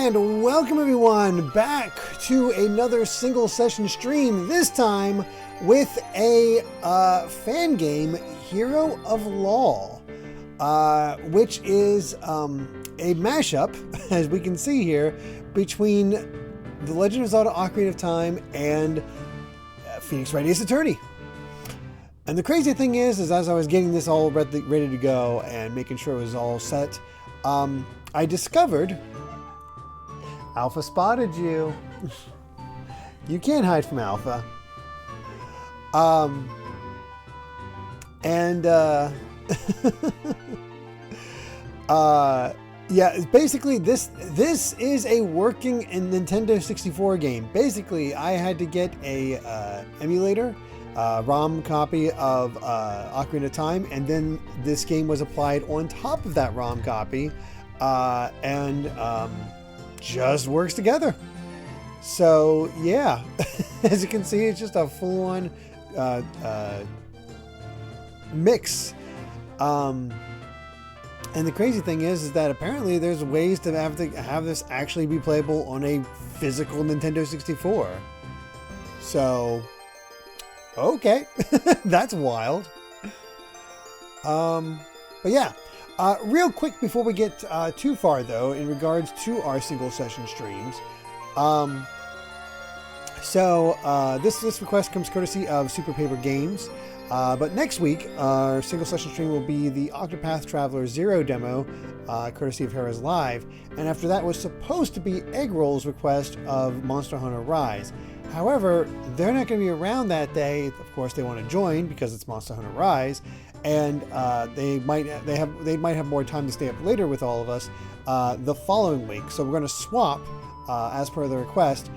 And welcome everyone back to another single session stream, this time with a fan game, Hero of Law, which is a mashup, as we can see here, between The Legend of Zelda Ocarina of Time and Phoenix Wright Ace Attorney. And the crazy thing is as I was getting this all ready to go and making sure it was all set, I discovered Alpha spotted you. You can't hide from Alpha. Yeah, basically this is a working Nintendo 64 game. Basically, I had to get a emulator, ROM copy of Ocarina of Time, and then this game was applied on top of that ROM copy, and just works together. So yeah, as you can see, it's just a full-on mix. And the crazy thing is that apparently there's ways to have this actually be playable on a physical Nintendo 64. So, okay, that's wild. But yeah, real quick before we get too far though, in regards to our single session streams. This request comes courtesy of Super Paper Games. But next week, our single session stream will be the Octopath Traveler 0 demo, courtesy of Hera's Live. And after that was supposed to be Eggroll's request of Monster Hunter Rise. However, they're not going to be around that day. Of course, they want to join because it's Monster Hunter Rise, and they might have more time to stay up later with all of us the following week. So we're going to swap, as per the request,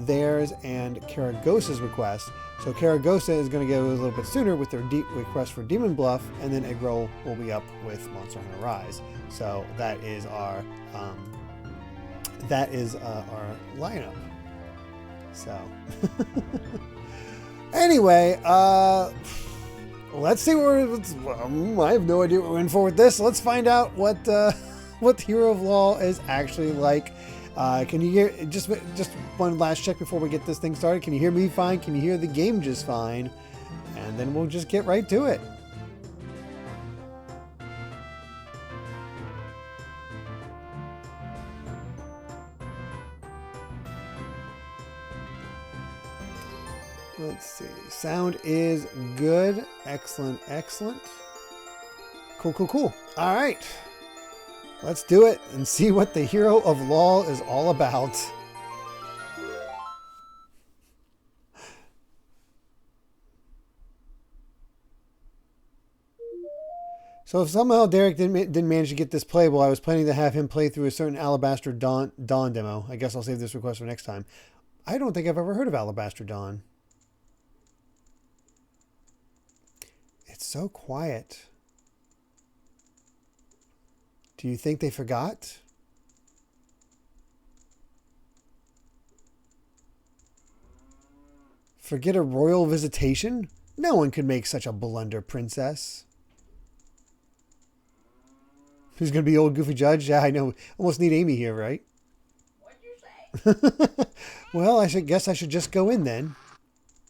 theirs and Karagosa's request. So Karagosa is going to go a little bit sooner with their request for Demon Bluff, and then Eggroll will be up with Monster Hunter Rise. So that is our lineup. So anyway, let's see I have no idea what we're in for with this. Let's find out what Hero of Law is actually like. Can you hear, just one last check before we get this thing started. Can you hear me fine? Can you hear the game just fine? And then we'll just get right to it. Let's see. Sound is good. Excellent, excellent. Cool. All right. Let's do it and see what the Hero of Law is all about. So if somehow Derrick didn't manage to get this playable, I was planning to have him play through a certain Alabaster Dawn demo. I guess I'll save this request for next time. I don't think I've ever heard of Alabaster Dawn. It's so quiet. Do you think they forgot? Forget a royal visitation? No one could make such a blunder, princess. Who's going to be old goofy judge? Yeah, I know. Almost need Amy here, right? What'd you say? Well, I guess I should just go in then.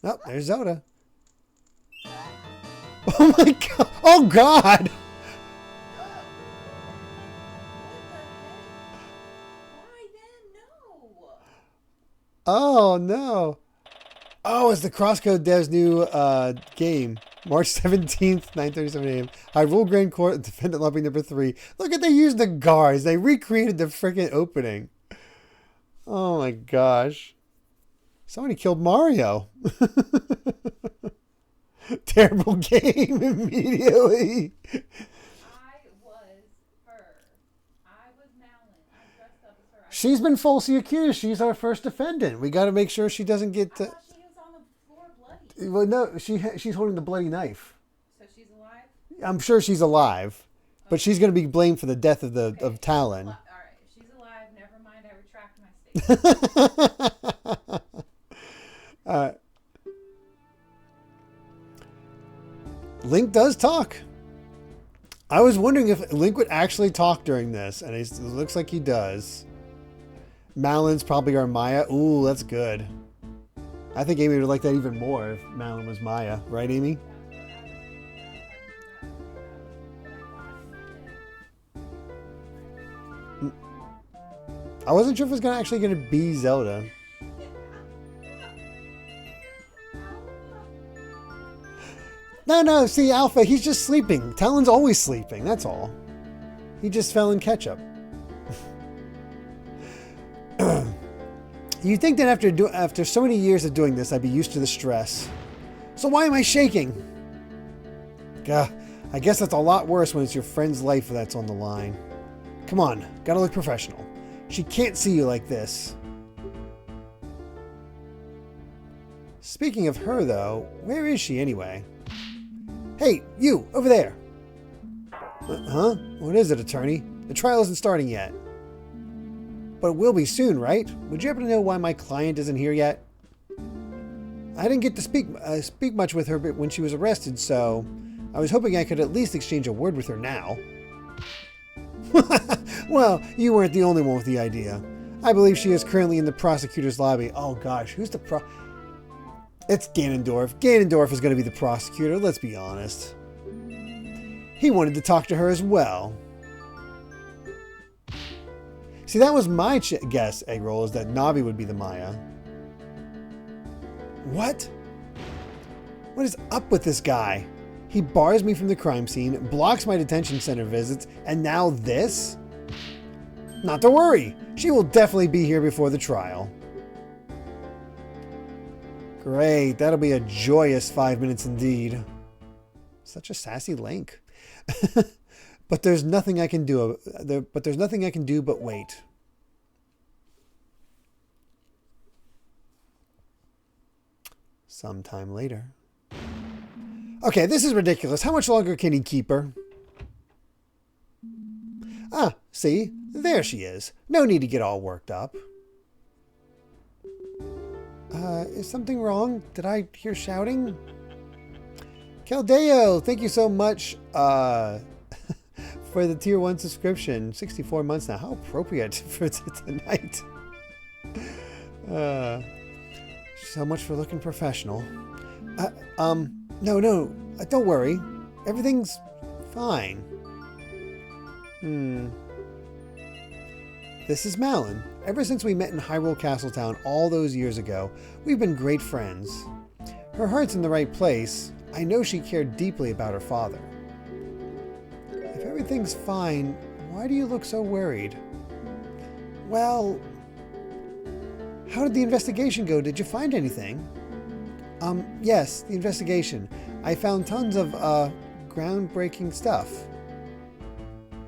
Oh, there's Zelda. Oh my god! Oh god! Oh no! Oh, it's the Crosscode Dev's new game, March 17th, 9:37 a.m. Hyrule Grand Court, Defendant Lobby number 3. Look at, they used the guards. They recreated the freaking opening. Oh my gosh! Somebody killed Mario. Terrible game immediately. She's been falsely accused. She's our first defendant. We got to make sure she doesn't get. I thought she was on the floor bloody. Well, no, she's holding the bloody knife. So she's alive? I'm sure she's alive, but she's going to be blamed for the death of of Talon. All right, if she's alive, never mind. I retract my statement. Link does talk. I was wondering if Link would actually talk during this, and it looks like he does. Malin's probably our Maya. Ooh, that's good. I think Amy would like that even more if Malin was Maya. Right, Amy? I wasn't sure if it was actually going to be Zelda. No, see, Alpha, he's just sleeping. Talon's always sleeping, that's all. He just fell in ketchup. You'd think that after so many years of doing this, I'd be used to the stress. So why am I shaking? Gah, I guess that's a lot worse when it's your friend's life that's on the line. Come on, gotta look professional. She can't see you like this. Speaking of her, though, where is she anyway? Hey, you, over there. Huh? What is it, attorney? The trial isn't starting yet. But it will be soon, right? Would you happen to know why my client isn't here yet? I didn't get to speak much with her when she was arrested, so I was hoping I could at least exchange a word with her now. Well, you weren't the only one with the idea. I believe she is currently in the prosecutor's lobby. Oh gosh, who's the It's Ganondorf. Ganondorf is going to be the prosecutor, let's be honest. He wanted to talk to her as well. See, that was my guess, Eggroll, is that Navi would be the Maya. What? What is up with this guy? He bars me from the crime scene, blocks my detention center visits, and now this? Not to worry. She will definitely be here before the trial. Great. That'll be a joyous 5 minutes indeed. Such a sassy Link. But there's nothing I can do. But wait. Sometime later. Okay, this is ridiculous. How much longer can he keep her? Ah, see? There she is. No need to get all worked up. Is something wrong? Did I hear shouting? Caldeo, thank you so much for the tier 1 subscription. 64 months now. How appropriate for tonight. So much for looking professional. No, don't worry. Everything's fine. This is Malin. Ever since we met in Hyrule Castletown all those years ago, we've been great friends. Her heart's in the right place. I know she cared deeply about her father. If everything's fine, why do you look so worried? Well, how did the investigation go? Did you find anything? Yes, the investigation. I found tons of, groundbreaking stuff.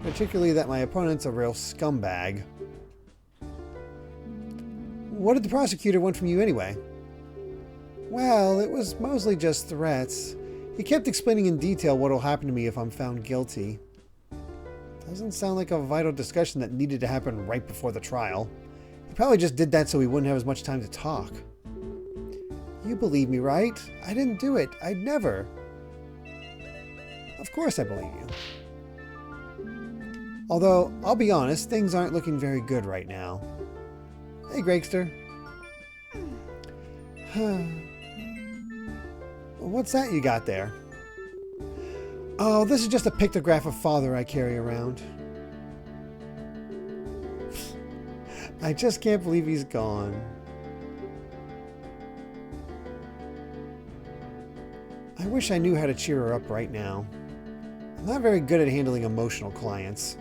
Particularly that my opponent's a real scumbag. What did the prosecutor want from you anyway? Well, it was mostly just threats. He kept explaining in detail what will happen to me if I'm found guilty. Doesn't sound like a vital discussion that needed to happen right before the trial. He probably just did that so he wouldn't have as much time to talk. You believe me, right? I didn't do it. I'd never. Of course I believe you. Although, I'll be honest, things aren't looking very good right now. Hey, Gregster. What's that you got there? Oh, this is just a pictograph of Father I carry around. I just can't believe he's gone. I wish I knew how to cheer her up right now. I'm not very good at handling emotional clients.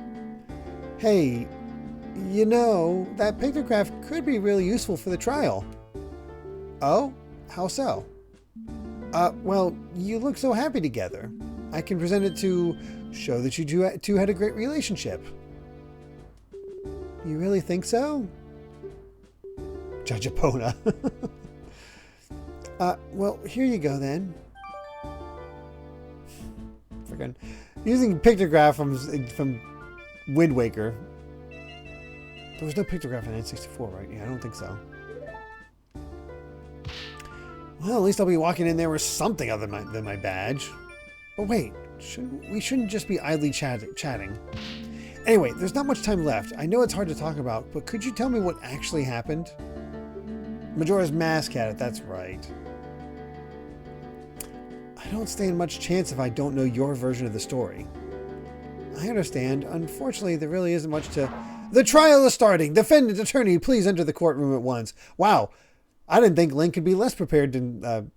Hey, you know, that pictograph could be really useful for the trial. Oh? How so? Well, you look so happy together. I can present it to show that you two had a great relationship. You really think so? Judge Epona. Well, here you go then. Freaking using pictograph from Wind Waker. There was no pictograph in N64, right? Yeah, I don't think so. Well, at least I'll be walking in there with something other than my badge. But wait, we shouldn't just be idly chatting. Anyway, there's not much time left. I know it's hard to talk about, but could you tell me what actually happened? Majora's Mask had it, that's right. I don't stand much chance if I don't know your version of the story. I understand. Unfortunately, there really isn't much to... The trial is starting! Defendant attorney, please enter the courtroom at once. Wow. I didn't think Link could be less prepared than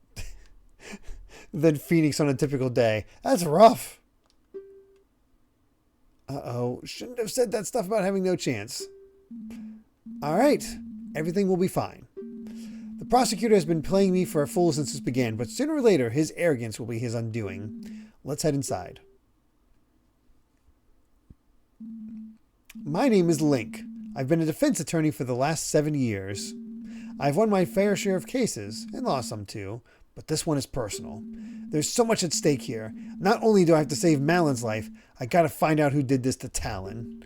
Phoenix on a typical day. That's rough. Uh-oh. Shouldn't have said that stuff about having no chance. Alright. Everything will be fine. The prosecutor has been playing me for a fool since this began, but sooner or later, his arrogance will be his undoing. Let's head inside. My name is Link. I've been a defense attorney for the last 7 years. I've won my fair share of cases, and lost some too, but this one is personal. There's so much at stake here. Not only do I have to save Malon's life, I gotta find out who did this to Talon.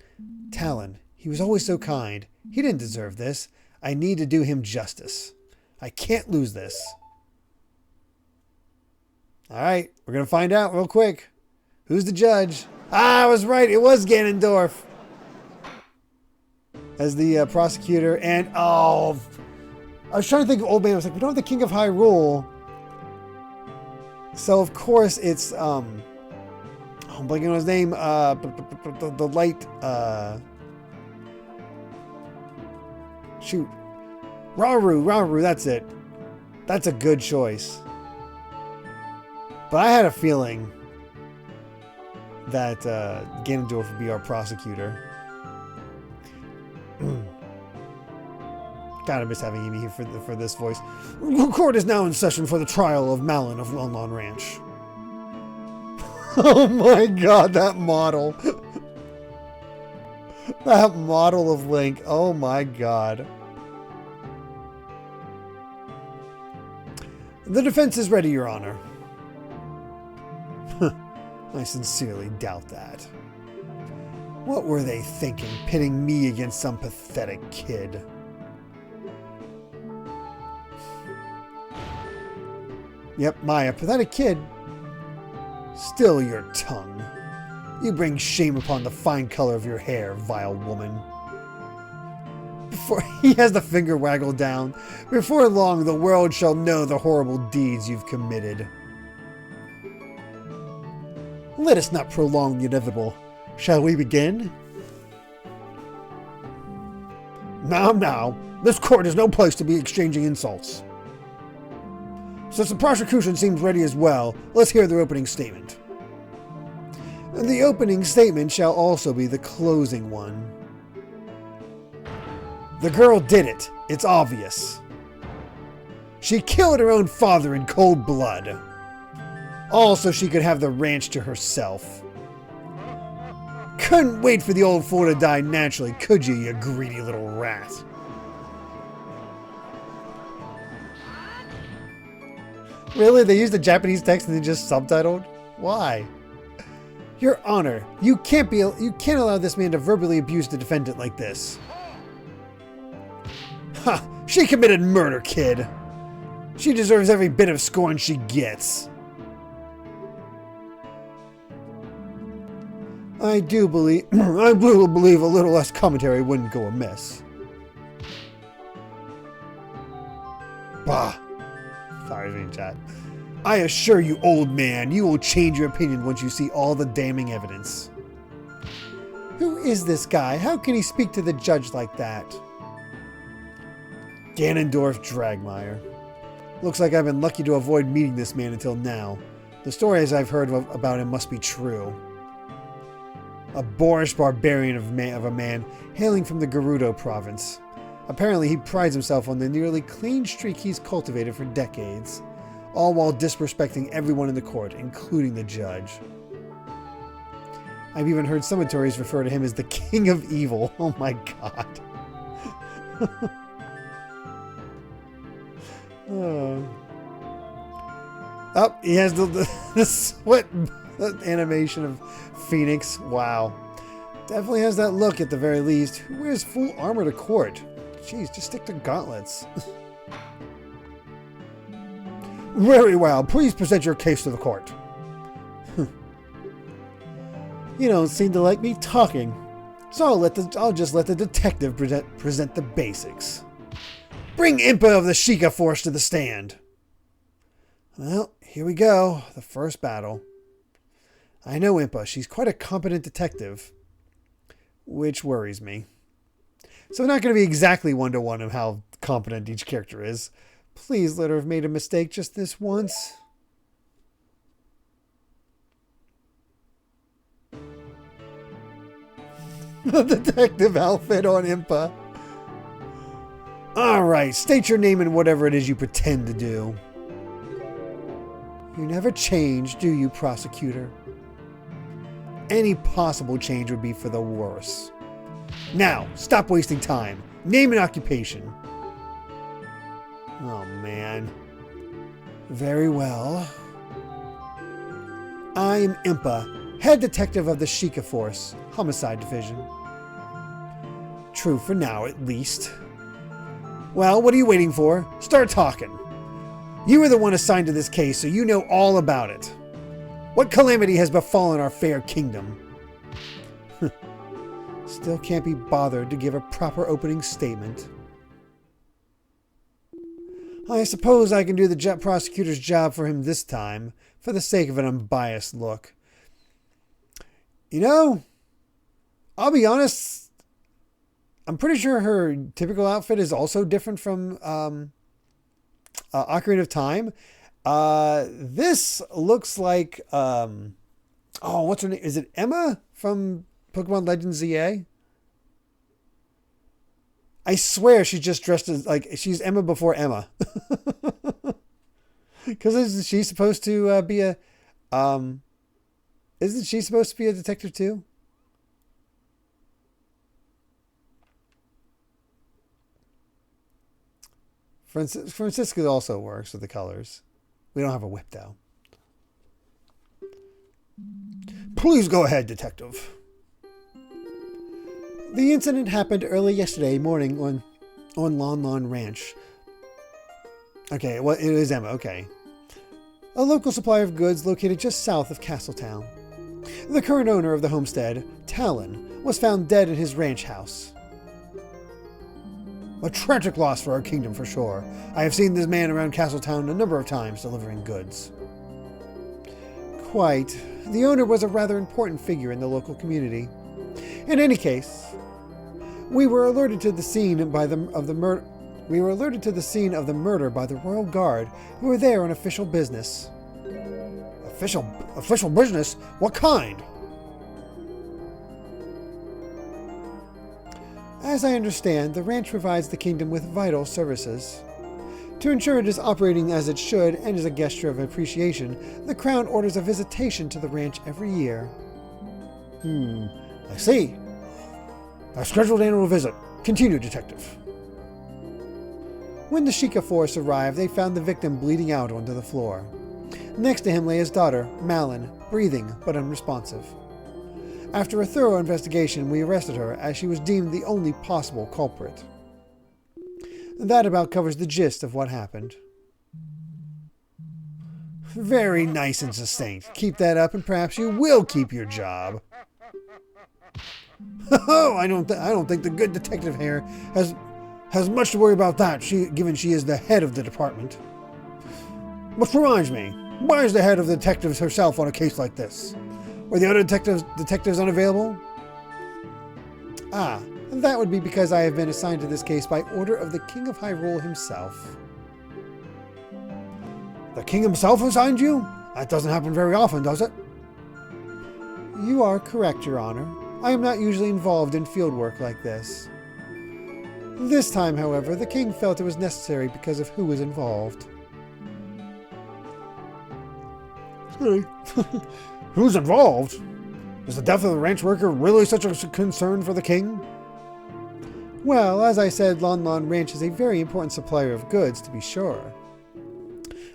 Talon, he was always so kind. He didn't deserve this. I need to do him justice. I can't lose this. Alright, we're gonna find out real quick. Who's the judge? Ah, I was right, it was Ganondorf. As the prosecutor, and I was trying to think of Old Man. I was like, we don't have the King of Hyrule. So of course it's I'm blanking on his name. The light. Shoot, Rauru. That's it. That's a good choice. But I had a feeling that Ganondorf would be our prosecutor. God, I miss having Amy here for this voice. Court is now in session for the trial of Malon of Lon Lon Ranch. Oh my god, that model. That model of Link. Oh my god. The defense is ready, Your Honor. I sincerely doubt that. What were they thinking, pitting me against some pathetic kid? Yep, Maya, pathetic kid. Still your tongue. You bring shame upon the fine color of your hair, vile woman. Before he has the finger waggled down, before long the world shall know the horrible deeds you've committed. Let us not prolong the inevitable. Shall we begin? Now, this court is no place to be exchanging insults. Since the prosecution seems ready as well, let's hear their opening statement. And the opening statement shall also be the closing one. The girl did it. It's obvious. She killed her own father in cold blood. All so she could have the ranch to herself. Couldn't wait for the old fool to die naturally, could you, you greedy little rat? Really? They used the Japanese text and then just subtitled? Why? Your Honor, you can't allow this man to verbally abuse the defendant like this. Ha! She committed murder, kid. She deserves every bit of scorn she gets. I do believe a little less commentary wouldn't go amiss. Bah. Sorry, being chat. I assure you, old man, you will change your opinion once you see all the damning evidence. Who is this guy? How can he speak to the judge like that? Ganondorf Dragmire. Looks like I've been lucky to avoid meeting this man until now. The stories I've heard about him must be true. A boorish barbarian of a man hailing from the Gerudo province. Apparently he prides himself on the nearly clean streak he's cultivated for decades, all while disrespecting everyone in the court, including the judge. I've even heard some authorities refer to him as the King of Evil. Oh my god. Oh, he has the sweat animation of Phoenix. Wow. Definitely has that look at the very least. Who wears full armor to court? Jeez, just stick to gauntlets. Very well. Please present your case to the court. You don't seem to like me talking. So I'll just let the detective present the basics. Bring Impa of the Sheikah Force to the stand. Well, here we go. The first battle. I know Impa. She's quite a competent detective, which worries me. So not going to be exactly one-to-one of how competent each character is. Please let her have made a mistake just this once. The detective outfit on Impa. Alright, state your name and whatever it is you pretend to do. You never change, do you, prosecutor? Any possible change would be for the worse. Now, stop wasting time. Name and occupation. Oh, man. Very well. I am Impa, head detective of the Sheikah Force, Homicide Division. True for now, at least. Well, what are you waiting for? Start talking. You were the one assigned to this case, so you know all about it. What calamity has befallen our fair kingdom? Still can't be bothered to give a proper opening statement. I suppose I can do the prosecutor's job for him this time, for the sake of an unbiased look. You know, I'll be honest, I'm pretty sure her typical outfit is also different from Ocarina of Time. This looks like, what's her name? Is it Emma from Pokemon Legends ZA? I swear she's just dressed as, like, she's Emma before Emma. Because isn't she supposed to be a, isn't she supposed to be a detective too? Francisca also works with the colors. We don't have a whip, though. Please go ahead, detective. The incident happened early yesterday morning on Lon Lon Ranch. Okay, well, it is Emma, okay. A local supplier of goods located just south of Castletown. The current owner of the homestead, Talon, was found dead in his ranch house. A tragic loss for our kingdom, for sure. I have seen this man around Castletown a number of times delivering goods. Quite. The owner was a rather important figure in the local community. In any case, we were alerted to the scene of the murder by the Royal Guard, who were there on official business. Official business? What kind? As I understand, the ranch provides the kingdom with vital services. To ensure it is operating as it should and as a gesture of appreciation, the Crown orders a visitation to the ranch every year. I see. A scheduled annual visit. Continue, detective. When the Sheikah Force arrived, they found the victim bleeding out onto the floor. Next to him lay his daughter, Malin, breathing but unresponsive. After a thorough investigation, we arrested her as she was deemed the only possible culprit. That about covers the gist of what happened. Very nice and succinct. Keep that up and perhaps you will keep your job. Oh, I don't think the good detective here has much to worry about that, given she is the head of the department. Which reminds me, why is the head of the detectives herself on a case like this? Were the other detectives unavailable? Ah, that would be because I have been assigned to this case by order of the King of Hyrule himself. The King himself assigned you? That doesn't happen very often, does it? You are correct, Your Honor. I am not usually involved in field work like this. This time, however, the King felt it was necessary because of who was involved. Who's involved? Is the death of the ranch worker really such a concern for the King? Well, as I said, Lon Lon Ranch is a very important supplier of goods, to be sure.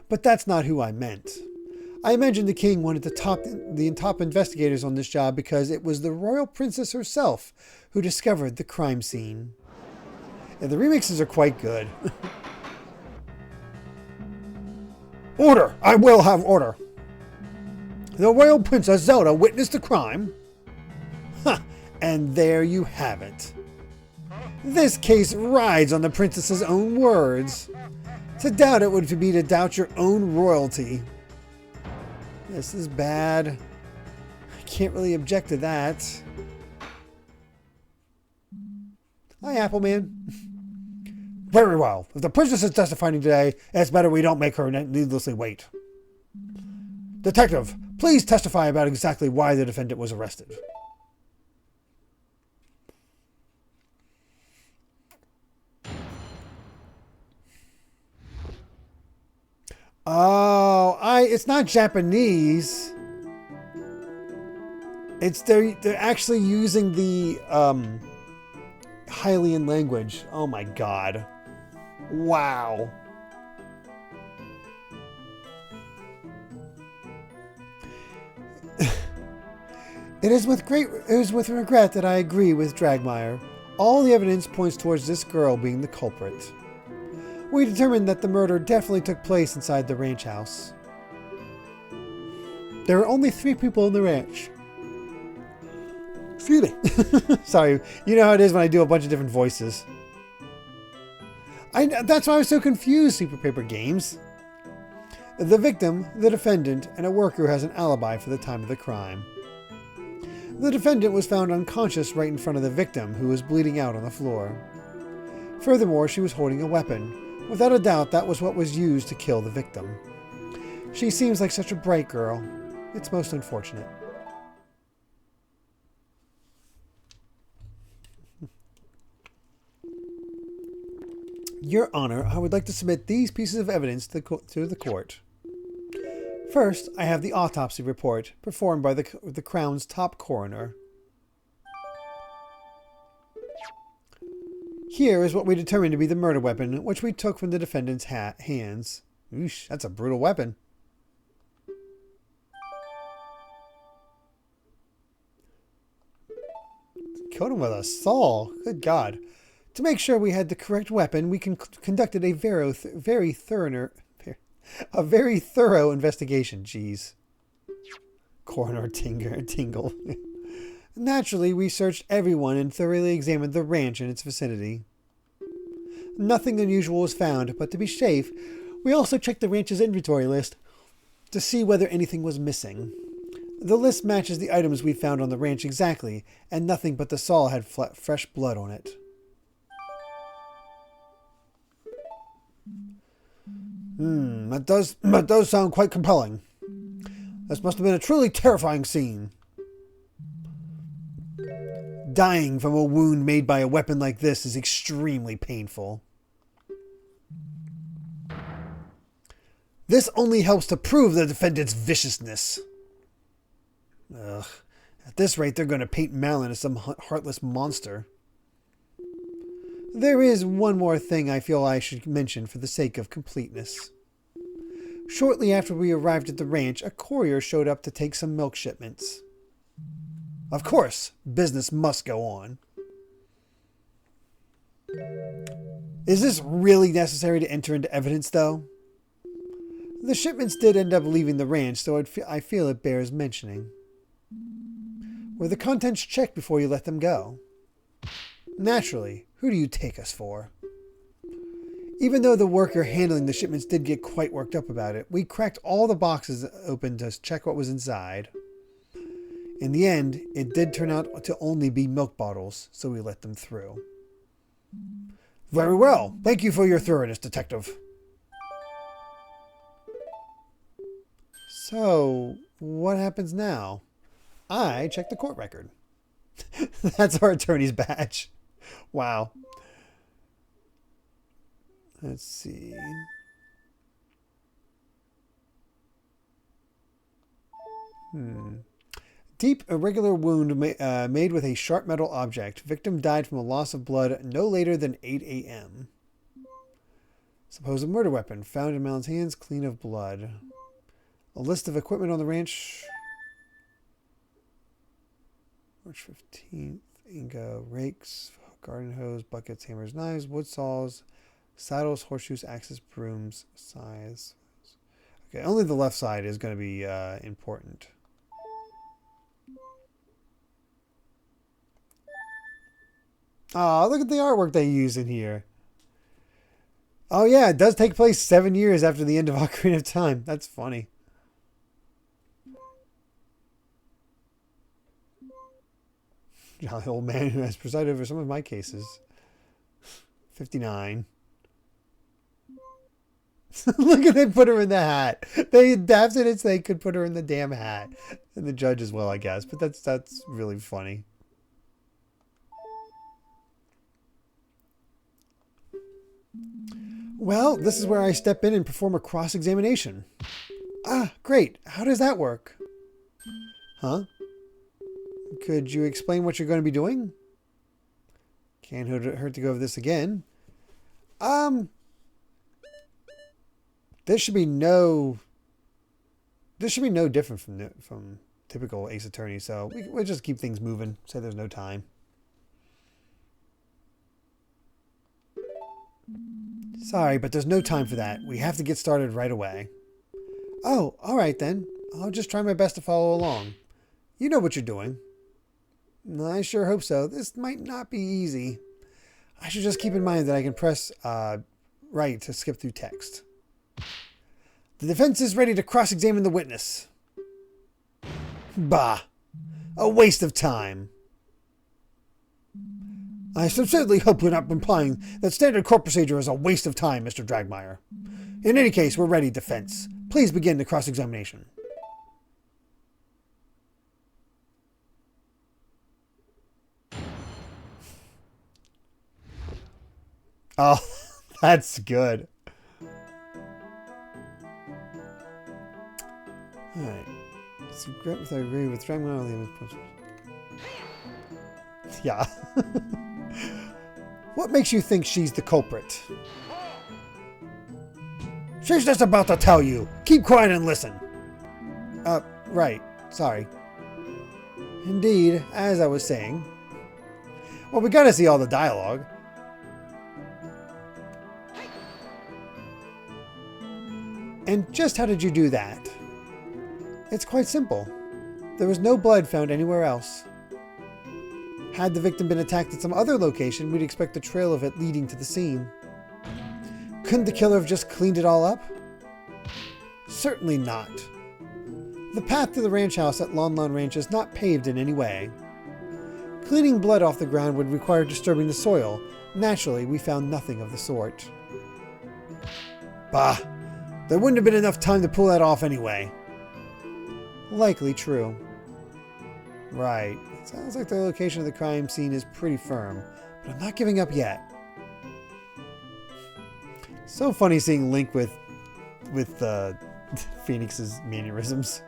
But that's not who I meant. I imagine the King wanted the top investigators on this job because it was the royal princess herself who discovered the crime scene. And the remixes are quite good. Order! I will have order! The royal princess Zelda witnessed the crime? Ha! And there you have it. This case rides on the princess's own words. To doubt it would be to doubt your own royalty. This is bad. I can't really object to that. Hi, Appleman. Very well. If the princess is testifying today, it's better we don't make her needlessly wait. Detective, please testify about exactly why the defendant was arrested. Oh, it's not Japanese. They're actually using the Hylian language. Oh my god. Wow. It is with regret that I agree with Dragmire. All the evidence points towards this girl being the culprit. We determined that the murder definitely took place inside the ranch house. There were only 3 people in the ranch. Excuse me. Sorry, you know how it is when I do a bunch of different voices. That's why I was so confused, Super Paper Games. The victim, the defendant, and a worker has an alibi for the time of the crime. The defendant was found unconscious right in front of the victim, who was bleeding out on the floor. Furthermore, she was holding a weapon. Without a doubt, that was what was used to kill the victim. She seems like such a bright girl. It's most unfortunate. Your Honor, I would like to submit these pieces of evidence to the court. First, I have the autopsy report performed by the Crown's top coroner. Here is what we determined to be the murder weapon, which we took from the defendant's hands. Oosh, that's a brutal weapon. Killed him with a saw. Good God. To make sure we had the correct weapon, we conducted a very thorough investigation. Jeez. Coroner Tingle. Naturally, we searched everyone and thoroughly examined the ranch and its vicinity. Nothing unusual was found, but to be safe, we also checked the ranch's inventory list to see whether anything was missing. The list matches the items we found on the ranch exactly, and nothing but the saw had fresh blood on it. That does sound quite compelling. This must have been a truly terrifying scene. Dying from a wound made by a weapon like this is extremely painful. This only helps to prove the defendant's viciousness. Ugh. At this rate, they're going to paint Malin as some heartless monster. There is one more thing I feel I should mention for the sake of completeness. Shortly after we arrived at the ranch, a courier showed up to take some milk shipments. Of course, business must go on. Is this really necessary to enter into evidence, though? The shipments did end up leaving the ranch, so I feel it bears mentioning. Were the contents checked before you let them go? Naturally, who do you take us for? Even though the worker handling the shipments did get quite worked up about it, we cracked all the boxes open to check what was inside. In the end, it did turn out to only be milk bottles, so we let them through. Very well. Thank you for your thoroughness, Detective. So, what happens now? I check the court record. That's our attorney's badge. Wow. Let's see. Deep, irregular wound made with a sharp metal object. Victim died from a loss of blood no later than 8 a.m. Supposed murder weapon found in Malin's hands, clean of blood. A list of equipment on the ranch. March 15th. Inga rakes, garden hose, buckets, hammers, knives, wood saws, saddles, horseshoes, axes, brooms, scythes. Okay, only the left side is going to be important. Oh, look at the artwork they use in here. Oh yeah, it does take place 7 years after the end of Ocarina of Time. That's funny. Jolly old man who has presided over some of my cases. 59. Look at they put her in the hat. They adapted it so they could put her in the damn hat. And the judge as well, I guess. But that's really funny. Well, this is where I step in and perform a cross-examination. Ah, great. How does that work? Huh? Could you explain what you're going to be doing? Can't hurt to go over this again. This should be no different from typical Ace Attorney, so we'll just keep things moving. Say there's no time. Sorry, but there's no time for that. We have to get started right away. Oh, all right then. I'll just try my best to follow along. You know what you're doing. I sure hope so. This might not be easy. I should just keep in mind that I can press right to skip through text. The defense is ready to cross-examine the witness. Bah! A waste of time. I sincerely hope we're not implying that standard court procedure is a waste of time, Mr. Dragmire. In any case, we're ready, defense. Please begin the cross-examination. Oh, that's good. Alright. It's regret if I agree with Dragmire. Yeah. What makes you think she's the culprit? She's just about to tell you. Keep quiet and listen. Right. Sorry. Indeed, as I was saying. Well, we gotta see all the dialogue. And just how did you do that? It's quite simple. There was no blood found anywhere else. Had the victim been attacked at some other location, we'd expect a trail of it leading to the scene. Couldn't the killer have just cleaned it all up? Certainly not. The path to the ranch house at Lon Lon Ranch is not paved in any way. Cleaning blood off the ground would require disturbing the soil. Naturally, we found nothing of the sort. Bah! There wouldn't have been enough time to pull that off anyway. Likely true. Right. It sounds like the location of the crime scene is pretty firm, but I'm not giving up yet. So funny seeing Link with Phoenix's mannerisms.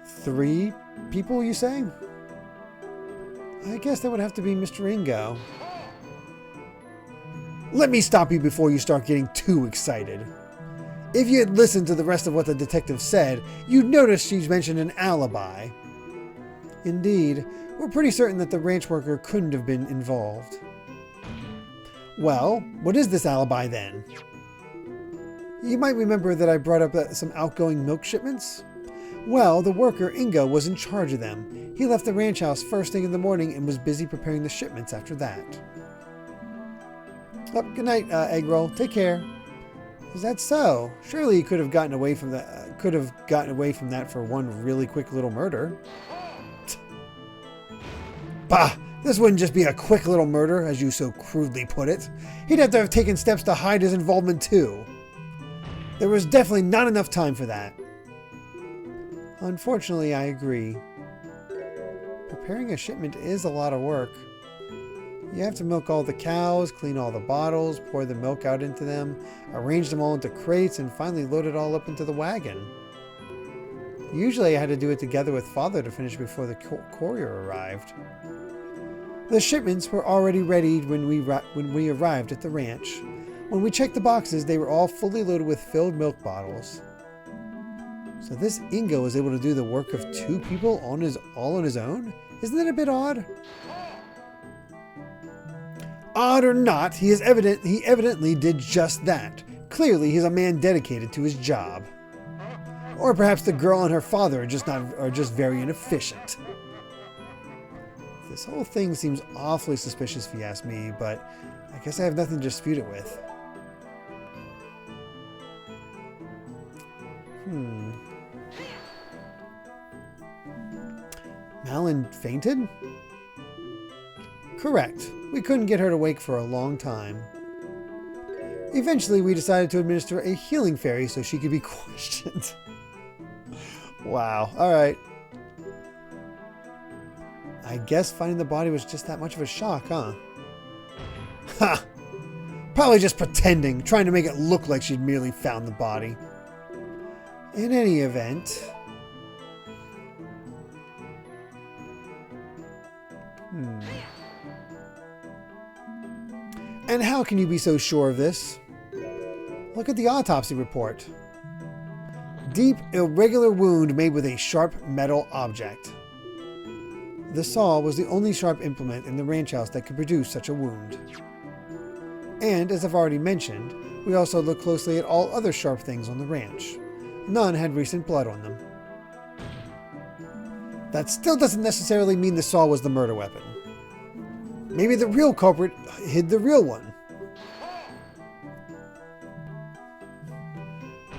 Three people, you say? I guess that would have to be Mr. Ingo. Let me stop you before you start getting too excited. If you had listened to the rest of what the detective said, you'd notice she's mentioned an alibi. Indeed, we're pretty certain that the ranch worker couldn't have been involved. Well, what is this alibi then? You might remember that I brought up some outgoing milk shipments? Well, the worker, Ingo, was in charge of them. He left the ranch house first thing in the morning and was busy preparing the shipments after that. Oh, good night, Egg Roll. Take care. Is that so? Surely you could have gotten away from that. For one really quick little murder. Bah! This wouldn't just be a quick little murder, as you so crudely put it. He'd have to have taken steps to hide his involvement too. There was definitely not enough time for that. Unfortunately, I agree. Preparing a shipment is a lot of work. You have to milk all the cows, clean all the bottles, pour the milk out into them, arrange them all into crates, and finally load it all up into the wagon. Usually I had to do it together with Father to finish before the courier arrived. The shipments were already ready when we arrived at the ranch. When we checked the boxes, they were all fully loaded with filled milk bottles. So this Ingo was able to do the work of two people all on his own? Isn't that a bit odd? Odd or not, he evidently did just that. Clearly, he's a man dedicated to his job. Or perhaps the girl and her father are just very inefficient. This whole thing seems awfully suspicious if you ask me, but I guess I have nothing to dispute it with. Malin fainted? Correct. We couldn't get her to wake for a long time. Eventually, we decided to administer a healing fairy so she could be questioned. Wow. Alright. I guess finding the body was just that much of a shock, huh? Ha! Probably just pretending, trying to make it look like she'd merely found the body. In any event... And how can you be so sure of this? Look at the autopsy report. Deep, irregular wound made with a sharp metal object. The saw was the only sharp implement in the ranch house that could produce such a wound. And, as I've already mentioned, we also looked closely at all other sharp things on the ranch. None had recent blood on them. That still doesn't necessarily mean the saw was the murder weapon. Maybe the real culprit hid the real one.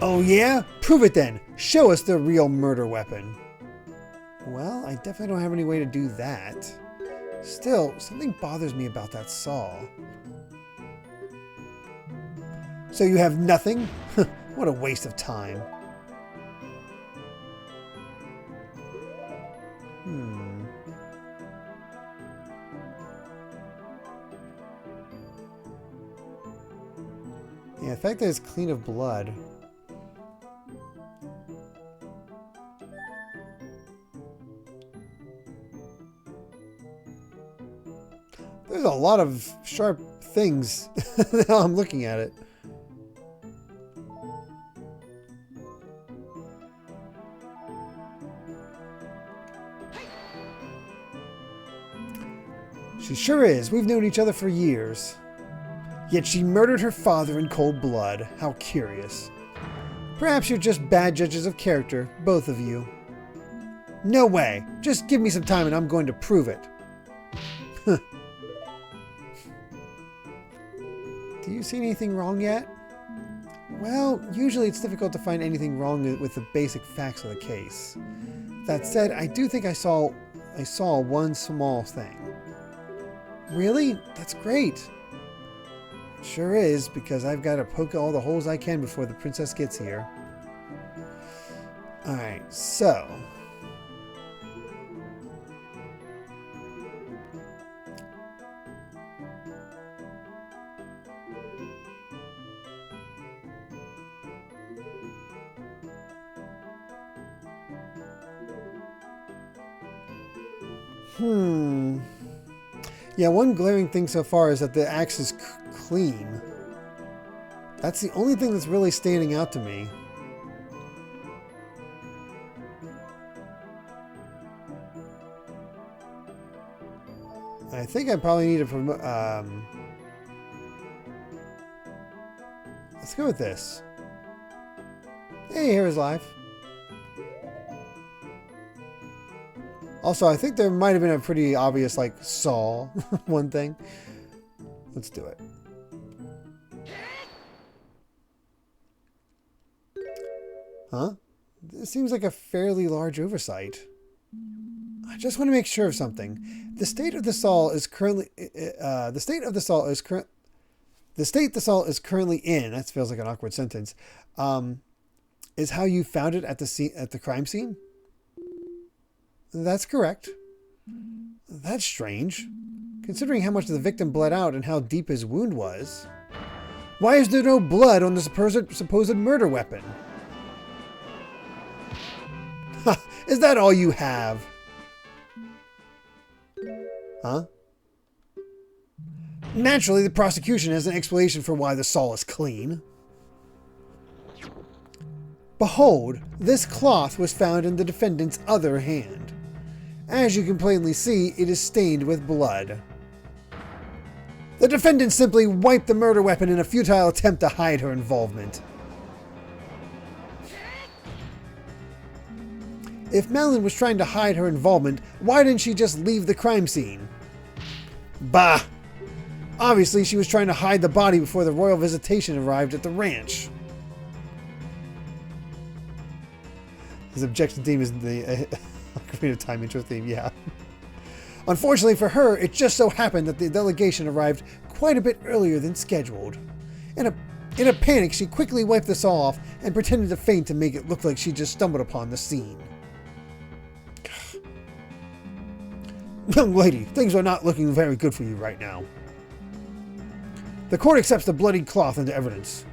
Oh yeah? Prove it then. Show us the real murder weapon. Well, I definitely don't have any way to do that. Still, something bothers me about that saw. So you have nothing? What a waste of time. Yeah, the fact that it's clean of blood. There's a lot of sharp things now I'm looking at it. She sure is. We've known each other for years. Yet she murdered her father in cold blood. How curious. Perhaps you're just bad judges of character, both of you. No way. Just give me some time and I'm going to prove it. Do you see anything wrong yet? Well, usually it's difficult to find anything wrong with the basic facts of the case. That said, I do think I saw one small thing. Really? That's great. Sure is, because I've got to poke all the holes I can before the princess gets here. Alright, so... Yeah, one glaring thing so far is that the axe is clean. That's the only thing that's really standing out to me. I think I probably need to promote... let's go with this. Hey, here is live. Also, I think there might have been a pretty obvious, like, saw one thing. Let's do it. Huh? This seems like a fairly large oversight. I just want to make sure of something. The state the saw is currently in. That feels like an awkward sentence. Is how you found it at the crime scene? That's correct. That's strange, considering how much the victim bled out and how deep his wound was. Why is there no blood on the supposed murder weapon? Is that all you have? Huh? Naturally, the prosecution has an explanation for why the saw is clean. Behold, this cloth was found in the defendant's other hand. As you can plainly see, it is stained with blood. The defendant simply wiped the murder weapon in a futile attempt to hide her involvement. If Madeline was trying to hide her involvement, why didn't she just leave the crime scene? Bah! Obviously, she was trying to hide the body before the royal visitation arrived at the ranch. His objection theme is the Ocarina of Time intro theme, yeah. Unfortunately for her, it just so happened that the delegation arrived quite a bit earlier than scheduled. In a panic, she quickly wiped this all off and pretended to faint to make it look like she just stumbled upon the scene. Young lady, things are not looking very good for you right now. The court accepts the bloodied cloth into evidence.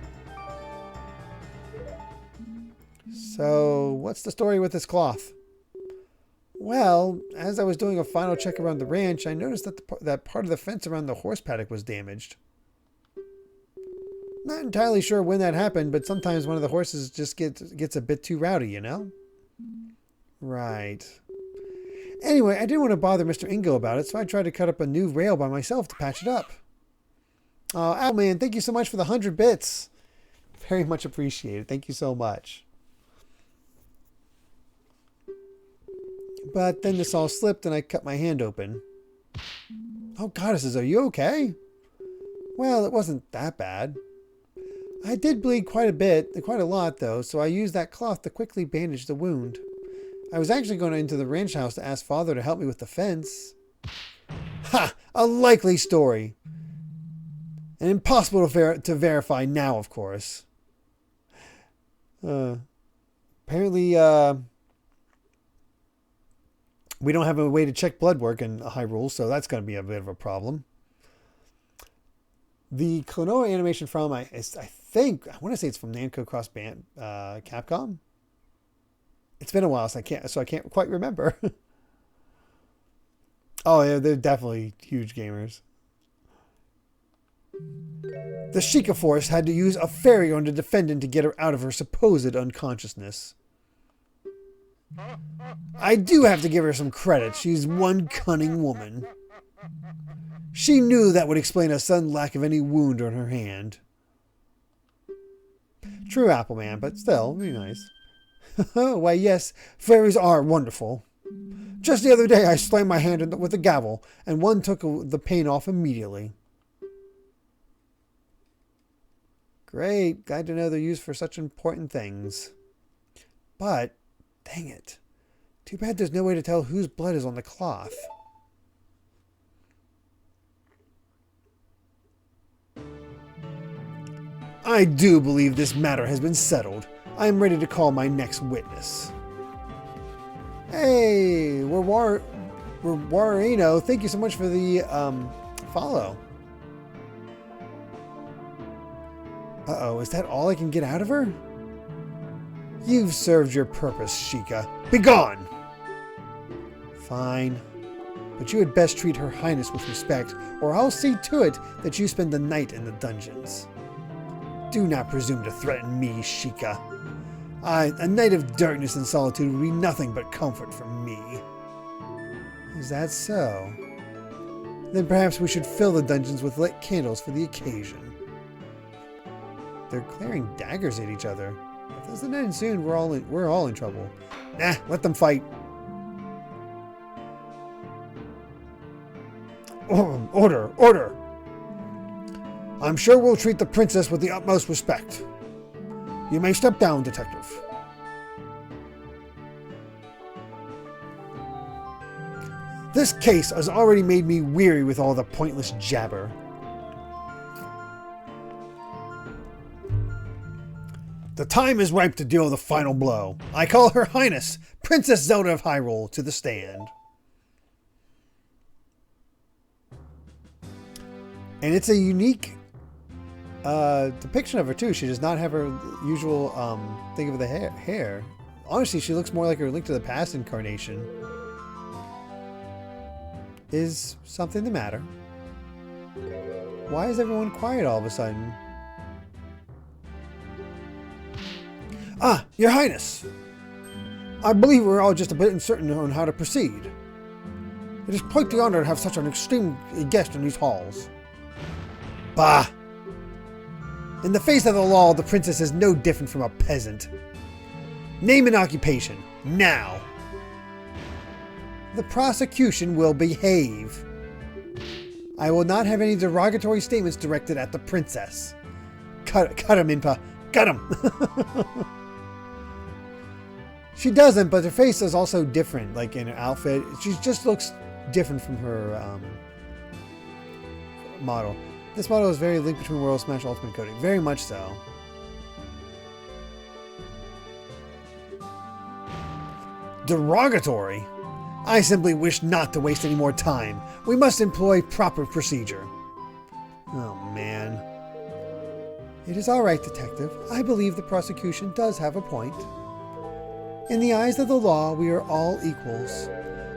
So, what's the story with this cloth? Well, as I was doing a final check around the ranch, I noticed that that part of the fence around the horse paddock was damaged. Not entirely sure when that happened, but sometimes one of the horses just gets a bit too rowdy, you know? Right. Anyway, I didn't want to bother Mr. Ingo about it, so I tried to cut up a new rail by myself to patch it up. Oh, Owlman, thank you so much for the 100 bits. Very much appreciated. Thank you so much. But then this all slipped and I cut my hand open. Oh, goddesses, are you okay? Well, it wasn't that bad. I did bleed quite a lot though, so I used that cloth to quickly bandage the wound. I was actually going into the ranch house to ask Father to help me with the fence. Ha! A likely story! And impossible to verify now, of course. Apparently, we don't have a way to check blood work in Hyrule, so that's going to be a bit of a problem. The Klonoa animation from, I want to say it's from Namco Cross Band, Capcom. It's been a while, so I can't quite remember. Oh yeah, they're definitely huge gamers. The Sheikah Force had to use a fairy on the defendant to get her out of her supposed unconsciousness. I do have to give her some credit. She's one cunning woman. She knew that would explain a sudden lack of any wound on her hand. True, Appleman, but still, be nice. Why, yes, fairies are wonderful. Just the other day, I slammed my hand with a gavel, and one took the pain off immediately. Great, glad to know they're used for such important things. But, dang it. Too bad there's no way to tell whose blood is on the cloth. I do believe this matter has been settled. I am ready to call my next witness. Hey, we're Warino. Thank you so much for the follow. Uh-oh, is that all I can get out of her? You've served your purpose, Sheikah. Begone! Fine. But you had best treat Her Highness with respect, or I'll see to it that you spend the night in the dungeons. Do not presume to threaten me, Sheikah. A night of darkness and solitude would be nothing but comfort for me. Is that so? Then perhaps we should fill the dungeons with lit candles for the occasion. They're glaring daggers at each other. If this doesn't end soon, we're all in trouble. Nah, let them fight. Order, order! I'm sure we'll treat the princess with the utmost respect. You may step down, detective. This case has already made me weary with all the pointless jabber. The time is ripe to deal the final blow. I call Her Highness, Princess Zelda of Hyrule, to the stand. And it's a unique depiction of her too. She does not have her usual thing of the hair. Honestly, she looks more like her Link to the Past incarnation. Is something the matter? Why is everyone quiet all of a sudden? Ah, Your Highness! I believe we're all just a bit uncertain on how to proceed. It is quite the honor to have such an esteemed guest in these halls. Bah! In the face of the law, the princess is no different from a peasant. Name an occupation, now! The prosecution will behave. I will not have any derogatory statements directed at the princess. Cut him, Impa. Cut him. She doesn't, but her face is also different. Like in her outfit, she just looks different from her model. This model is very linked between Royal Smash Ultimate Coding. Very much so. Derogatory? I simply wish not to waste any more time. We must employ proper procedure. Oh, man. It is all right, Detective. I believe the prosecution does have a point. In the eyes of the law, we are all equals.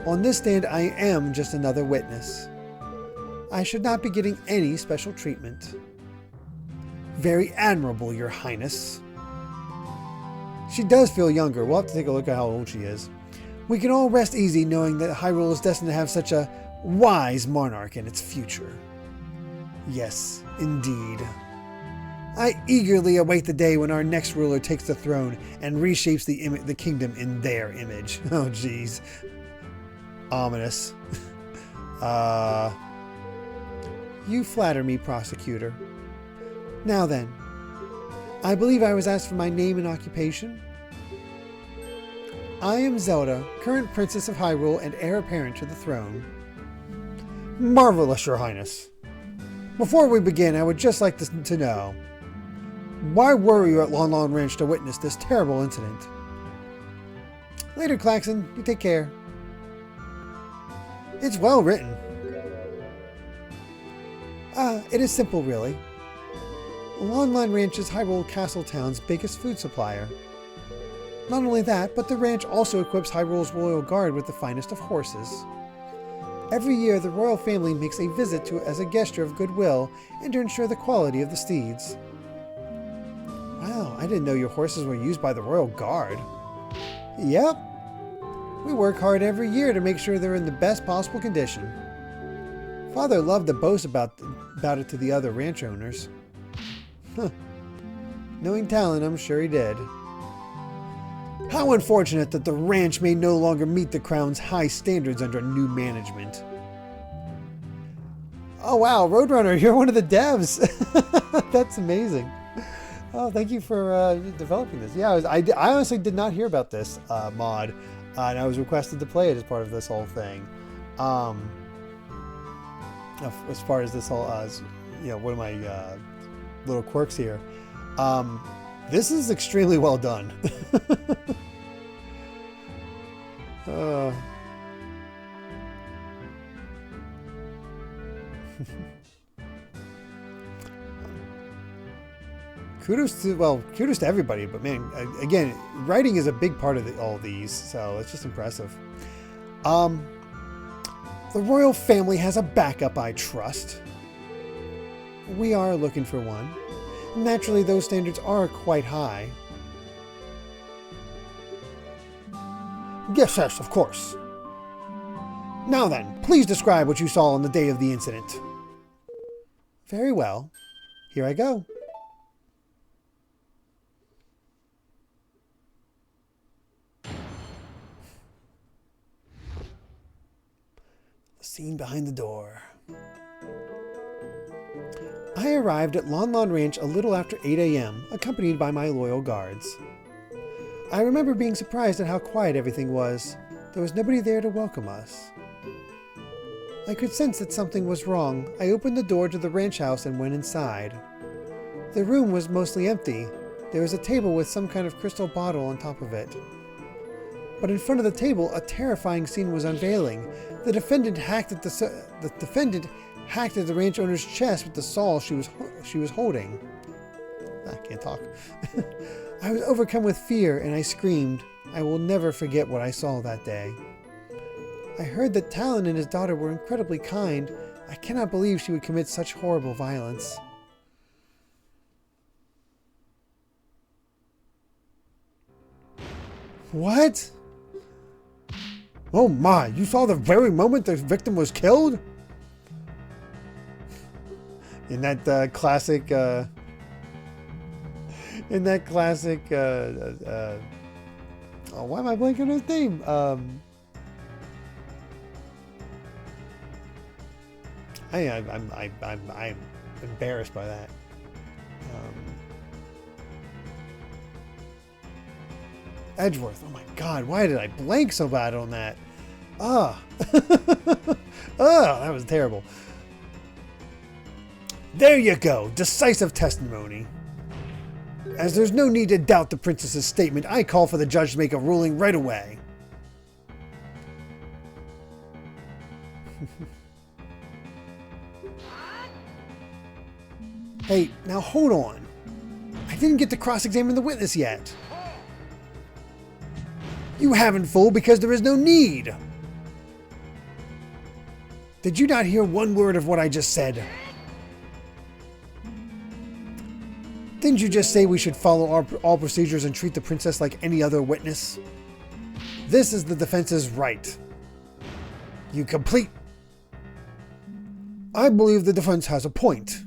On this stand, I am just another witness. I should not be getting any special treatment. Very admirable, Your Highness. She does feel younger. We'll have to take a look at how old she is. We can all rest easy knowing that Hyrule is destined to have such a wise monarch in its future. Yes, indeed. I eagerly await the day when our next ruler takes the throne and reshapes the kingdom in their image. Oh, jeez. Ominous. You flatter me, prosecutor. Now then, I believe I was asked for my name and occupation. I am Zelda, current Princess of Hyrule and heir apparent to the throne. Marvelous, Your Highness. Before we begin, I would just like to know, why were you at Lon Lon Ranch to witness this terrible incident? Later, Klaxon. You take care. It's well written. It is simple, really. Lon Lon Ranch is Hyrule Castle Town's biggest food supplier. Not only that, but the ranch also equips Hyrule's Royal Guard with the finest of horses. Every year, the royal family makes a visit to as a gesture of goodwill and to ensure the quality of the steeds. Wow, I didn't know your horses were used by the Royal Guard. Yep. We work hard every year to make sure they're in the best possible condition. Father loved to boast about it to the other ranch owners. Huh. Knowing Talon, I'm sure he did. How unfortunate that the ranch may no longer meet the Crown's high standards under new management. Oh wow, Roadrunner, you're one of the devs. That's amazing. Oh, thank you for developing this. Yeah, I honestly did not hear about this mod, and I was requested to play it as part of this whole thing. As far as this whole, one of my little quirks here. This is extremely well done. Kudos to everybody, but man, again, writing is a big part of all these, so it's just impressive. The royal family has a backup, I trust. We are looking for one. Naturally, those standards are quite high. Yes, of course. Now then, please describe what you saw on the day of the incident. Very well. Here I go. The scene behind the door. I arrived at Lon Lon Ranch a little after 8 a.m., accompanied by my loyal guards. I remember being surprised at how quiet everything was. There was nobody there to welcome us. I could sense that something was wrong. I opened the door to the ranch house and went inside. The room was mostly empty. There was a table with some kind of crystal bottle on top of it. But in front of the table, a terrifying scene was unveiling. The defendant hacked at the ranch owner's chest with the saw she was holding. I can't talk. I was overcome with fear and I screamed. I will never forget what I saw that day. I heard that Talon and his daughter were incredibly kind. I cannot believe she would commit such horrible violence. What? Oh my, you saw the very moment the victim was killed? In that classic, oh, why am I blanking on his name? I'm embarrassed by that. Edgeworth. Oh my God! Why did I blank so bad on that? Ah, that was terrible. There you go, decisive testimony. As there's no need to doubt the princess's statement, I call for the judge to make a ruling right away. Hey, now hold on. I didn't get to cross-examine the witness yet. You haven't, fool, because there is no need. Did you not hear one word of what I just said? Didn't you just say we should follow all procedures and treat the princess like any other witness? This is the defense's right. You complete. I believe the defense has a point.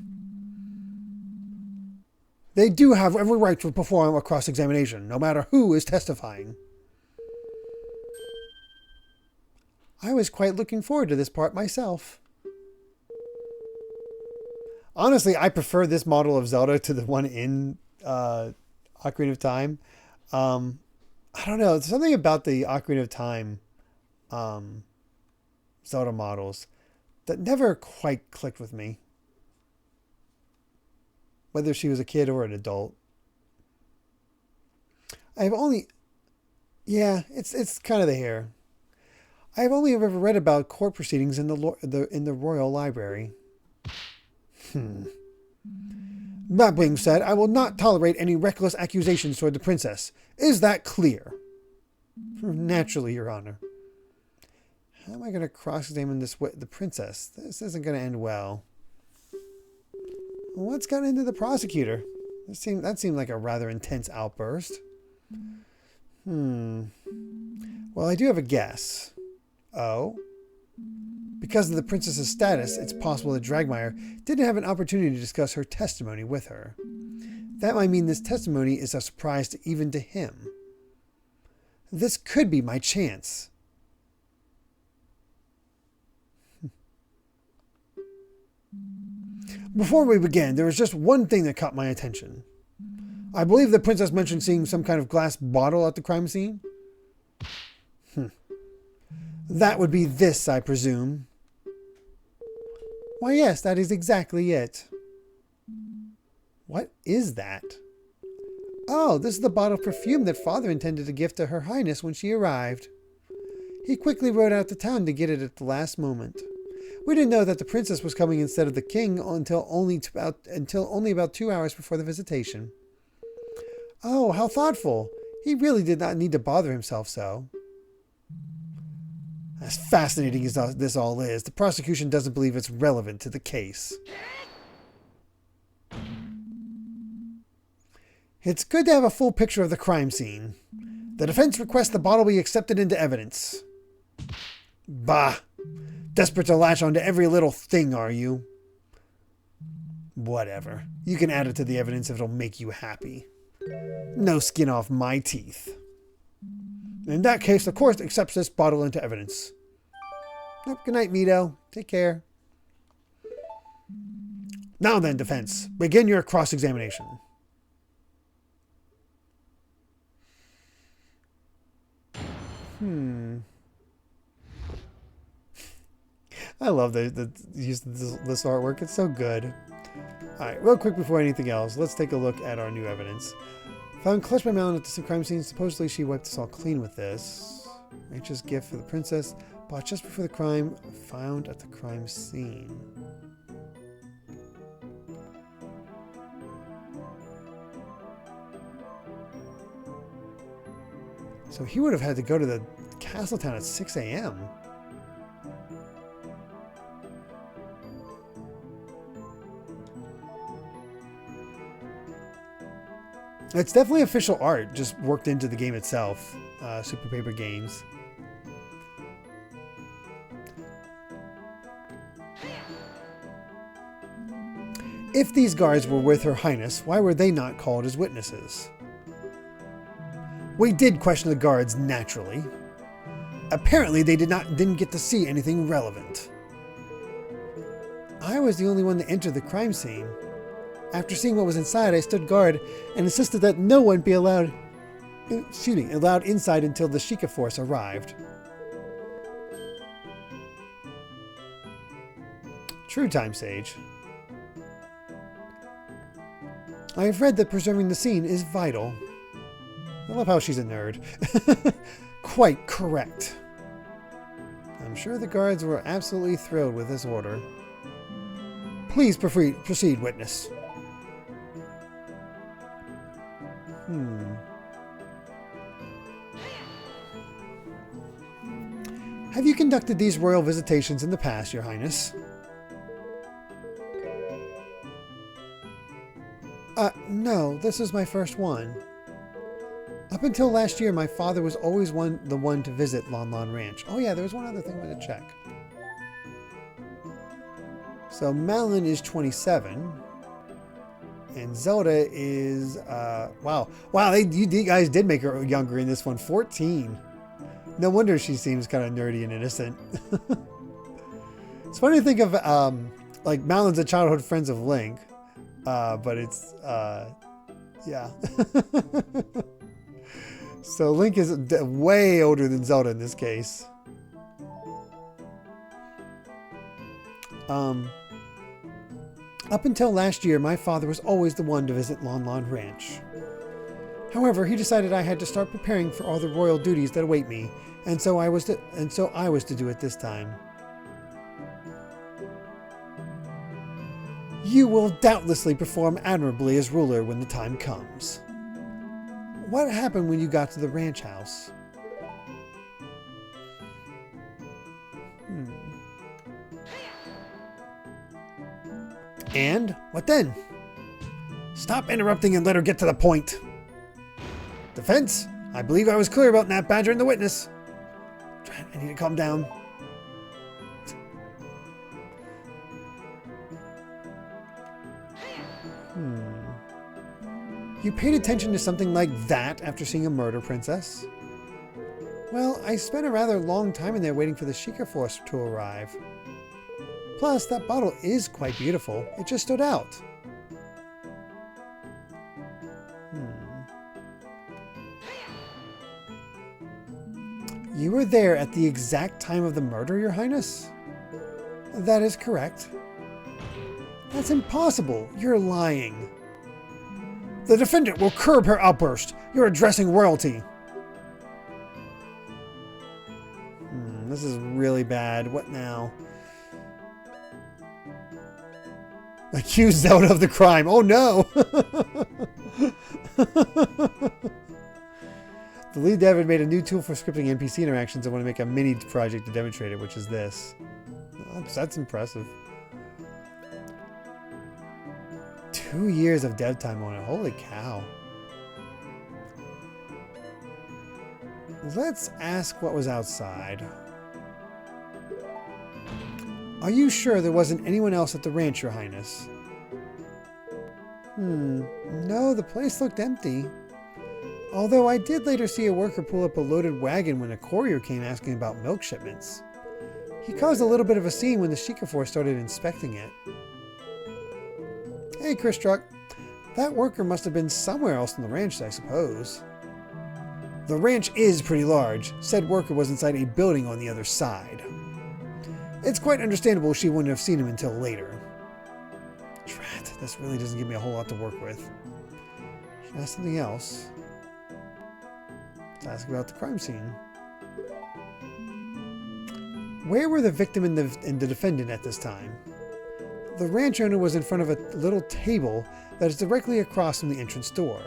They do have every right to perform a cross-examination, no matter who is testifying. I was quite looking forward to this part myself. Honestly, I prefer this model of Zelda to the one in Ocarina of Time. I don't know. There's something about the Ocarina of Time Zelda models that never quite clicked with me. Whether she was a kid or an adult. Yeah, it's kind of the hair. I've only ever read about court proceedings in the Royal Library. That being said, I will not tolerate any reckless accusations toward the princess. Is that clear? Naturally, Your Honor. How am I going to cross-examine the princess? This isn't going to end well. What's gotten into the prosecutor? That seemed like a rather intense outburst. Well, I do have a guess. Oh? Because of the princess's status, it's possible that Dragmire didn't have an opportunity to discuss her testimony with her. That might mean this testimony is a surprise even to him. This could be my chance. Before we begin, there was just one thing that caught my attention. I believe the princess mentioned seeing some kind of glass bottle at the crime scene. That would be this, I presume. Why, yes, that is exactly it. What is that? Oh, this is the bottle of perfume that Father intended to gift to Her Highness when she arrived. He quickly rode out to town to get it at the last moment. We didn't know that the princess was coming instead of the king until only about 2 hours before the visitation. Oh, how thoughtful. He really did not need to bother himself so. As fascinating as this all is, the prosecution doesn't believe it's relevant to the case. It's good to have a full picture of the crime scene. The defense requests the bottle be accepted into evidence. Bah! Desperate to latch onto every little thing, are you? Whatever. You can add it to the evidence if it'll make you happy. No skin off my teeth. In that case, the court accepts this bottle into evidence. Good night, Mito. Take care. Now then, defense. Begin your cross-examination. I love the use of this artwork. It's so good. Alright, real quick before anything else, let's take a look at our new evidence. Found clutched by Malin at the crime scene. Supposedly she wiped us all clean with this. Rachel's gift for the princess, bought just before the crime, found at the crime scene. So he would have had to go to the castle town at 6 a.m. It's definitely official art, just worked into the game itself. Super Paper Games. If these guards were with Her Highness, why were they not called as witnesses? We did question the guards, naturally. Apparently they didn't get to see anything relevant. I was the only one to enter the crime scene. After seeing what was inside, I stood guard and insisted that no one be allowed inside until the Sheikah force arrived. True, Time Sage. I have read that preserving the scene is vital. I love how she's a nerd. Quite correct. I'm sure the guards were absolutely thrilled with this order. Please proceed, witness. Have you conducted these royal visitations in the past, Your Highness? No, this is my first one. Up until last year, my father was always the one to visit Lon Lon Ranch. Oh yeah, there was one other thing I wanted to check. So Malin is 27. And Zelda is, wow, you guys did make her younger in this one, 14. No wonder she seems kind of nerdy and innocent. It's funny to think of, like, Malin's a childhood friends of Link, but it's, yeah. So Link is way older than Zelda in this case. Up until last year, my father was always the one to visit Lon Lon Ranch. However, he decided I had to start preparing for all the royal duties that await me, and so I was to do it this time. You will doubtlessly perform admirably as ruler when the time comes. What happened when you got to the ranch house? And what then? Stop interrupting and let her get to the point. Defense? I believe I was clear about Nat Badger and the witness. I need to calm down. You paid attention to something like that after seeing a murder princess? Well, I spent a rather long time in there waiting for the Sheikah force to arrive. Plus, that bottle is quite beautiful. It just stood out. You were there at the exact time of the murder, Your Highness? That is correct. That's impossible. You're lying. The defendant will curb her outburst. You're addressing royalty. This is really bad. What now? Accuse Zelda of the crime. Oh no! The lead dev had made a new tool for scripting NPC interactions. I want to make a mini project to demonstrate it, which is this. That's impressive. 2 years of dev time on it. Holy cow. Let's ask what was outside. Are you sure there wasn't anyone else at the ranch, Your Highness? No, the place looked empty. Although I did later see a worker pull up a loaded wagon when a courier came asking about milk shipments. He caused a little bit of a scene when the Sheikah force started inspecting it. Hey, Chris Truck. That worker must have been somewhere else on the ranch, I suppose. The ranch is pretty large. Said worker was inside a building on the other side. It's quite understandable she wouldn't have seen him until later. Drat, this really doesn't give me a whole lot to work with. Should I ask something else? Let's ask about the crime scene. Where were the victim and the defendant at this time? The ranch owner was in front of a little table that is directly across from the entrance door.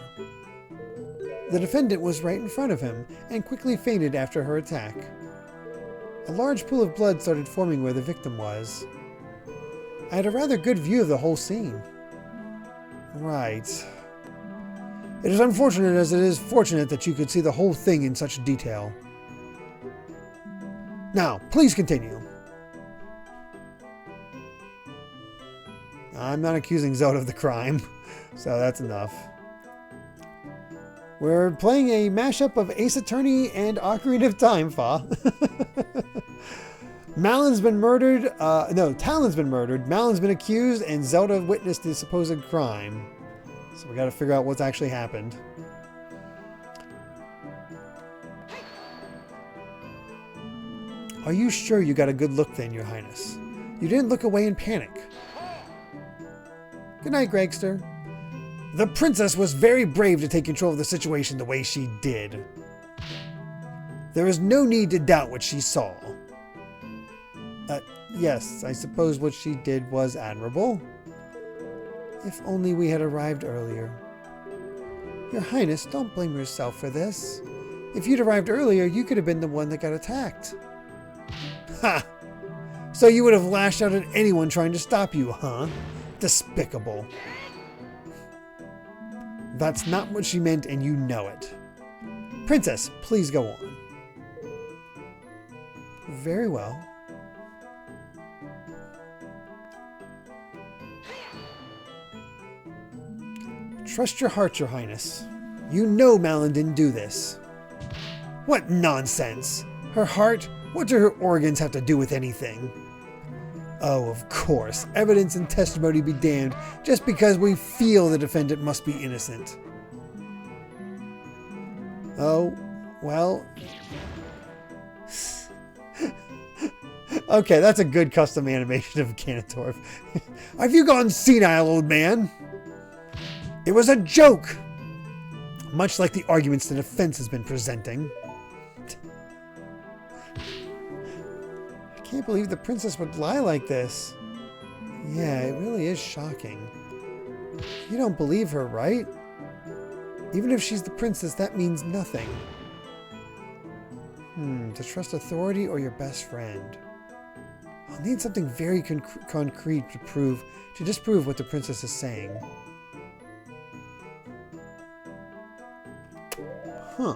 The defendant was right in front of him and quickly fainted after her attack. A large pool of blood started forming where the victim was. I had a rather good view of the whole scene. Right. It is unfortunate as it is fortunate that you could see the whole thing in such detail. Now, please continue. I'm not accusing Zelda of the crime, so that's enough. We're playing a mashup of Ace Attorney and Ocarina of Time, Fa. Talon's been murdered. Malon's been accused, and Zelda witnessed the supposed crime. So we got to figure out what's actually happened. Are you sure you got a good look then, Your Highness? You didn't look away in panic. Good night, Gregster. The princess was very brave to take control of the situation the way she did. There is no need to doubt what she saw. Yes, I suppose what she did was admirable. If only we had arrived earlier. Your Highness, don't blame yourself for this. If you'd arrived earlier, you could have been the one that got attacked. Ha! So you would have lashed out at anyone trying to stop you, huh? Despicable. That's not what she meant, and you know it. Princess, please go on. Very well. Trust your heart, Your Highness. You know Malon didn't do this. What nonsense! Her heart? What do her organs have to do with anything? Oh, of course. Evidence and testimony be damned just because we feel the defendant must be innocent. Oh, well. Okay, that's a good custom animation of Ganondorf. Have you gone senile, old man? It was a joke! Much like the arguments the defense has been presenting. I can't believe the princess would lie like this. Yeah, it really is shocking. You don't believe her, right? Even if she's the princess, that means nothing. To trust authority or your best friend? I'll need something very concrete to disprove what the princess is saying. Huh.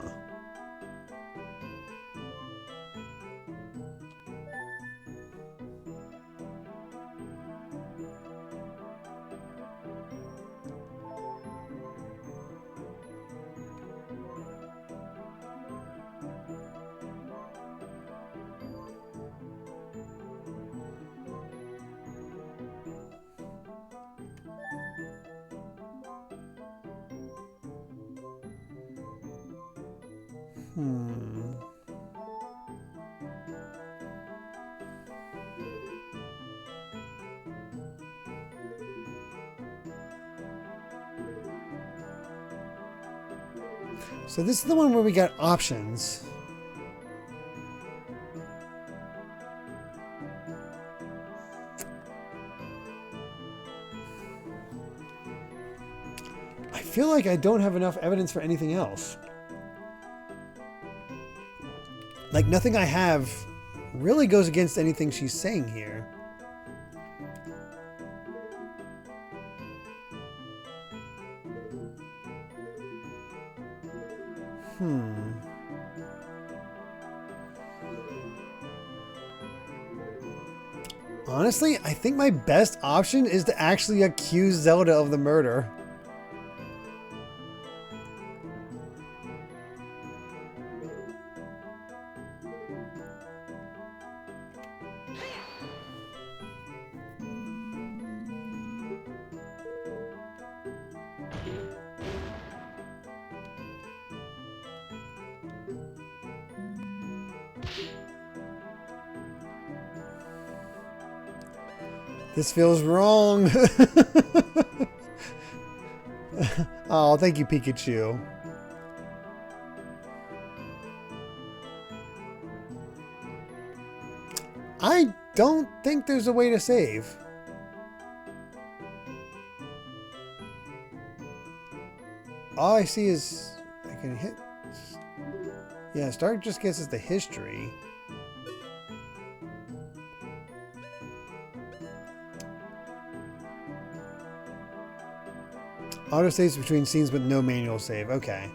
So this is the one where we got options. I feel like I don't have enough evidence for anything else. Like, nothing I have really goes against anything she's saying here. Honestly, I think my best option is to actually accuse Zelda of the murder. This feels wrong. Oh, thank you, Pikachu. I don't think there's a way to save. All I see is I can hit. Yeah, start just gets us the history. Auto saves between scenes with no manual save. Okay.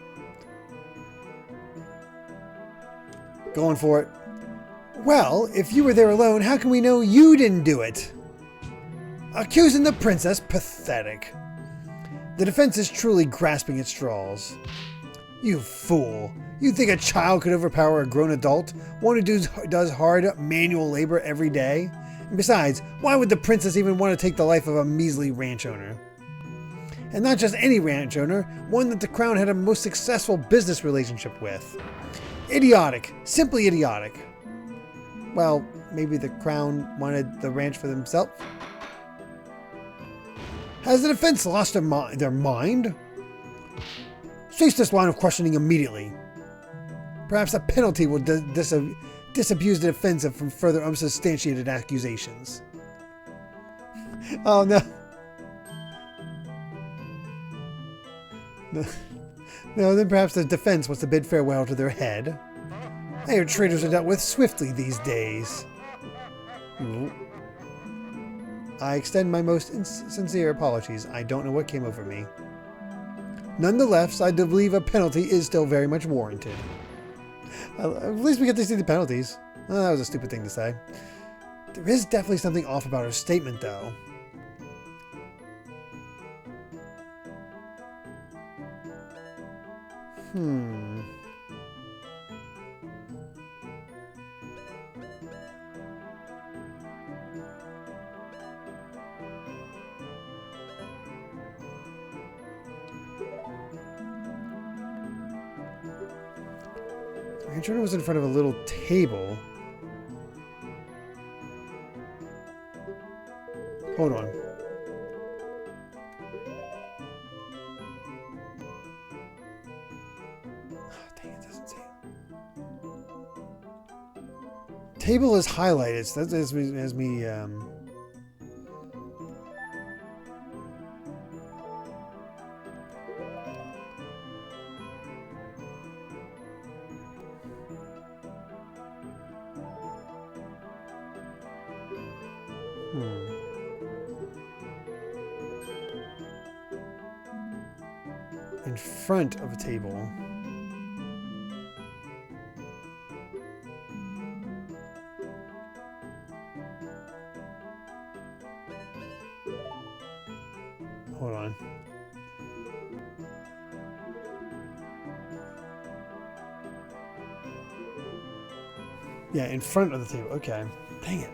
Going for it. Well, if you were there alone, how can we know you didn't do it? Accusing the princess? Pathetic. The defense is truly grasping at straws. You fool. You think a child could overpower a grown adult? One who does hard manual labor every day? And besides, why would the princess even want to take the life of a measly ranch owner? And not just any ranch owner, one that the crown had a most successful business relationship with. Idiotic. Simply idiotic. Well, maybe the crown wanted the ranch for themselves? Has the defense lost their mind? Cease this line of questioning immediately. Perhaps a penalty will disabuse the defensive from further unsubstantiated accusations. Oh no. No, then perhaps the defense wants to bid farewell to their head. I hear traitors are dealt with swiftly these days. I extend my most sincere apologies. I don't know what came over me. Nonetheless, I believe a penalty is still very much warranted. At least we get to see the penalties. Oh, that was a stupid thing to say. There is definitely something off about her statement, though. Andrew was in front of a little table. Hold on. Dang, it doesn't say. Table is highlighted. So that has me in front of a table. Hold on. Yeah, in front of the table. Okay. Dang it.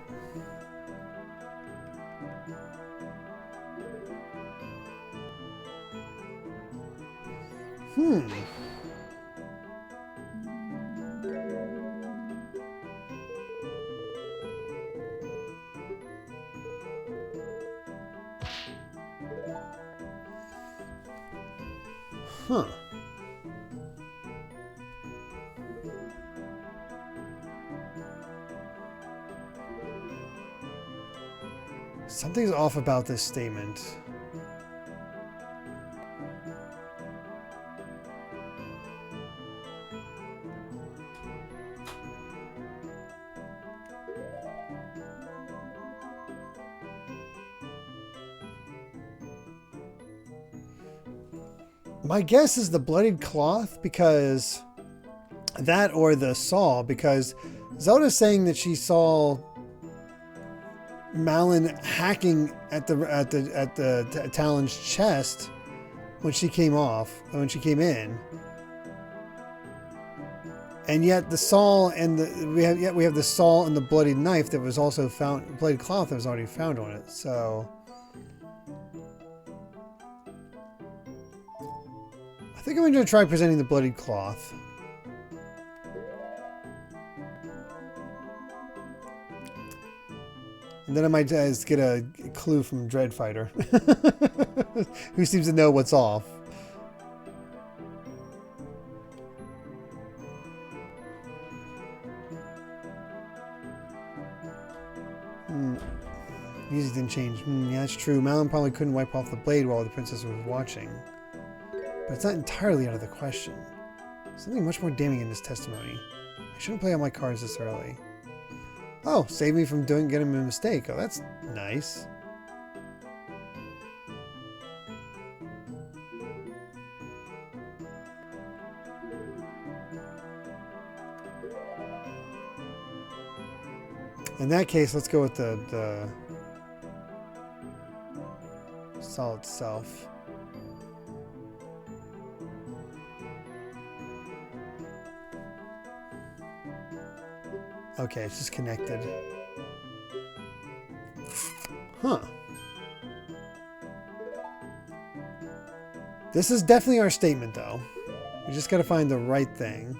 Huh. Something's off about this statement. My guess is the bloodied cloth, because that, or the saw, because Zelda's saying that she saw Malin hacking at the Talon's chest when she came in, and yet the saw and we have the saw and the bloodied knife that was also found, bloodied cloth that was already found on it. So I think I'm going to try presenting the bloodied cloth. And then I might just get a clue from Dreadfighter, who seems to know what's off. Music didn't change. Yeah, that's true. Malin probably couldn't wipe off the blade while the princess was watching. But it's not entirely out of the question. Something much more damning in this testimony. I shouldn't play on my cards this early. Oh, save me from getting a mistake. Oh, that's nice. In that case, let's go with the saw itself. Okay, it's just connected. Huh. This is definitely our statement, though. We just gotta find the right thing.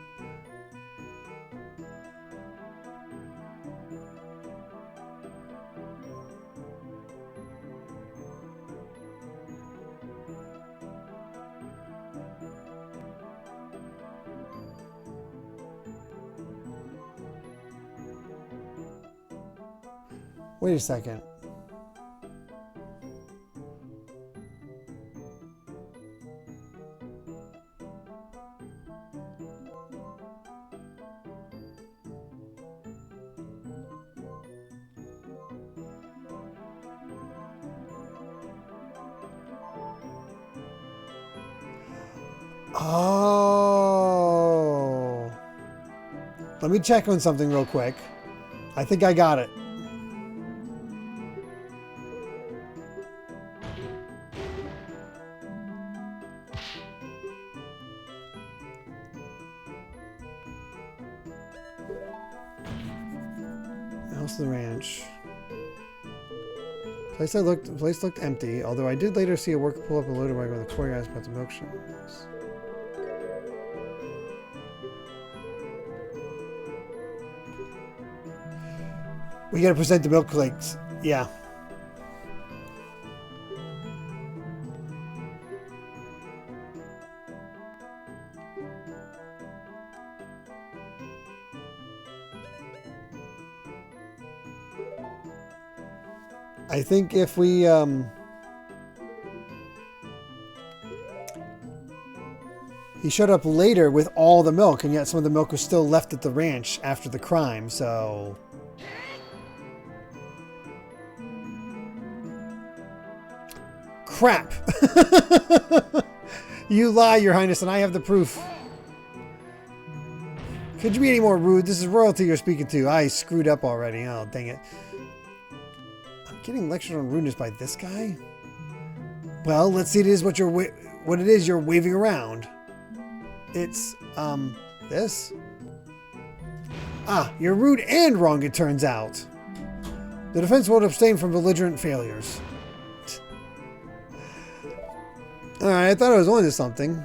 Wait a second. Oh. Let me check on something real quick. I think I got it. House of the ranch. Place looked empty, although I did later see a worker pull up a loader wagon with a quarry asked about the milk shipments. We gotta present the milk crates. Yeah. I think if we he showed up later with all the milk, and yet some of the milk was still left at the ranch after the crime, so crap. You lie, Your Highness, and I have the proof. Could you be any more rude? This is royalty you're speaking to. I screwed up already. Oh, dang it. I'm getting lectured on rudeness by this guy? Well, let's see what it is you're waving around. It's, this? Ah, you're rude and wrong, it turns out. The defense won't abstain from belligerent failures. Alright, I thought I was on to something.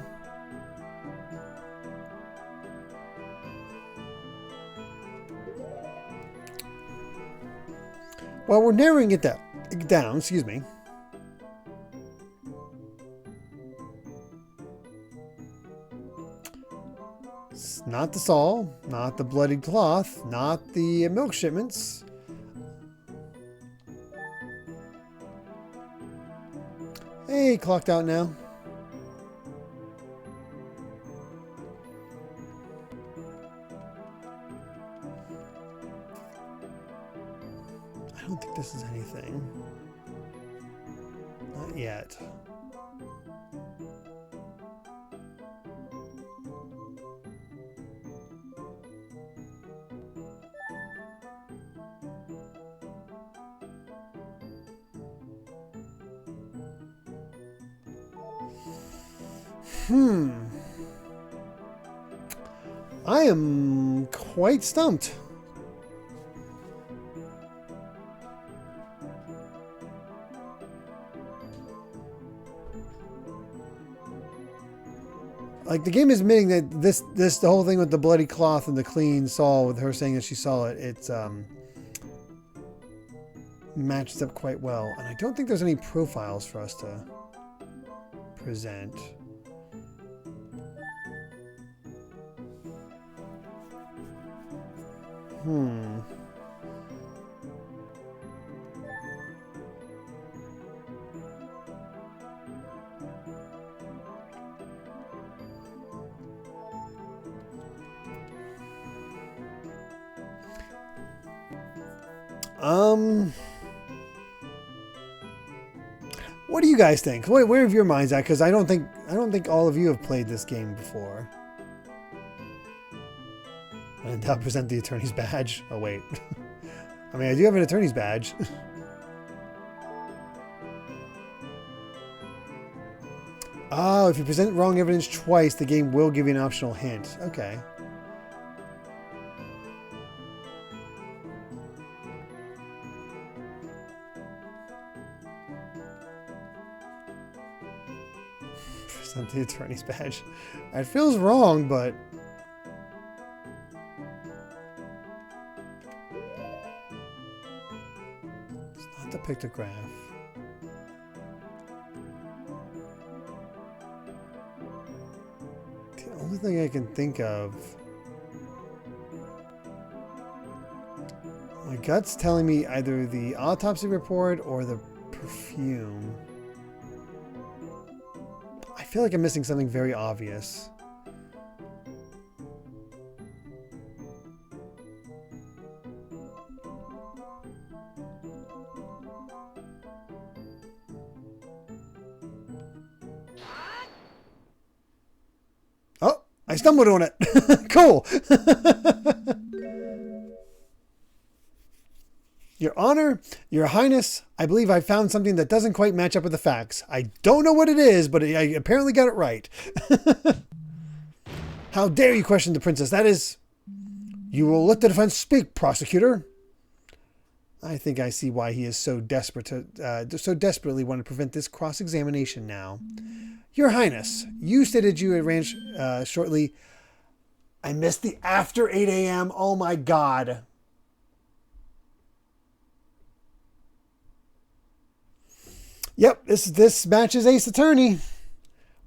Well, we're narrowing it down, excuse me. It's not the saw, not the bloodied cloth, not the milk shipments. Hey, clocked out now. I don't think this is anything. Not yet. I am quite stumped. Like, the game is admitting that the whole thing with the bloody cloth and the clean saw, with her saying that she saw it, it's matches up quite well. And I don't think there's any profiles for us to present. What do you guys think? Where have your minds at? Because I don't think all of you have played this game before. And I'll present the attorney's badge. Oh wait, I mean, I do have an attorney's badge. Oh, if you present wrong evidence twice, the game will give you an optional hint. Okay. Present the attorney's badge. It feels wrong, but... It's not the pictograph. The only thing I can think of... My gut's telling me either the autopsy report or the perfume. I feel like I'm missing something very obvious. Oh, I stumbled on it. Cool. Your Honor, Your Highness, I believe I found something that doesn't quite match up with the facts. I don't know what it is, but I apparently got it right. How dare you question the princess? That is... You will let the defense speak, prosecutor. I think I see why he is so desperate to, so desperately want to prevent this cross-examination now. Your Highness, you stated you arranged shortly... I missed the after 8 a.m. Oh my God. Yep, this matches Ace Attorney.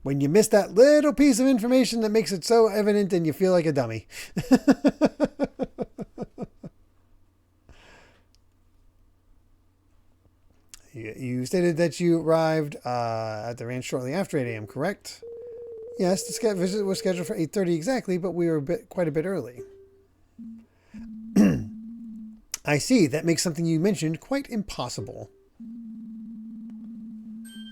When you miss that little piece of information that makes it so evident and you feel like a dummy. You stated that you arrived at the ranch shortly after 8 a.m., correct? Yes, the visit was scheduled for 8:30 exactly, but we were quite a bit early. I see. That makes something you mentioned quite impossible.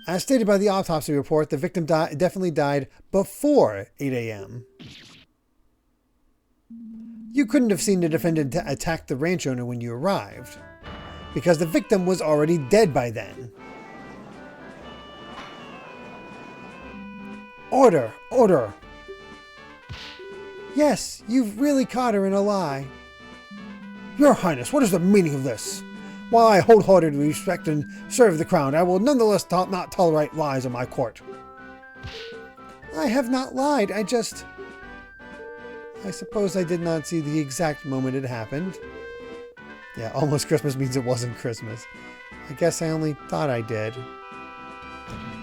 As stated by the autopsy report, the victim definitely died before 8 a.m. You couldn't have seen the defendant attack the ranch owner when you arrived, because the victim was already dead by then. Order! Order! Yes, you've really caught her in a lie. Your Highness, what is the meaning of this? While I wholeheartedly respect and serve the crown, I will nonetheless not tolerate lies in my court. I have not lied, I suppose I did not see the exact moment it happened. Yeah, almost Christmas means it wasn't Christmas. I guess I only thought I did.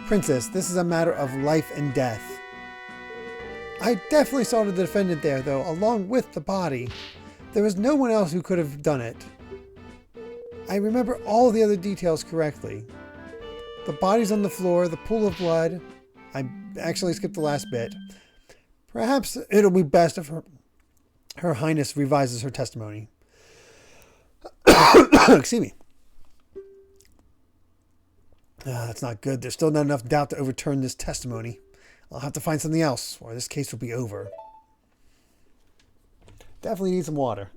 Princess, this is a matter of life and death. I definitely saw the defendant there, though, along with the body. There was no one else who could have done it. I remember all the other details correctly. The body's on the floor, the pool of blood. I actually skipped the last bit. Perhaps it'll be best if Her Highness revises her testimony. Excuse me. That's not good. There's still not enough doubt to overturn this testimony. I'll have to find something else, or this case will be over. Definitely need some water.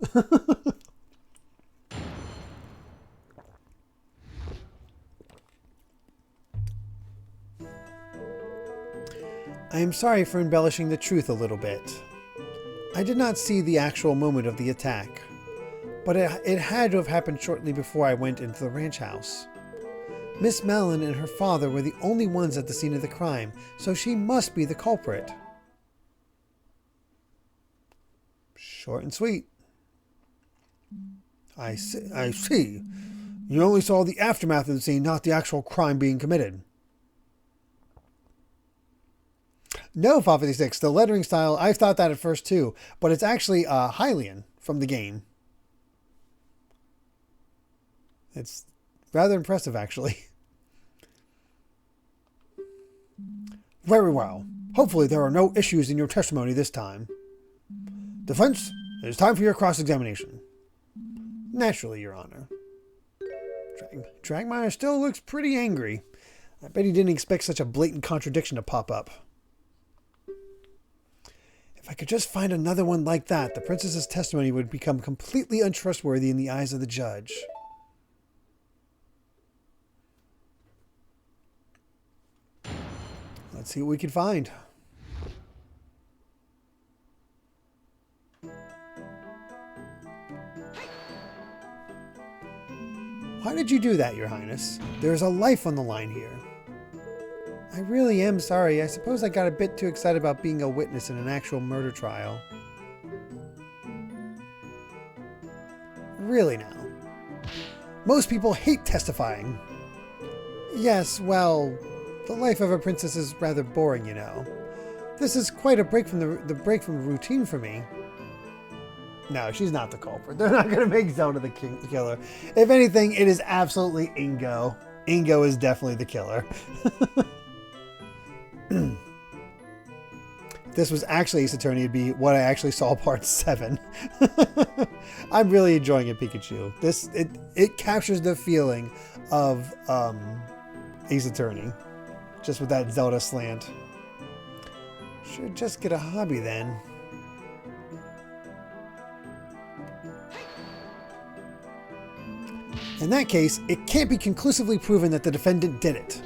I am sorry for embellishing the truth a little bit. I did not see the actual moment of the attack, but it had to have happened shortly before I went into the ranch house. Miss Mellon and her father were the only ones at the scene of the crime, so she must be the culprit. Short and sweet. I see. You only saw the aftermath of the scene, not the actual crime being committed. No, 556. The lettering style, I thought that at first too, but it's actually Hylian from the game. It's rather impressive, actually. Very well. Hopefully there are no issues in your testimony this time. Defense, it is time for your cross-examination. Naturally, Your Honor. Dragmire still looks pretty angry. I bet he didn't expect such a blatant contradiction to pop up. If I could just find another one like that, the princess's testimony would become completely untrustworthy in the eyes of the judge. Let's see what we can find. Why did you do that, Your Highness? There is a life on the line here. I really am sorry. I suppose I got a bit too excited about being a witness in an actual murder trial. Really now. Most people hate testifying. Yes, well, the life of a princess is rather boring, you know. This is quite a break from the break from routine for me. No, she's not the culprit. They're not going to make Zelda the killer. If anything, it is absolutely Ingo. Ingo is definitely the killer. If this was actually Ace Attorney, it'd be What I Actually Saw Part 7. I'm really enjoying it, Pikachu. It captures the feeling of Ace Attorney. Just with that Zelda slant. Should just get a hobby then. In that case, it can't be conclusively proven that the defendant did it.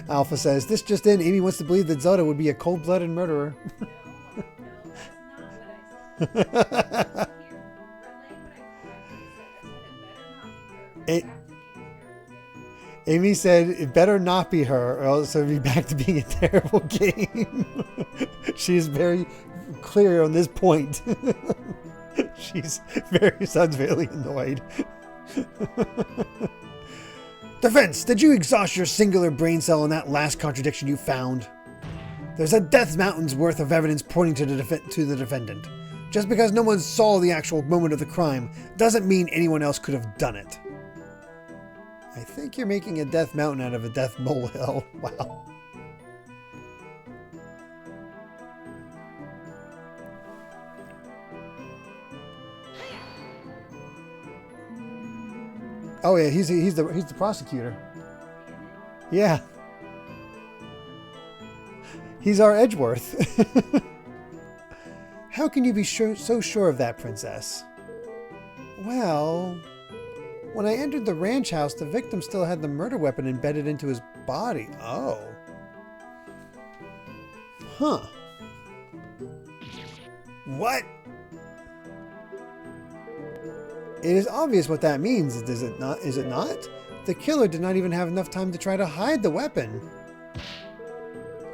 Alpha says, this just in, Amy wants to believe that Zelda would be a cold-blooded murderer. No, that's not what I said. Amy said, it better not be her, or else it'll be back to being a terrible game. She's very clear on this point. Sounds very annoyed. Defense, did you exhaust your singular brain cell on that last contradiction you found? There's a death mountain's worth of evidence pointing to the defendant. Just because no one saw the actual moment of the crime doesn't mean anyone else could have done it. I think you're making a death mountain out of a death molehill. Wow. Oh yeah, he's the prosecutor. Yeah. He's our Edgeworth. How can you be so sure of that, Princess? Well, when I entered the ranch house, the victim still had the murder weapon embedded into his body. Oh. Huh. What? It is obvious what that means, is it not? Is it not? The killer did not even have enough time to try to hide the weapon.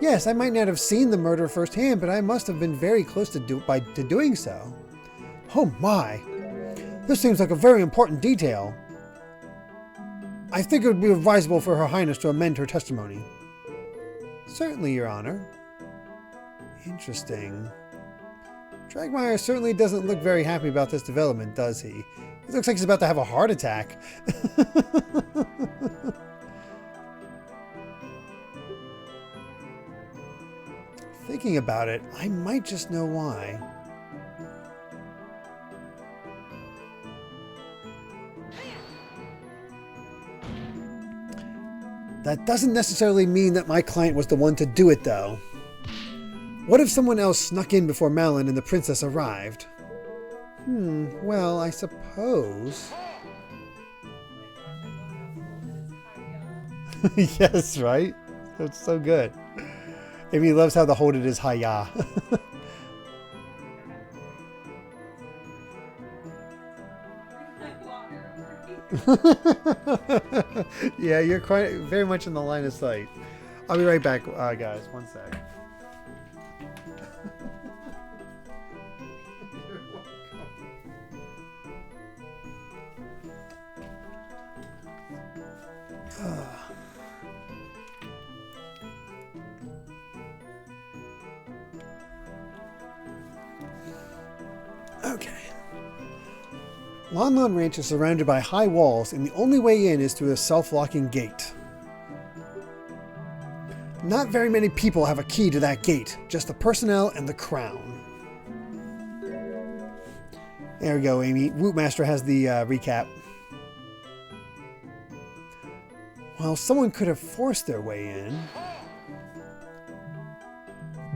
Yes, I might not have seen the murder firsthand, but I must have been very close to doing so. Oh my! This seems like a very important detail. I think it would be advisable for Her Highness to amend her testimony. Certainly, Your Honor. Interesting. Dragmire certainly doesn't look very happy about this development, does he? It looks like he's about to have a heart attack. Thinking about it, I might just know why. That doesn't necessarily mean that my client was the one to do it, though. What if someone else snuck in before Malin and the princess arrived? Well, I suppose... Yes, right? That's so good. Amy loves how the hold it is hi-ya. Yeah, you're quite very much in the line of sight. I'll be right back, guys. One sec. Okay. Lon Lon Ranch is surrounded by high walls, and the only way in is through a self-locking gate. Not very many people have a key to that gate, just the personnel and the crown. There we go, Amy. Wootmaster has the recap. Well, someone could have forced their way in.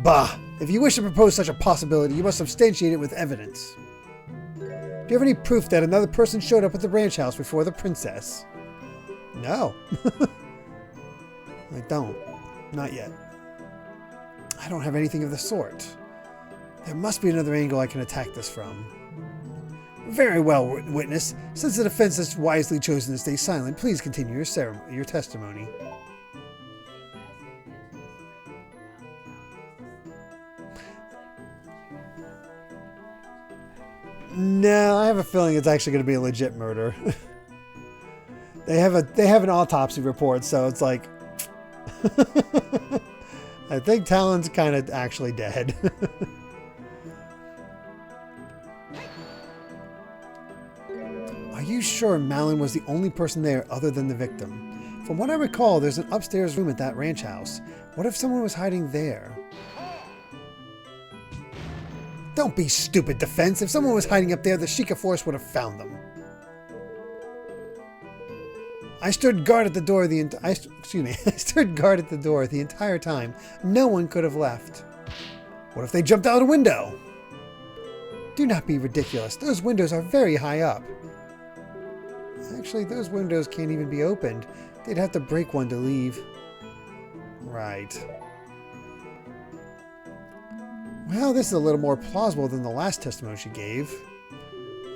Bah! If you wish to propose such a possibility, you must substantiate it with evidence. Do you have any proof that another person showed up at the ranch house before the princess? No. I don't. Not yet. I don't have anything of the sort. There must be another angle I can attack this from. Very well, witness. Since the defense has wisely chosen to stay silent, please continue your testimony. No, I have a feeling it's actually going to be a legit murder. They have an autopsy report, so it's like I think Talon's kind of actually dead. Are you sure Malin was the only person there other than the victim? From what I recall, there's an upstairs room at that ranch house. What if someone was hiding there? Don't be stupid, defense. If someone was hiding up there, the Sheikah force would have found them. I stood guard at the door I stood guard at the door the entire time. No one could have left. What if they jumped out a window? Do not be ridiculous. Those windows are very high up. Actually, those windows can't even be opened. They'd have to break one to leave. Right. Well, this is a little more plausible than the last testimony she gave.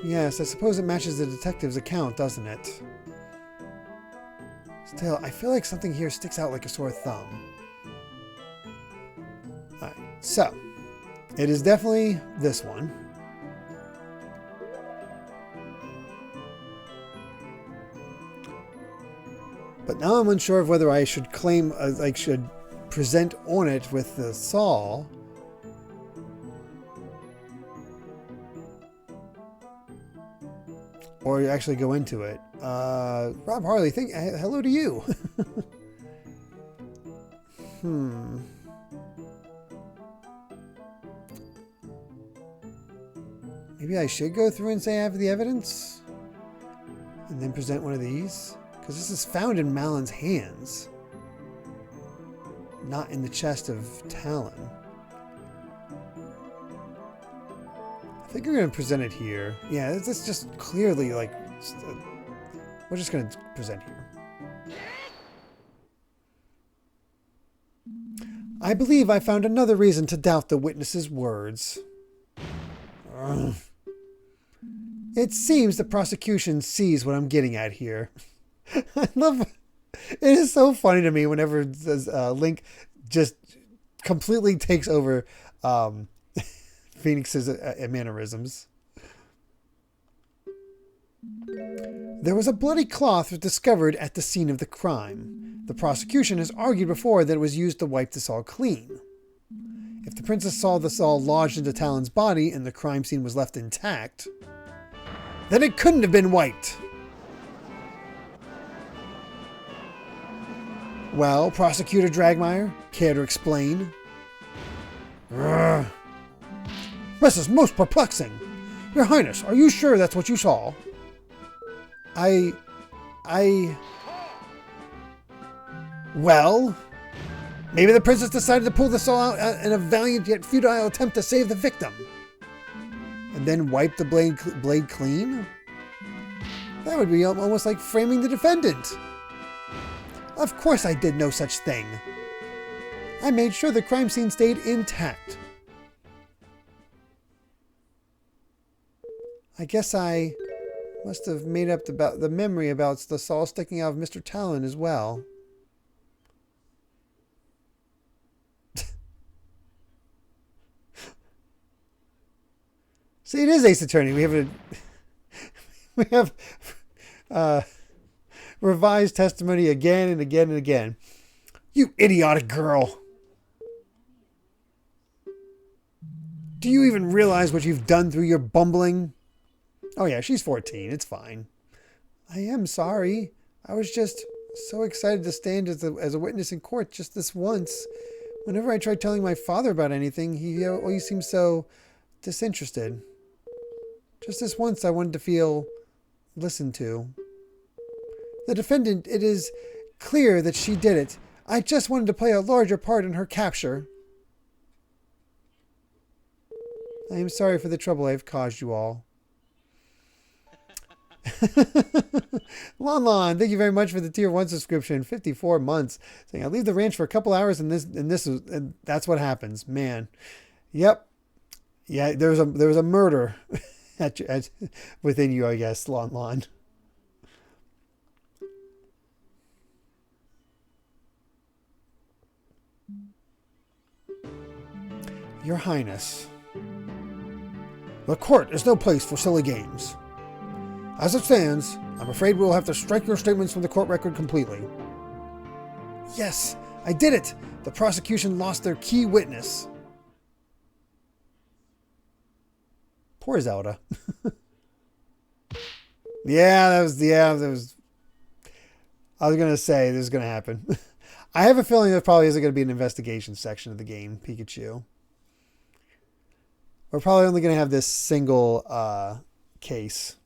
Yes, I suppose it matches the detective's account, doesn't it? Still, I feel like something here sticks out like a sore thumb. Alright, so, it is definitely this one. But now I'm unsure of whether I should claim, should present on it with the saw. Or actually go into it. Rob Harley, hello to you. Maybe I should go through and say I have the evidence? And then present one of these? Because this is found in Malin's hands. Not in the chest of Talon. I think we're going to present it here. Yeah, it's just clearly like... we're just going to present here. I believe I found another reason to doubt the witness's words. Ugh. It seems the prosecution sees what I'm getting at here. I love... It is so funny to me whenever Link just completely takes over... Phoenix's mannerisms. There was a bloody cloth discovered at the scene of the crime. The prosecution has argued before that it was used to wipe the saw clean. If the princess saw the saw lodged into Talon's body and the crime scene was left intact, then it couldn't have been wiped. Well, Prosecutor Dragmire, care to explain? Urgh. This is most perplexing. Your Highness, are you sure that's what you saw? Well, maybe the princess decided to pull the saw out in a valiant yet futile attempt to save the victim. And then wipe the blade clean? That would be almost like framing the defendant. Of course I did no such thing. I made sure the crime scene stayed intact. I guess I must have made up the memory about the saw sticking out of Mr. Talon as well. See, it is Ace Attorney. We have revised testimony again and again and again. You idiotic girl. Do you even realize what you've done through your bumbling? Oh yeah, she's 14. It's fine. I am sorry. I was just so excited to stand as a witness in court just this once. Whenever I tried telling my father about anything, he always seemed so disinterested. Just this once I wanted to feel listened to. The defendant, it is clear that she did it. I just wanted to play a larger part in her capture. I am sorry for the trouble I have caused you all. Lon, thank you very much for the tier 1 subscription. 54 months. Saying I leave the ranch for a couple hours and that's what happens. Man. Yep. Yeah, there was a murder Within you, I guess, Lon. Your Highness, the court is no place for silly games. As it stands, I'm afraid we'll have to strike your statements from the court record completely. Yes, I did it! The prosecution lost their key witness. Poor Zelda. That was. I was going to say this is going to happen. I have a feeling there probably isn't going to be an investigation section of the game, Pikachu. We're probably only going to have this single case.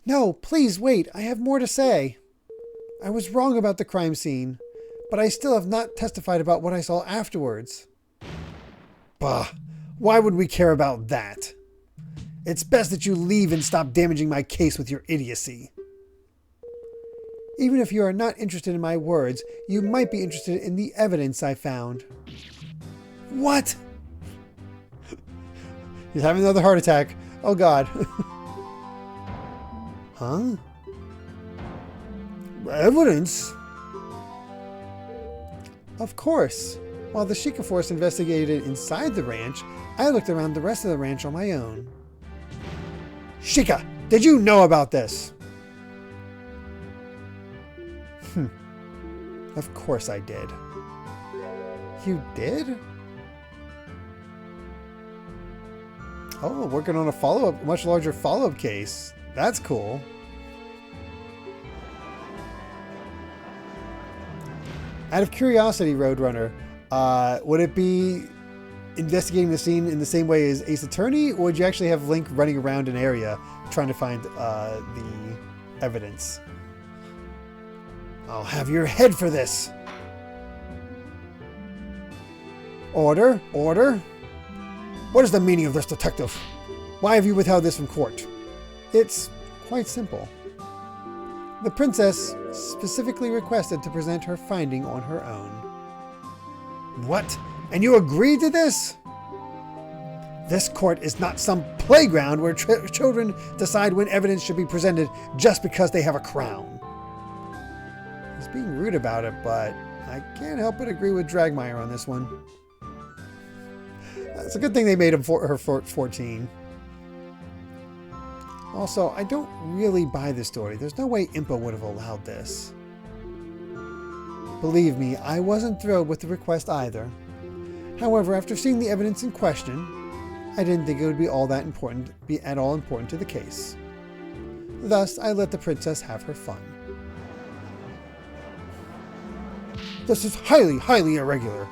No, please wait. I have more to say. I was wrong about the crime scene, but I still have not testified about what I saw afterwards. Bah, why would we care about that? It's best that you leave and stop damaging my case with your idiocy. Even if you are not interested in my words, you might be interested in the evidence I found. What? He's having another heart attack. Oh, God. Huh? Evidence? Of course. While the Sheikah Force investigated inside the ranch, I looked around the rest of the ranch on my own. Sheikah, did you know about this? Of course I did. You did? Oh, working on a follow-up, much larger follow-up case. That's cool. Out of curiosity, Roadrunner, would it be investigating the scene in the same way as Ace Attorney, or would you actually have Link running around an area trying to find the evidence? I'll have your head for this. Order? Order? What is the meaning of this, detective? Why have you withheld this from court? It's quite simple. The princess specifically requested to present her finding on her own. What? And you agreed to this? This court is not some playground where children decide when evidence should be presented just because they have a crown. He's being rude about it, but I can't help but agree with Dragmire on this one. It's a good thing they made him her 14. Also, I don't really buy this story. There's no way Impa would have allowed this. Believe me, I wasn't thrilled with the request either. However, after seeing the evidence in question, I didn't think it would be at all important to the case. Thus, I let the princess have her fun. This is highly, highly irregular.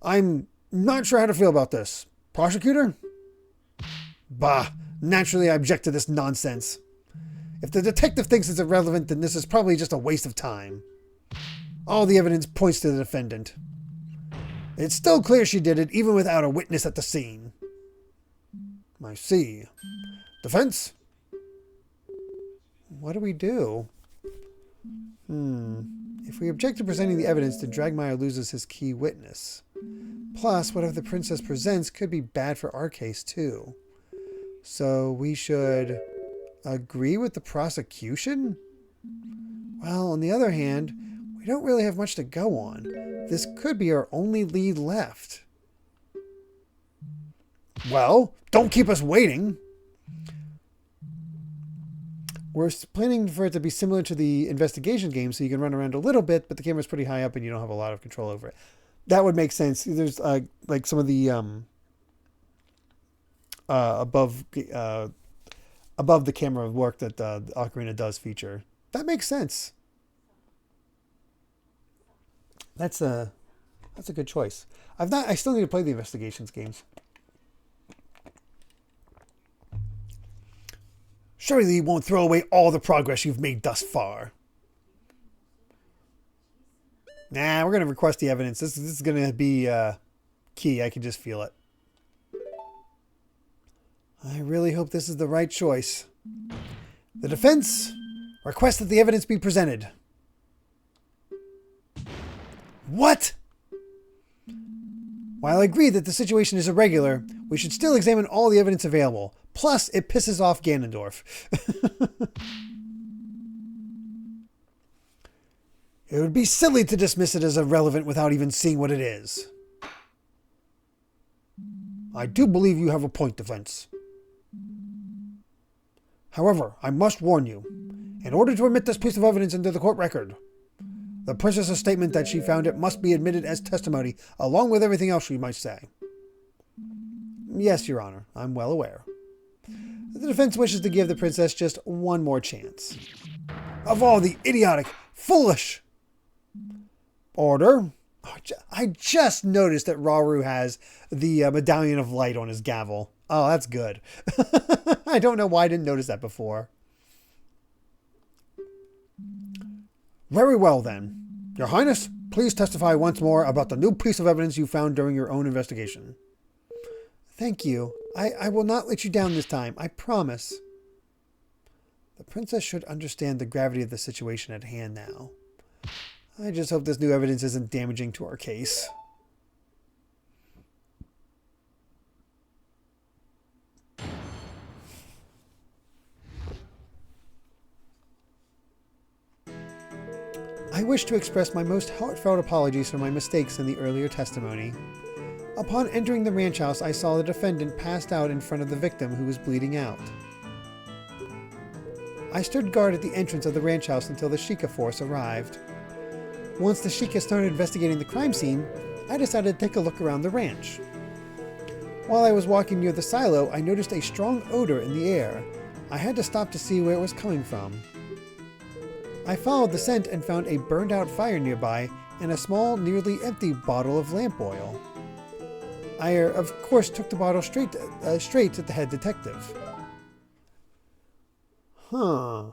I'm not sure how to feel about this. Prosecutor? Bah, naturally I object to this nonsense. If the detective thinks it's irrelevant, then this is probably just a waste of time. All the evidence points to the defendant. It's still clear she did it, even without a witness at the scene. I see. Defense? What do we do? If we object to presenting the evidence, then Dragmire loses his key witness. Plus, whatever the princess presents could be bad for our case, too. So we should agree with the prosecution? Well, on the other hand, we don't really have much to go on. This could be our only lead left. Well, don't keep us waiting. We're planning for it to be similar to the investigation game, so you can run around a little bit, but the camera's pretty high up and you don't have a lot of control over it. That would make sense. There's like some of the above the camera work that Ocarina does feature. That makes sense. That's a good choice. I still need to play the investigations games. Surely you won't throw away all the progress you've made thus far. Nah, we're going to request the evidence. This is going to be key. I can just feel it. I really hope this is the right choice. The defense requests that the evidence be presented. While I agree that the situation is irregular, we should still examine all the evidence available. Plus, it pisses off Ganondorf. It would be silly to dismiss it as irrelevant without even seeing what it is. I do believe you have a point, Defense. However, I must warn you, in order to admit this piece of evidence into the court record, the princess's statement that she found it must be admitted as testimony, along with everything else she might say. Yes, Your Honor, I'm well aware. The defense wishes to give the princess just one more chance. Of all the idiotic, foolish... Order. I just noticed that Rauru has the Medallion of Light on his gavel. Oh, that's good. I don't know why I didn't notice that before. Very well, then. Your Highness, please testify once more about the new piece of evidence you found during your own investigation. Thank you. I will not let you down this time. I promise. The princess should understand the gravity of the situation at hand now. I just hope this new evidence isn't damaging to our case. I wish to express my most heartfelt apologies for my mistakes in the earlier testimony. Upon entering the ranch house, I saw the defendant passed out in front of the victim who was bleeding out. I stood guard at the entrance of the ranch house until the Sheikah force arrived. Once the Sheikah started investigating the crime scene, I decided to take a look around the ranch. While I was walking near the silo, I noticed a strong odor in the air. I had to stop to see where it was coming from. I followed the scent and found a burned out fire nearby and a small, nearly empty bottle of lamp oil. I, of course, took the bottle straight to the head detective. Huh.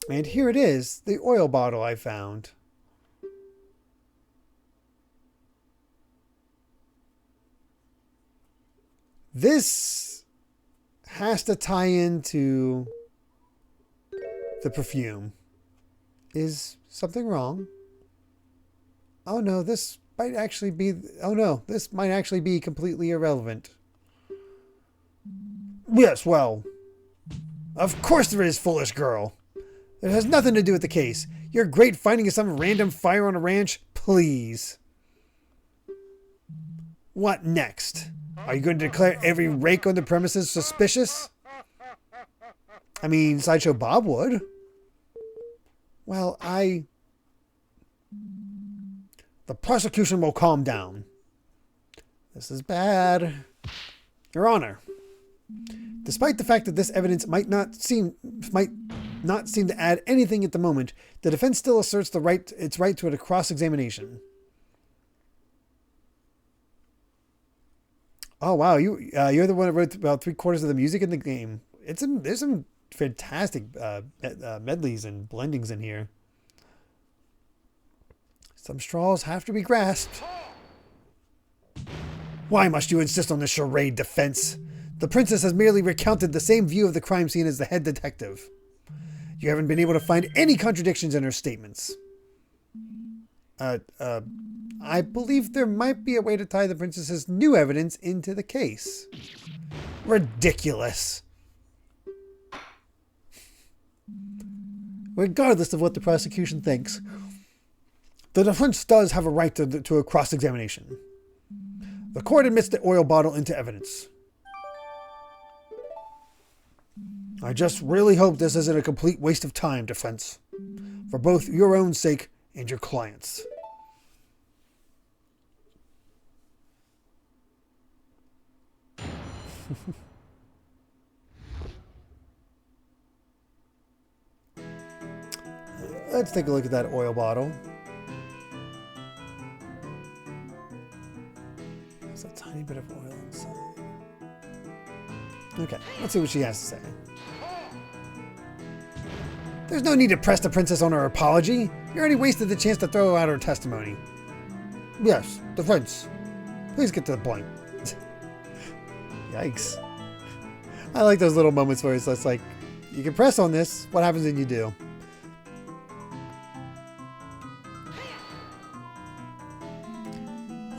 And here it is, the oil bottle I found. This has to tie into the perfume. Is something wrong? Oh no, this might actually be... Oh no, this might actually be completely irrelevant. Yes, well... Of course there is, foolish girl. It has nothing to do with the case. You're great finding some random fire on a ranch. Please. What next? Are you going to declare every rake on the premises suspicious? I mean, Sideshow Bob would. Well, The prosecution will calm down. This is bad. Your Honor, despite the fact that this evidence might not seem to add anything at the moment, the defense still asserts its right to a cross-examination. Oh wow, you're the one that wrote about 3/4 of the music in the game. There's some fantastic medleys and blendings in here. Some straws have to be grasped. Why must you insist on this charade, defense? The princess has merely recounted the same view of the crime scene as the head detective. You haven't been able to find any contradictions in her statements. I believe there might be a way to tie the princess's new evidence into the case. Ridiculous. Regardless of what the prosecution thinks, the defense does have a right to a cross-examination. The court admits the oil bottle into evidence. I just really hope this isn't a complete waste of time, defense, for both your own sake and your clients. Let's take a look at that oil bottle. There's a tiny bit of oil inside. Okay, let's see what she has to say. There's no need to press the princess on her apology. You already wasted the chance to throw out her testimony. Yes, defense. Please get to the point. Yikes. I like those little moments where it's just like, you can press on this, what happens when you do?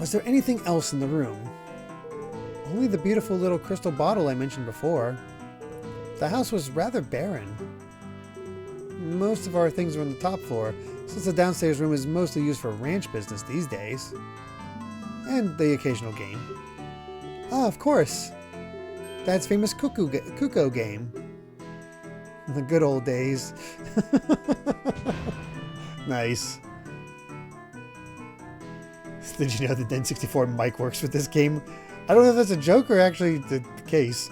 Was there anything else in the room? Only the beautiful little crystal bottle I mentioned before. The house was rather barren. Most of our things were on the top floor, since the downstairs room is mostly used for ranch business these days. And the occasional game. Ah, of course. Dad's famous Cuckoo game. The good old days. Nice. Did you know the N64 mic works with this game? I don't know if that's a joke or actually the case.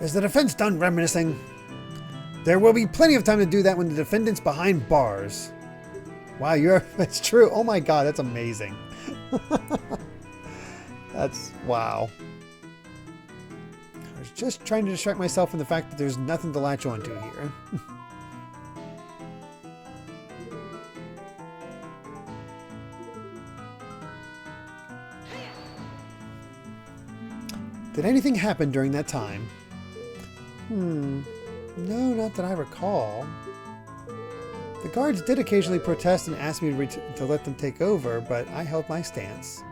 Is the defense done reminiscing? There will be plenty of time to do that when the defendant's behind bars. Wow, that's true. Oh my god, that's amazing. Wow. I was just trying to distract myself from the fact that there's nothing to latch onto here. Did anything happen during that time? No, not that I recall. The guards did occasionally protest and ask me to let them take over, but I held my stance.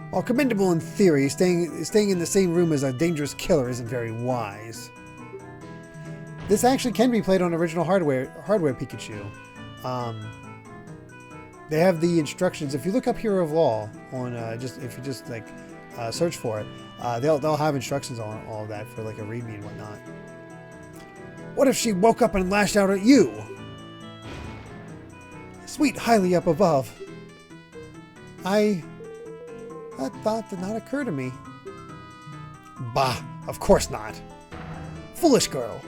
While commendable in theory, staying in the same room as a dangerous killer isn't very wise. This actually can be played on original hardware Pikachu. They have the instructions. If you look up Hero of Law on if you just like search for it, they'll have instructions on all of that for like a readme and whatnot. What if she woke up and lashed out at you? Sweet, highly up above. That thought did not occur to me. Bah, of course not. Foolish girl.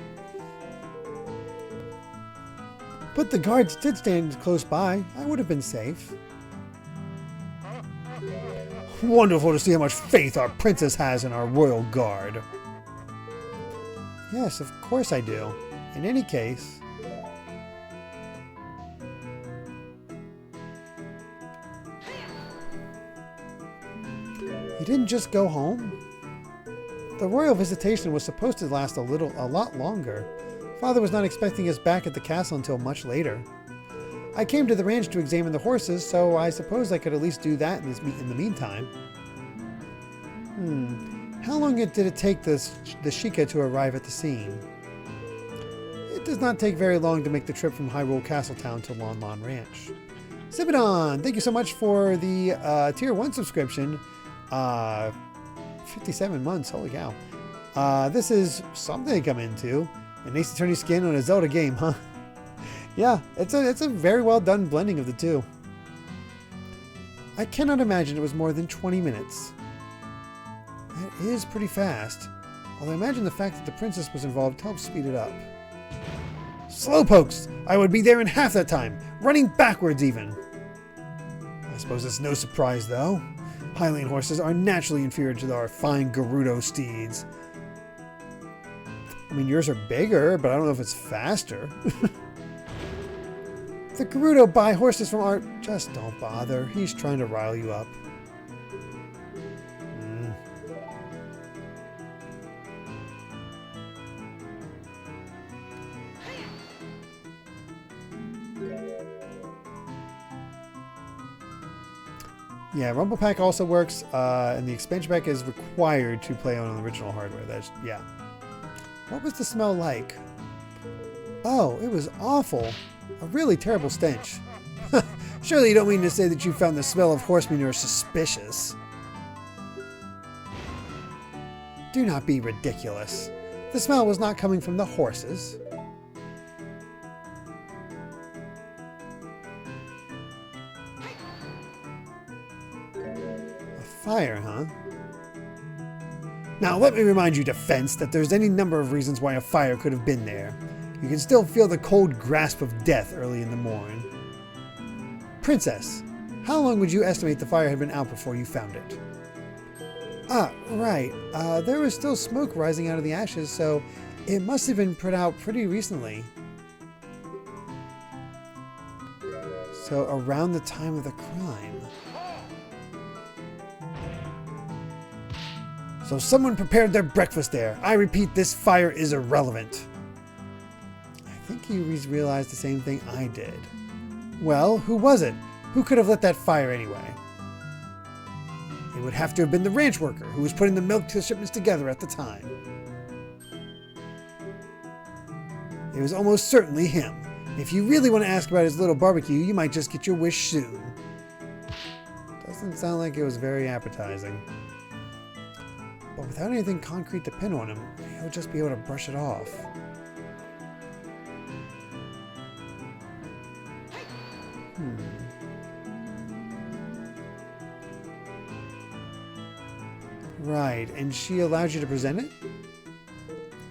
But the guards did stand close by. I would have been safe. Wonderful to see how much faith our princess has in our royal guard. Yes, of course I do. In any case... You didn't just go home? The royal visitation was supposed to last a lot longer. Father was not expecting us back at the castle until much later. I came to the ranch to examine the horses, so I suppose I could at least do that in the meantime. How long did it take the Sheikah to arrive at the scene? It does not take very long to make the trip from Hyrule Castletown to Lon Lon Ranch. Sibidon, thank you so much for the Tier 1 subscription. 57 months, holy cow. This is something to come into. An Ace Attorney skin on a Zelda game, huh? Yeah, it's a very well done blending of the two. I cannot imagine it was more than 20 minutes. That is pretty fast. Although I imagine the fact that the princess was involved helped speed it up. Slowpokes! I would be there in half that time, running backwards even. I suppose it's no surprise though. Hylian horses are naturally inferior to our fine Gerudo steeds. I mean, yours are bigger, but I don't know if it's faster. The Gerudo buy horses from Art. Just don't bother. He's trying to rile you up. Yeah, Rumble Pack also works, and the expansion pack is required to play on the original hardware. Yeah. What was the smell like? Oh, it was awful. A really terrible stench. Surely you don't mean to say that you found the smell of horse manure suspicious. Do not be ridiculous. The smell was not coming from the horses. A fire, huh? Now, let me remind you, Defense, that there's any number of reasons why a fire could have been there. You can still feel the cold grasp of death early in the morning. Princess, how long would you estimate the fire had been out before you found it? Ah, right. There was still smoke rising out of the ashes, so it must have been put out pretty recently. So, around the time of the crime. So someone prepared their breakfast there. I repeat, this fire is irrelevant. I think he's realized the same thing I did. Well, who was it? Who could have lit that fire anyway? It would have to have been the ranch worker who was putting the milk shipments together at the time. It was almost certainly him. If you really want to ask about his little barbecue, you might just get your wish soon. Doesn't sound like it was very appetizing. But without anything concrete to pin on him, he'll just be able to brush it off. Right, and she allowed you to present it?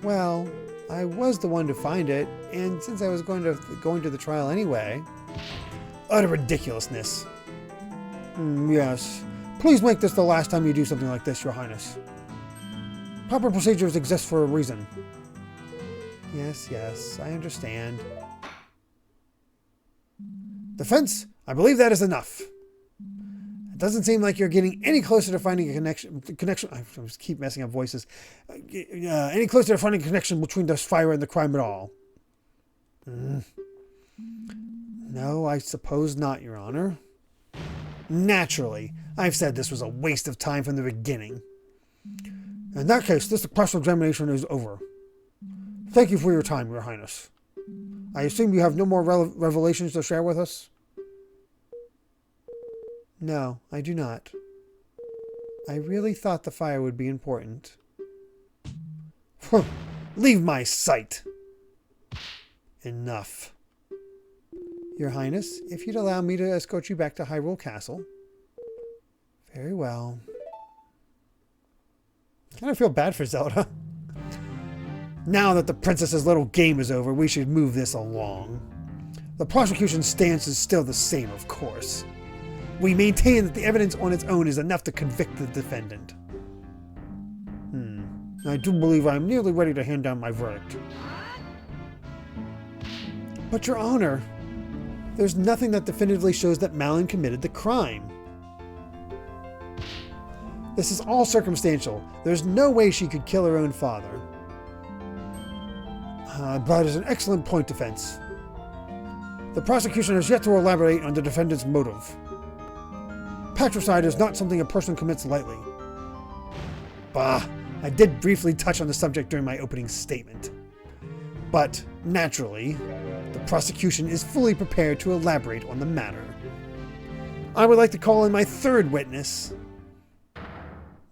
Well, I was the one to find it, and since I was going to the trial anyway... Utter ridiculousness. Yes. Please make this the last time you do something like this, Your Highness. Proper procedures exist for a reason. Yes, I understand. Defense, I believe that is enough. It doesn't seem like you're getting any closer to finding a connection. I just keep messing up voices. Any closer to finding a connection between this fire and the crime at all? No, I suppose not, Your Honor. Naturally. I've said this was a waste of time from the beginning. In that case, this cross-examination is over. Thank you for your time, Your Highness. I assume you have no more revelations to share with us? No, I do not. I really thought the fire would be important. Leave my sight! Enough. Your Highness, if you'd allow me to escort you back to Hyrule Castle. Very well. I kind of feel bad for Zelda. Now that the princess's little game is over, we should move this along. The prosecution's stance is still the same, of course. We maintain that the evidence on its own is enough to convict the defendant. I do believe I am nearly ready to hand down my verdict. But, Your Honor, there's nothing that definitively shows that Malin committed the crime. This is all circumstantial. There's no way she could kill her own father. That is an excellent point, defense. The prosecution has yet to elaborate on the defendant's motive. Patricide is not something a person commits lightly. Bah, I did briefly touch on the subject during my opening statement. But, naturally, the prosecution is fully prepared to elaborate on the matter. I would like to call in my third witness.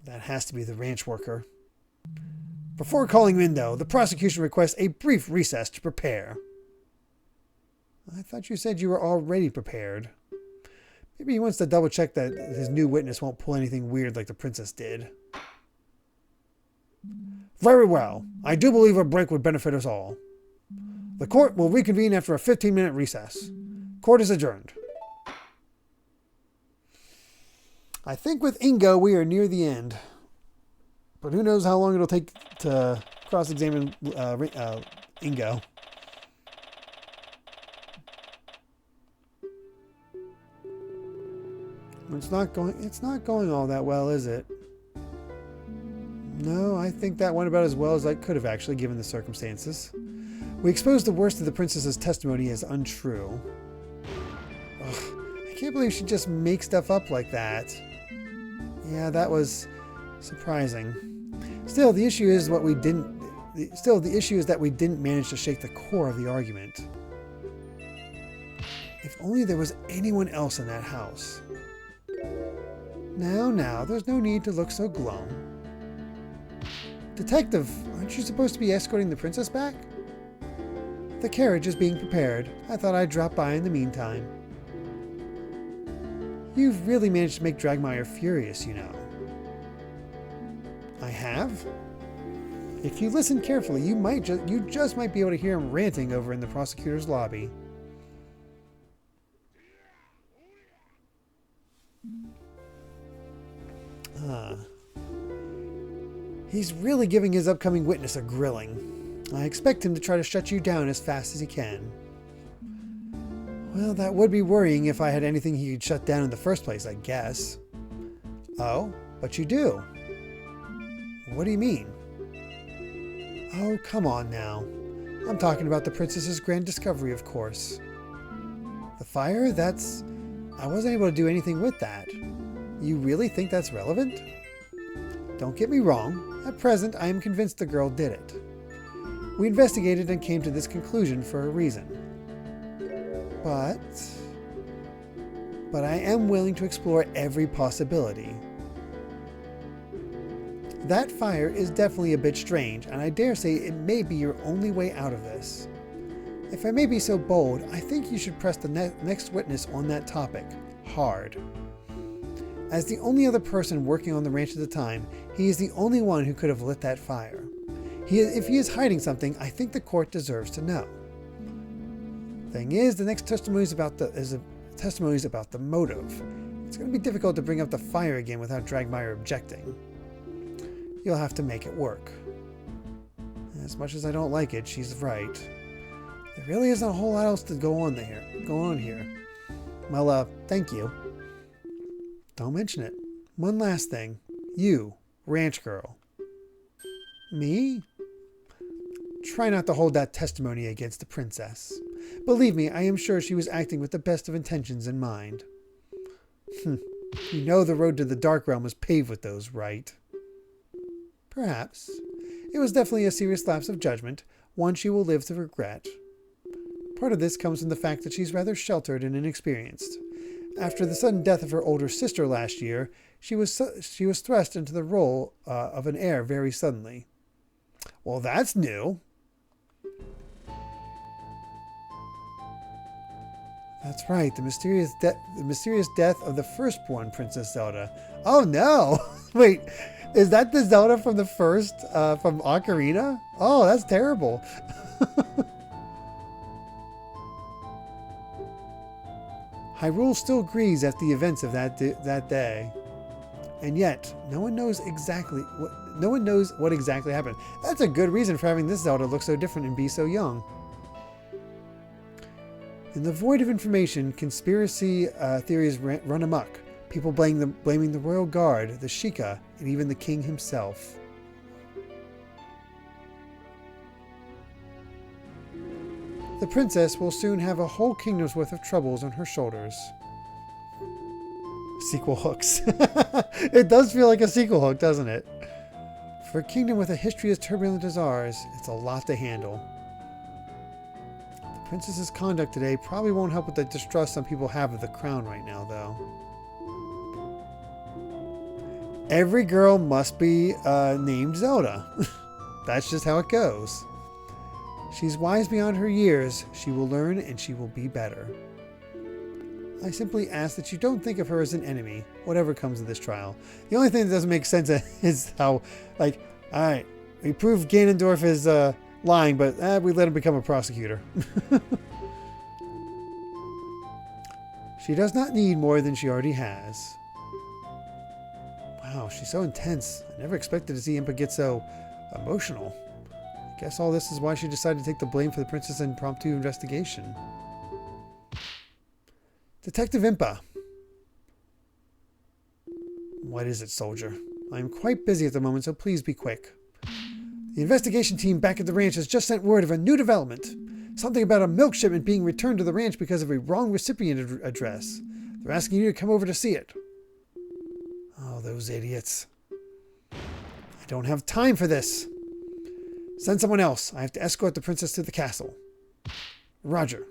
That has to be the ranch worker. Before calling him in, though, the prosecution requests a brief recess to prepare. I thought you said you were already prepared. Maybe he wants to double check that his new witness won't pull anything weird like the princess did. Very well. I do believe a break would benefit us all. The court will reconvene after a 15-minute recess. Court is adjourned. I think with Ingo we are near the end. But who knows how long it'll take to cross-examine Ingo. It's not going all that well, is it? No, I think that went about as well as I could have actually, given the circumstances. We exposed the worst of the princess's testimony as untrue. Ugh, I can't believe she just makes stuff up like that. Yeah, that was surprising. Still, the issue is that we didn't manage to shake the core of the argument. If only there was anyone else in that house. Now, there's no need to look so glum. Detective, aren't you supposed to be escorting the princess back? The carriage is being prepared. I thought I'd drop by in the meantime. You've really managed to make Dragmire furious, you know. I have? If you listen carefully, you just might be able to hear him ranting over in the prosecutor's lobby. He's really giving his upcoming witness a grilling. I expect him to try to shut you down as fast as he can. Well, that would be worrying if I had anything he could shut down in the first place, I guess. Oh, but you do. What do you mean? Oh, come on now. I'm talking about the princess's grand discovery, of course. The fire? I wasn't able to do anything with that. You really think that's relevant? Don't get me wrong. At present, I am convinced the girl did it. We investigated and came to this conclusion for a reason. But I am willing to explore every possibility. That fire is definitely a bit strange, and I dare say it may be your only way out of this. If I may be so bold, I think you should press the next witness on that topic hard. As the only other person working on the ranch at the time, he is the only one who could have lit that fire. If he is hiding something, I think the court deserves to know. Thing is, the next testimony is about the motive. It's going to be difficult to bring up the fire again without Dragmire objecting. You'll have to make it work. As much as I don't like it, she's right. There really isn't a whole lot else to go on here. Well, thank you. Don't mention it. One last thing. You, ranch girl. Me? Try not to hold that testimony against the princess. Believe me, I am sure she was acting with the best of intentions in mind. You know the road to the Dark Realm is paved with those, right? Perhaps. It was definitely a serious lapse of judgment, one she will live to regret. Part of this comes from the fact that she's rather sheltered and inexperienced. After the sudden death of her older sister last year, she was thrust into the role of an heir very suddenly. Well, that's new. That's right, the mysterious death of the firstborn Princess Zelda. Oh no! Wait, is that the Zelda from the from Ocarina? Oh, that's terrible. Hyrule still grieves at the events of that day, and yet no one knows what exactly happened. That's a good reason for having this Zelda look so different and be so young. In the void of information, conspiracy theories run amok. People blaming the royal guard, the Sheikah, and even the king himself. The princess will soon have a whole kingdom's worth of troubles on her shoulders. Sequel hooks. It does feel like a sequel hook, doesn't it? For a kingdom with a history as turbulent as ours, it's a lot to handle. The princess's conduct today probably won't help with the distrust some people have of the crown right now, though. Every girl must be named Zelda. That's just how it goes. She's wise beyond her years. She will learn and she will be better. I simply ask that you don't think of her as an enemy, whatever comes of this trial. The only thing that doesn't make sense is how, alright, we proved Ganondorf is lying, but we let him become a prosecutor. She does not need more than she already has. Wow, she's so intense. I never expected to see Impa get so emotional. Guess all this is why she decided to take the blame for the princess' impromptu investigation. Detective Impa. What is it, soldier? I am quite busy at the moment, so please be quick. The investigation team back at the ranch has just sent word of a new development. Something about a milk shipment being returned to the ranch because of a wrong recipient address. They're asking you to come over to see it. Oh, those idiots. I don't have time for this. Send someone else. I have to escort the princess to the castle. Roger.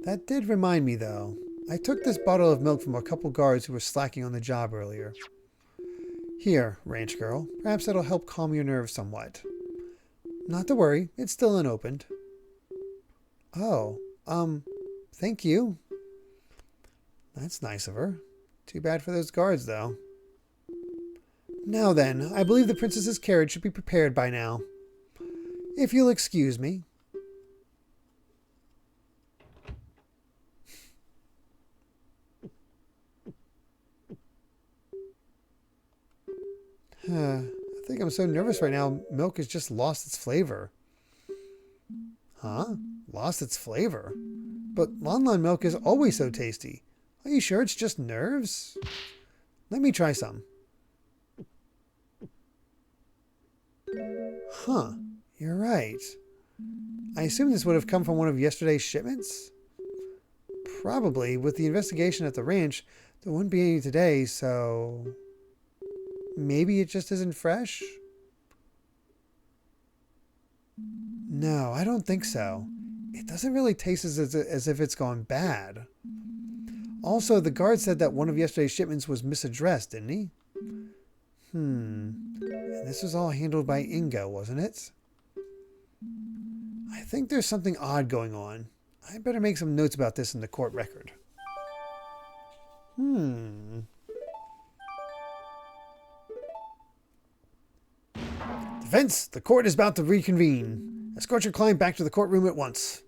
That did remind me, though. I took this bottle of milk from a couple guards who were slacking on the job earlier. Here, ranch girl. Perhaps that'll help calm your nerves somewhat. Not to worry. It's still unopened. Oh, thank you. That's nice of her. Too bad for those guards, though. Now then, I believe the princess's carriage should be prepared by now. If you'll excuse me. I think I'm so nervous right now, milk has just lost its flavor. Huh? Lost its flavor? But Lon Lon milk is always so tasty. Are you sure it's just nerves? Let me try some. Huh. You're right. I assume this would have come from one of yesterday's shipments? Probably. With the investigation at the ranch, there wouldn't be any today, so... maybe it just isn't fresh? No, I don't think so. It doesn't really taste as if it's gone bad. Also, the guard said that one of yesterday's shipments was misaddressed, didn't he? And this was all handled by Ingo, wasn't it? I think there's something odd going on. I better make some notes about this in the court record. Defense, the court is about to reconvene. Escort your client back to the courtroom at once.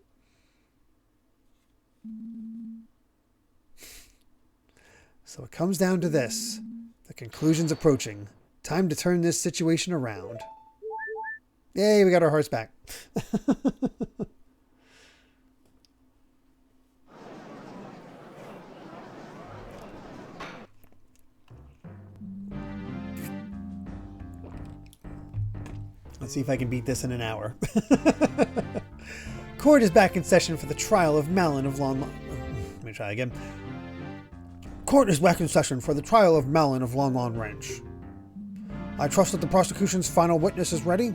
So it comes down to this. The conclusion's approaching. Time to turn this situation around. Yay, we got our hearts back. Let's see if I can beat this in an hour. Court is back in session for the trial of Malin of Long... Let me try again. Court is back in session for the trial of Malin of Long Lawn Ranch. I trust that the prosecution's final witness is ready?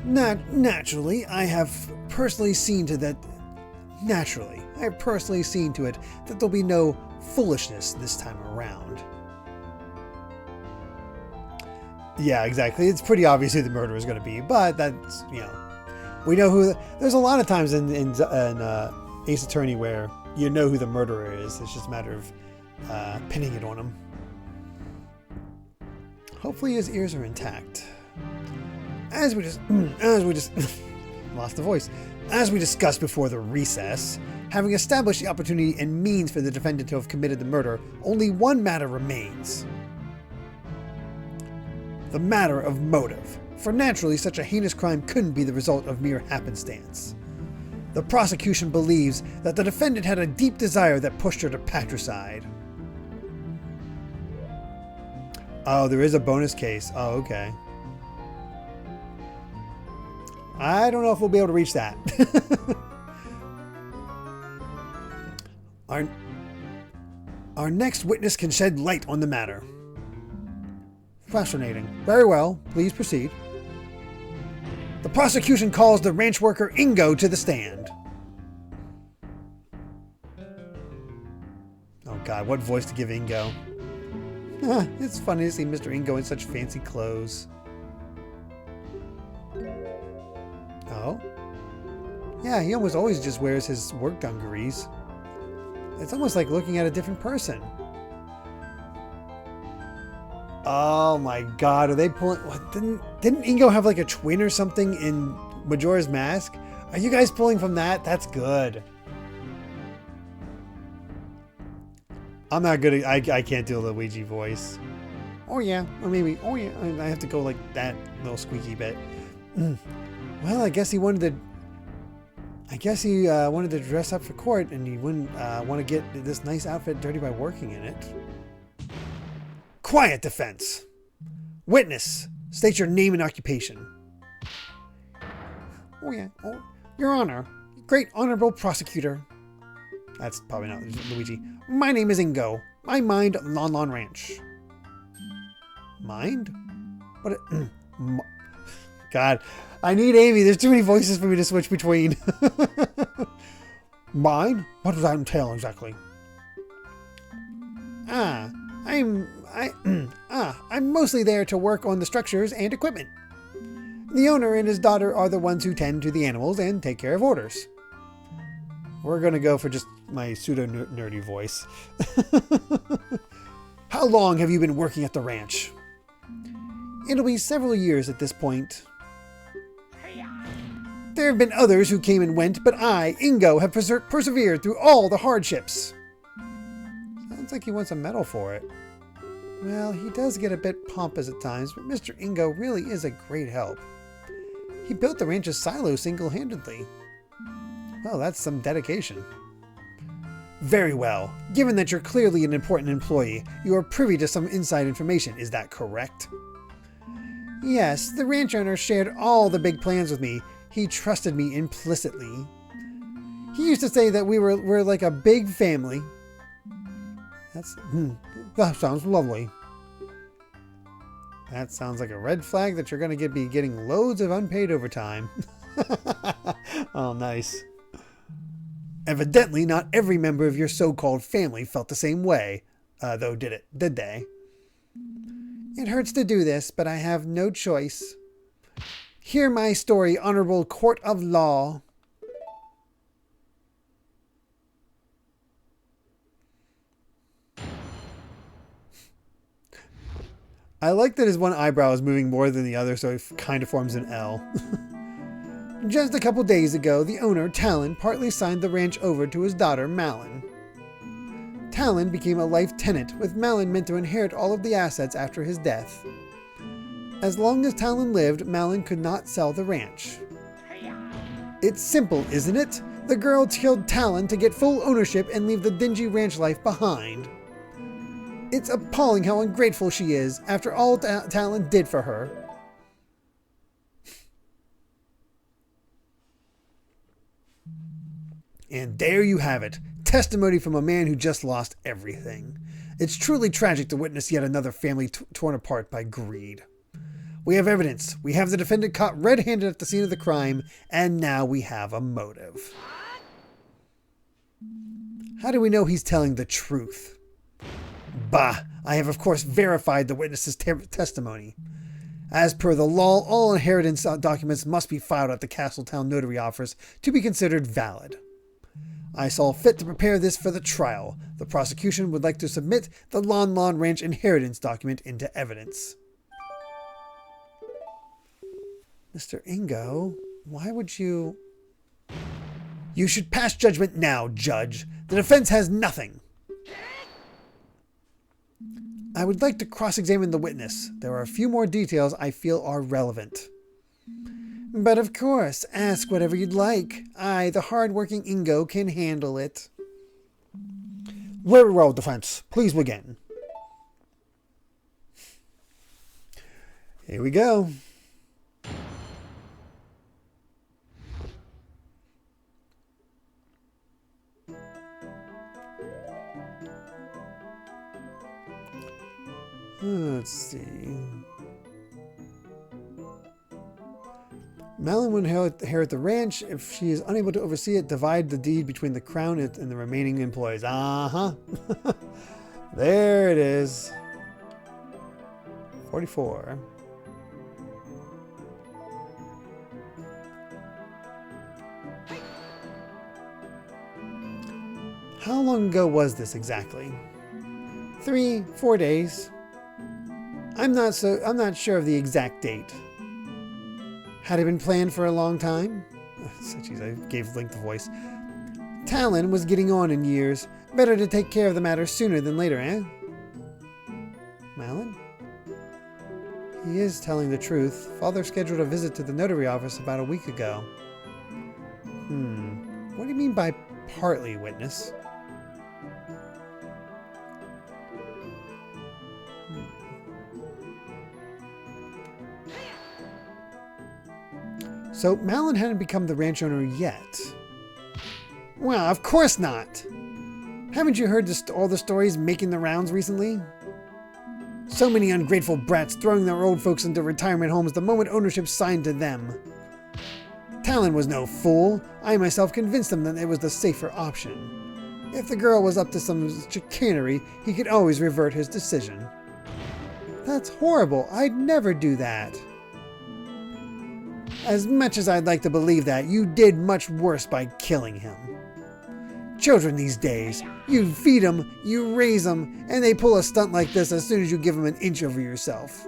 Naturally, I have personally seen to it that there'll be no foolishness this time around. Yeah, exactly. It's pretty obvious who the murderer is going to be, but that's, we know who... There's a lot of times in Ace Attorney where you know who the murderer is. It's just a matter of pinning it on him. Hopefully his ears are intact. As we lost the voice. As we discussed before the recess, having established the opportunity and means for the defendant to have committed the murder, only one matter remains. The matter of motive. For naturally, such a heinous crime couldn't be the result of mere happenstance. The prosecution believes that the defendant had a deep desire that pushed her to patricide. Oh, there is a bonus case. Oh, okay. I don't know if we'll be able to reach that. Our next witness can shed light on the matter. Fascinating. Very well. Please proceed. The prosecution calls the ranch worker Ingo to the stand. Oh God, what voice to give Ingo? It's funny to see Mr. Ingo in such fancy clothes. Oh? Yeah, he almost always just wears his work dungarees. It's almost like looking at a different person. Oh my God, are they pulling... What, didn't Ingo have like a twin or something in Majora's Mask? Are you guys pulling from that? That's good. I'm not good at... I can't do a Luigi voice. Oh yeah, or maybe... Oh yeah, I have to go like that little squeaky bit. Well, I guess he wanted to... wanted to dress up for court, and he wouldn't want to get this nice outfit dirty by working in it. Quiet, defense. Witness, state your name and occupation. Oh yeah, oh, Your Honor, great honorable prosecutor. That's probably not Luigi. My name is Ingo. I mind Lon Lon Ranch. Mind? What? God, I need Amy. There's too many voices for me to switch between. Mine? What does that entail exactly? I'm mostly there to work on the structures and equipment. The owner and his daughter are the ones who tend to the animals and take care of orders. We're going to go for just my pseudo-nerdy voice. How long have you been working at the ranch? It'll be several years at this point. There have been others who came and went, but I, Ingo, have persevered through all the hardships. Sounds like he wants a medal for it. Well, he does get a bit pompous at times, but Mr. Ingo really is a great help. He built the ranch's silo single-handedly. Well, that's some dedication. Very well. Given that you're clearly an important employee, you are privy to some inside information. Is that correct? Yes, the ranch owner shared all the big plans with me. He trusted me implicitly. He used to say that we're like a big family. That sounds lovely. That sounds like a red flag that you're going to be getting loads of unpaid overtime. Oh, nice. Evidently, not every member of your so-called family felt the same way, though did they? It hurts to do this, but I have no choice. Hear my story, Honorable Court of Law. I like that his one eyebrow is moving more than the other, so it kind of forms an L. Just a couple days ago, the owner, Talon, partly signed the ranch over to his daughter, Malin. Talon became a life tenant, with Malin meant to inherit all of the assets after his death. As long as Talon lived, Malin could not sell the ranch. It's simple, isn't it? The girl killed Talon to get full ownership and leave the dingy ranch life behind. It's appalling how ungrateful she is, after all Talon did for her. And there you have it. Testimony from a man who just lost everything. It's truly tragic to witness yet another family torn apart by greed. We have evidence. We have the defendant caught red-handed at the scene of the crime, and now we have a motive. How do we know he's telling the truth? Bah! I have of course verified the witness's testimony. As per the law, all inheritance documents must be filed at the Castletown Notary Office to be considered valid. I saw fit to prepare this for the trial. The prosecution would like to submit the Lon Lon Ranch inheritance document into evidence. Mr. Ingo, why would you... You should pass judgment now, Judge. The defense has nothing. I would like to cross-examine the witness. There are a few more details I feel are relevant. But of course, ask whatever you'd like. I, the hard-working Ingo, can handle it. Very well, defense. Please begin. Here we go. Let's see. Malin would inherit the ranch. If she is unable to oversee it, divide the deed between the crown and the remaining employees. Uh-huh. There it is. 44. How long ago was this exactly? 3-4 days. I'm not sure of the exact date. Had it been planned for a long time? Jeez, I gave Link the voice. Talon was getting on in years. Better to take care of the matter sooner than later, eh? Malin? He is telling the truth. Father scheduled a visit to the notary office about a week ago. What do you mean by partly, witness? So Malin hadn't become the ranch owner yet. Well, of course not. Haven't you heard all the stories making the rounds recently? So many ungrateful brats throwing their old folks into retirement homes the moment ownership signed to them. Talon was no fool. I myself convinced him that it was the safer option. If the girl was up to some chicanery, he could always revert his decision. That's horrible. I'd never do that. As much as I'd like to believe that, you did much worse by killing him. Children these days, you feed them, you raise them, and they pull a stunt like this as soon as you give them an inch over yourself.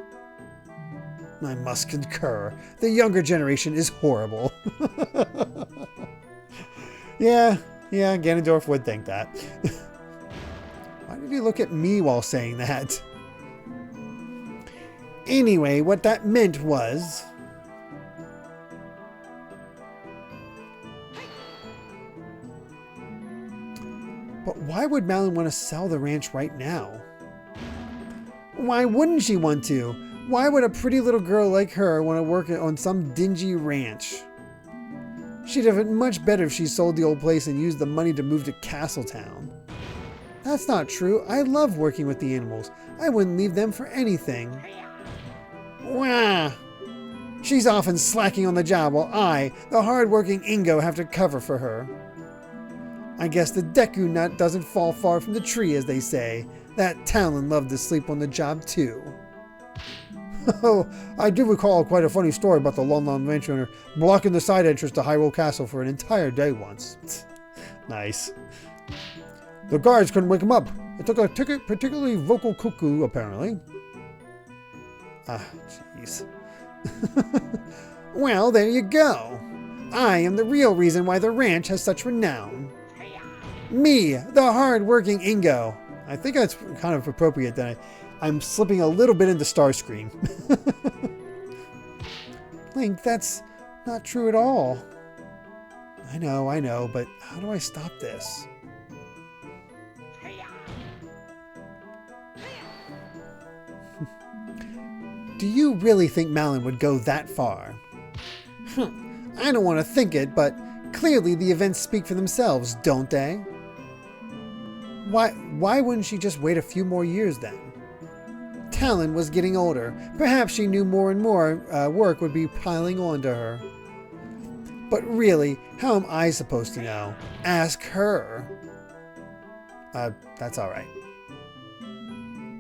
I must concur. The younger generation is horrible. Yeah, Ganondorf would think that. Why did you look at me while saying that? Anyway, what that meant was... But why would Malin want to sell the ranch right now? Why wouldn't she want to? Why would a pretty little girl like her want to work on some dingy ranch? She'd have it much better if she sold the old place and used the money to move to Castletown. That's not true. I love working with the animals. I wouldn't leave them for anything. Wah! She's often slacking on the job while I, the hard-working Ingo, have to cover for her. I guess the Deku nut doesn't fall far from the tree, as they say. That Talon loved to sleep on the job, too. Oh, I do recall quite a funny story about the Lon Lon ranch owner blocking the side entrance to Hyrule Castle for an entire day once. Nice. The guards couldn't wake him up. It took a particularly vocal cuckoo, apparently. Ah, jeez. Well, there you go. I am the real reason why the ranch has such renown. Me, the hard-working Ingo. I think that's kind of appropriate that I'm slipping a little bit into Starscream. Link, that's not true at all. I know, but how do I stop this? Do you really think Malon would go that far? I don't want to think it, but clearly the events speak for themselves, don't they? Why wouldn't she just wait a few more years then? Talon was getting older. Perhaps she knew more and more work would be piling onto her. But really, how am I supposed to know? Ask her. That's all right.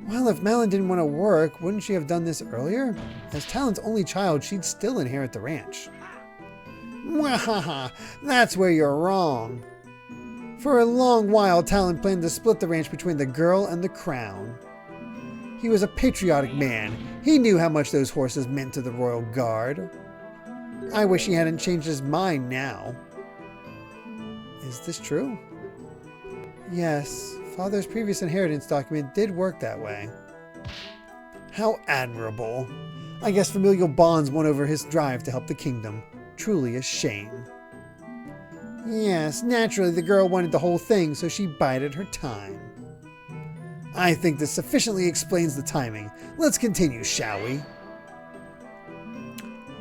Well, if Malon didn't want to work, wouldn't she have done this earlier? As Talon's only child, she'd still inherit the ranch. Mwahaha, that's where you're wrong. For a long while, Talon planned to split the ranch between the girl and the crown. He was a patriotic man. He knew how much those horses meant to the royal guard. I wish he hadn't changed his mind now. Is this true? Yes, Father's previous inheritance document did work that way. How admirable. I guess familial bonds won over his drive to help the kingdom. Truly a shame. Yes, naturally the girl wanted the whole thing, so she bided her time. I think this sufficiently explains the timing. Let's continue, shall we?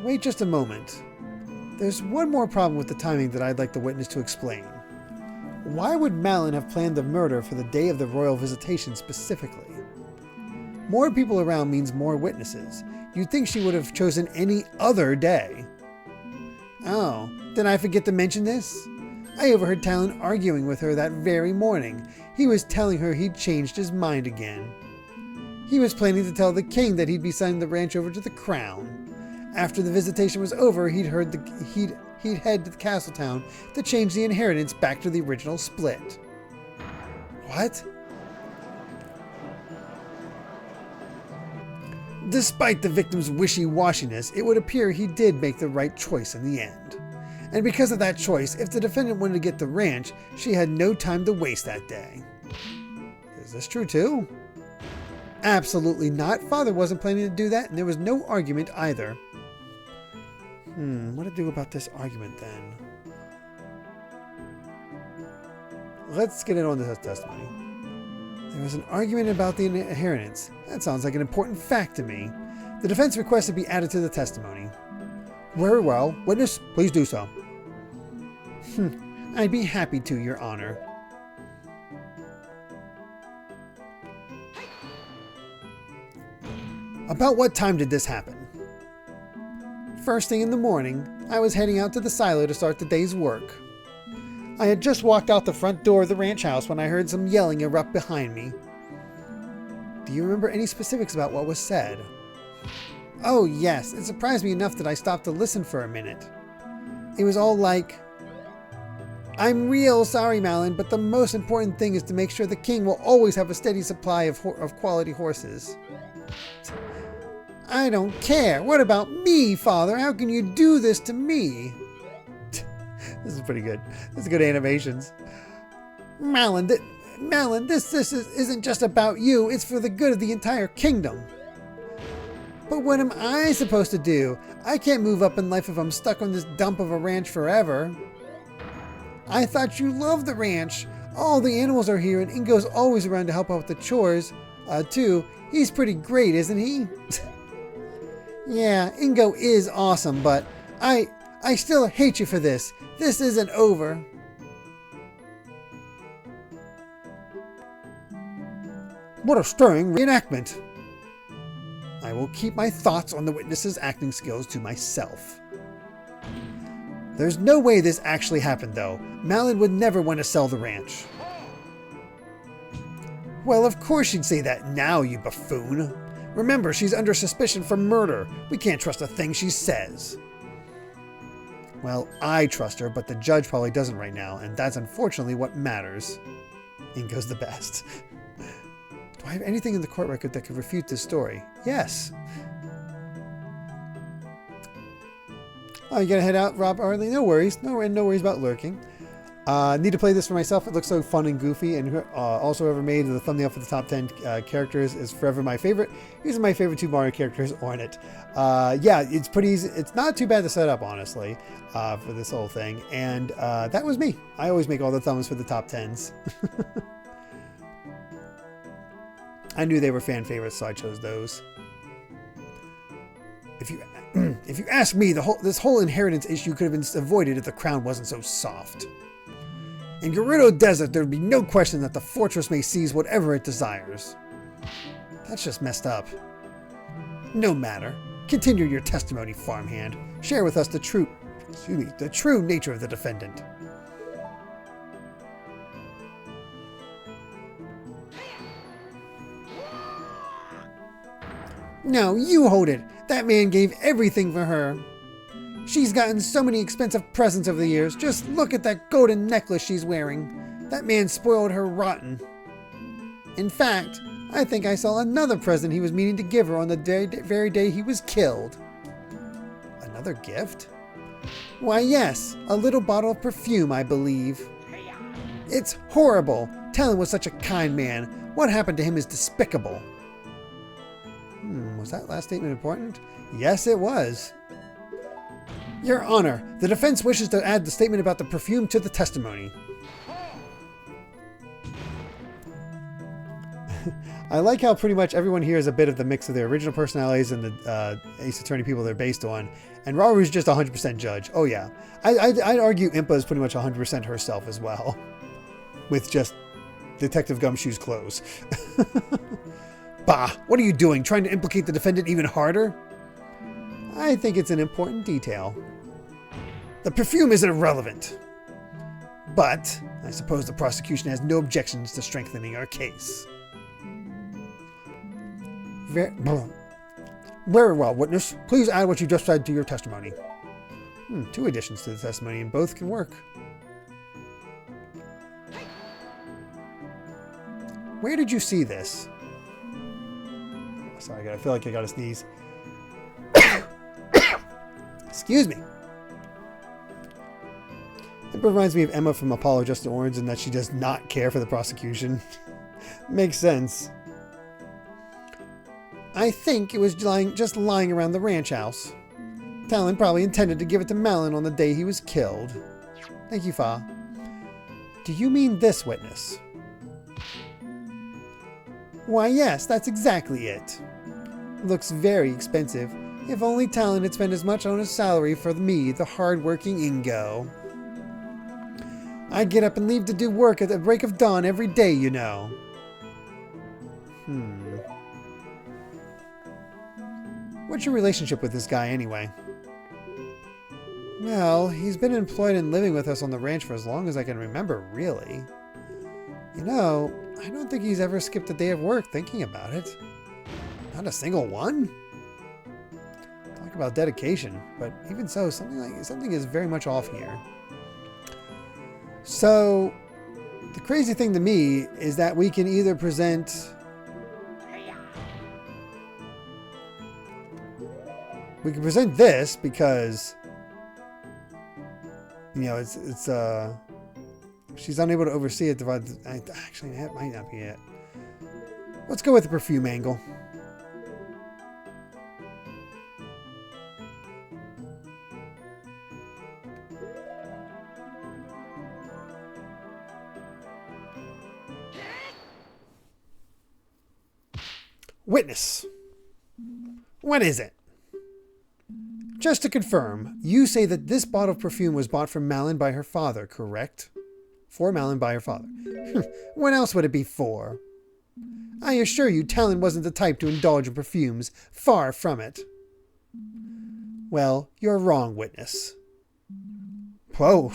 Wait just a moment. There's one more problem with the timing that I'd like the witness to explain. Why would Malon have planned the murder for the day of the royal visitation specifically? More people around means more witnesses. You'd think she would have chosen any other day. Oh, did I forget to mention this? I overheard Talon arguing with her that very morning. He was telling her he'd changed his mind again. He was planning to tell the king that he'd be signing the ranch over to the crown. After the visitation was over, he'd head to the Castletown to change the inheritance back to the original split. What? Despite the victim's wishy-washiness, it would appear he did make the right choice in the end. And because of that choice, if the defendant wanted to get the ranch, she had no time to waste that day. Is this true too? Absolutely not. Father wasn't planning to do that, and there was no argument either. What to do about this argument then? Let's get it on the testimony. There was an argument about the inheritance. That sounds like an important fact to me. The defense requests to be added to the testimony. Very well. Witness, please do so. I'd be happy to, Your Honor. About what time did this happen? First thing in the morning, I was heading out to the silo to start the day's work. I had just walked out the front door of the ranch house when I heard some yelling erupt behind me. Do you remember any specifics about what was said? Oh yes, it surprised me enough that I stopped to listen for a minute. It was all like, I'm real sorry, Malon, but the most important thing is to make sure the king will always have a steady supply of quality horses. I don't care. What about me, Father? How can you do this to me? This is pretty good. This is good animations. Malon, this isn't just about you. It's for the good of the entire kingdom. But what am I supposed to do? I can't move up in life if I'm stuck on this dump of a ranch forever. I thought you loved the ranch. All the animals are here and Ingo's always around to help out with the chores, too. He's pretty great, isn't he? Yeah, Ingo is awesome, but I still hate you for this. This isn't over. What a stirring reenactment. I will keep my thoughts on the witness's acting skills to myself. There's no way this actually happened, though. Malin would never want to sell the ranch. Well, of course she'd say that now, you buffoon. Remember, she's under suspicion for murder. We can't trust a thing she says. Well, I trust her, but the judge probably doesn't right now, and that's unfortunately what matters. Ingo's the best. Do I have anything in the court record that could refute this story? Yes. Oh, you gotta head out, Rob Arley? No worries. No worries about lurking. Need to play this for myself. It looks so fun and goofy, and also whoever made the thumbnail for the top 10 characters is forever my favorite. These are my favorite 2 Mario characters on it. Yeah, it's pretty easy. It's not too bad to set up, honestly, for this whole thing. And that was me. I always make all the thumbs for the top 10s. I knew they were fan favorites, so I chose those. If you ask me, this whole inheritance issue could have been avoided if the crown wasn't so soft. In Gerudo Desert, there would be no question that the fortress may seize whatever it desires. That's just messed up. No matter. Continue your testimony, farmhand. Share with us the true nature of the defendant. No, you hold it. That man gave everything for her. She's gotten so many expensive presents over the years. Just look at that golden necklace she's wearing. That man spoiled her rotten. In fact, I think I saw another present he was meaning to give her on the very day he was killed. Another gift? Why, yes, a little bottle of perfume, I believe. It's horrible. Talon was such a kind man. What happened to him is despicable. Was that last statement important? Yes, it was. Your Honor, the defense wishes to add the statement about the perfume to the testimony. I like how pretty much everyone here is a bit of the mix of their original personalities and the Ace Attorney people they're based on. And Raru's just 100% judge. Oh yeah. I'd argue Impa is pretty much 100% herself as well. With just Detective Gumshoe's clothes. Bah, what are you doing? Trying to implicate the defendant even harder? I think it's an important detail. The perfume is irrelevant. But I suppose the prosecution has no objections to strengthening our case. Very well, witness. Please add what you just said to your testimony. 2 additions to the testimony, and both can work. Where did you see this? Sorry, I feel like I gotta sneeze. Excuse me. It reminds me of Emma from Apollo Just Orange in that she does not care for the prosecution. Makes sense. I think it was just lying around the ranch house. Talon probably intended to give it to Malin on the day he was killed. Thank you, Fa. Do you mean this, witness? Why, yes, that's exactly it. Looks very expensive. If only Talon had spent as much on his salary for me, the hard-working Ingo. I get up and leave to do work at the break of dawn every day, you know. What's your relationship with this guy, anyway? Well, he's been employed and living with us on the ranch for as long as I can remember, really. You know, I don't think he's ever skipped a day of work thinking about it. Not a single one? Talk about dedication, but even so, something is very much off here. So, the crazy thing to me is that we can either present... We can present this because, you know, she's unable to oversee it. Actually, that might not be it. Let's go with the perfume angle. Witness. What is it? Just to confirm, you say that this bottle of perfume was bought from Malin by her father, correct? For Malin by her father. What else would it be for? I assure you, Talon wasn't the type to indulge in perfumes. Far from it. Well, you're wrong, witness. Whoa.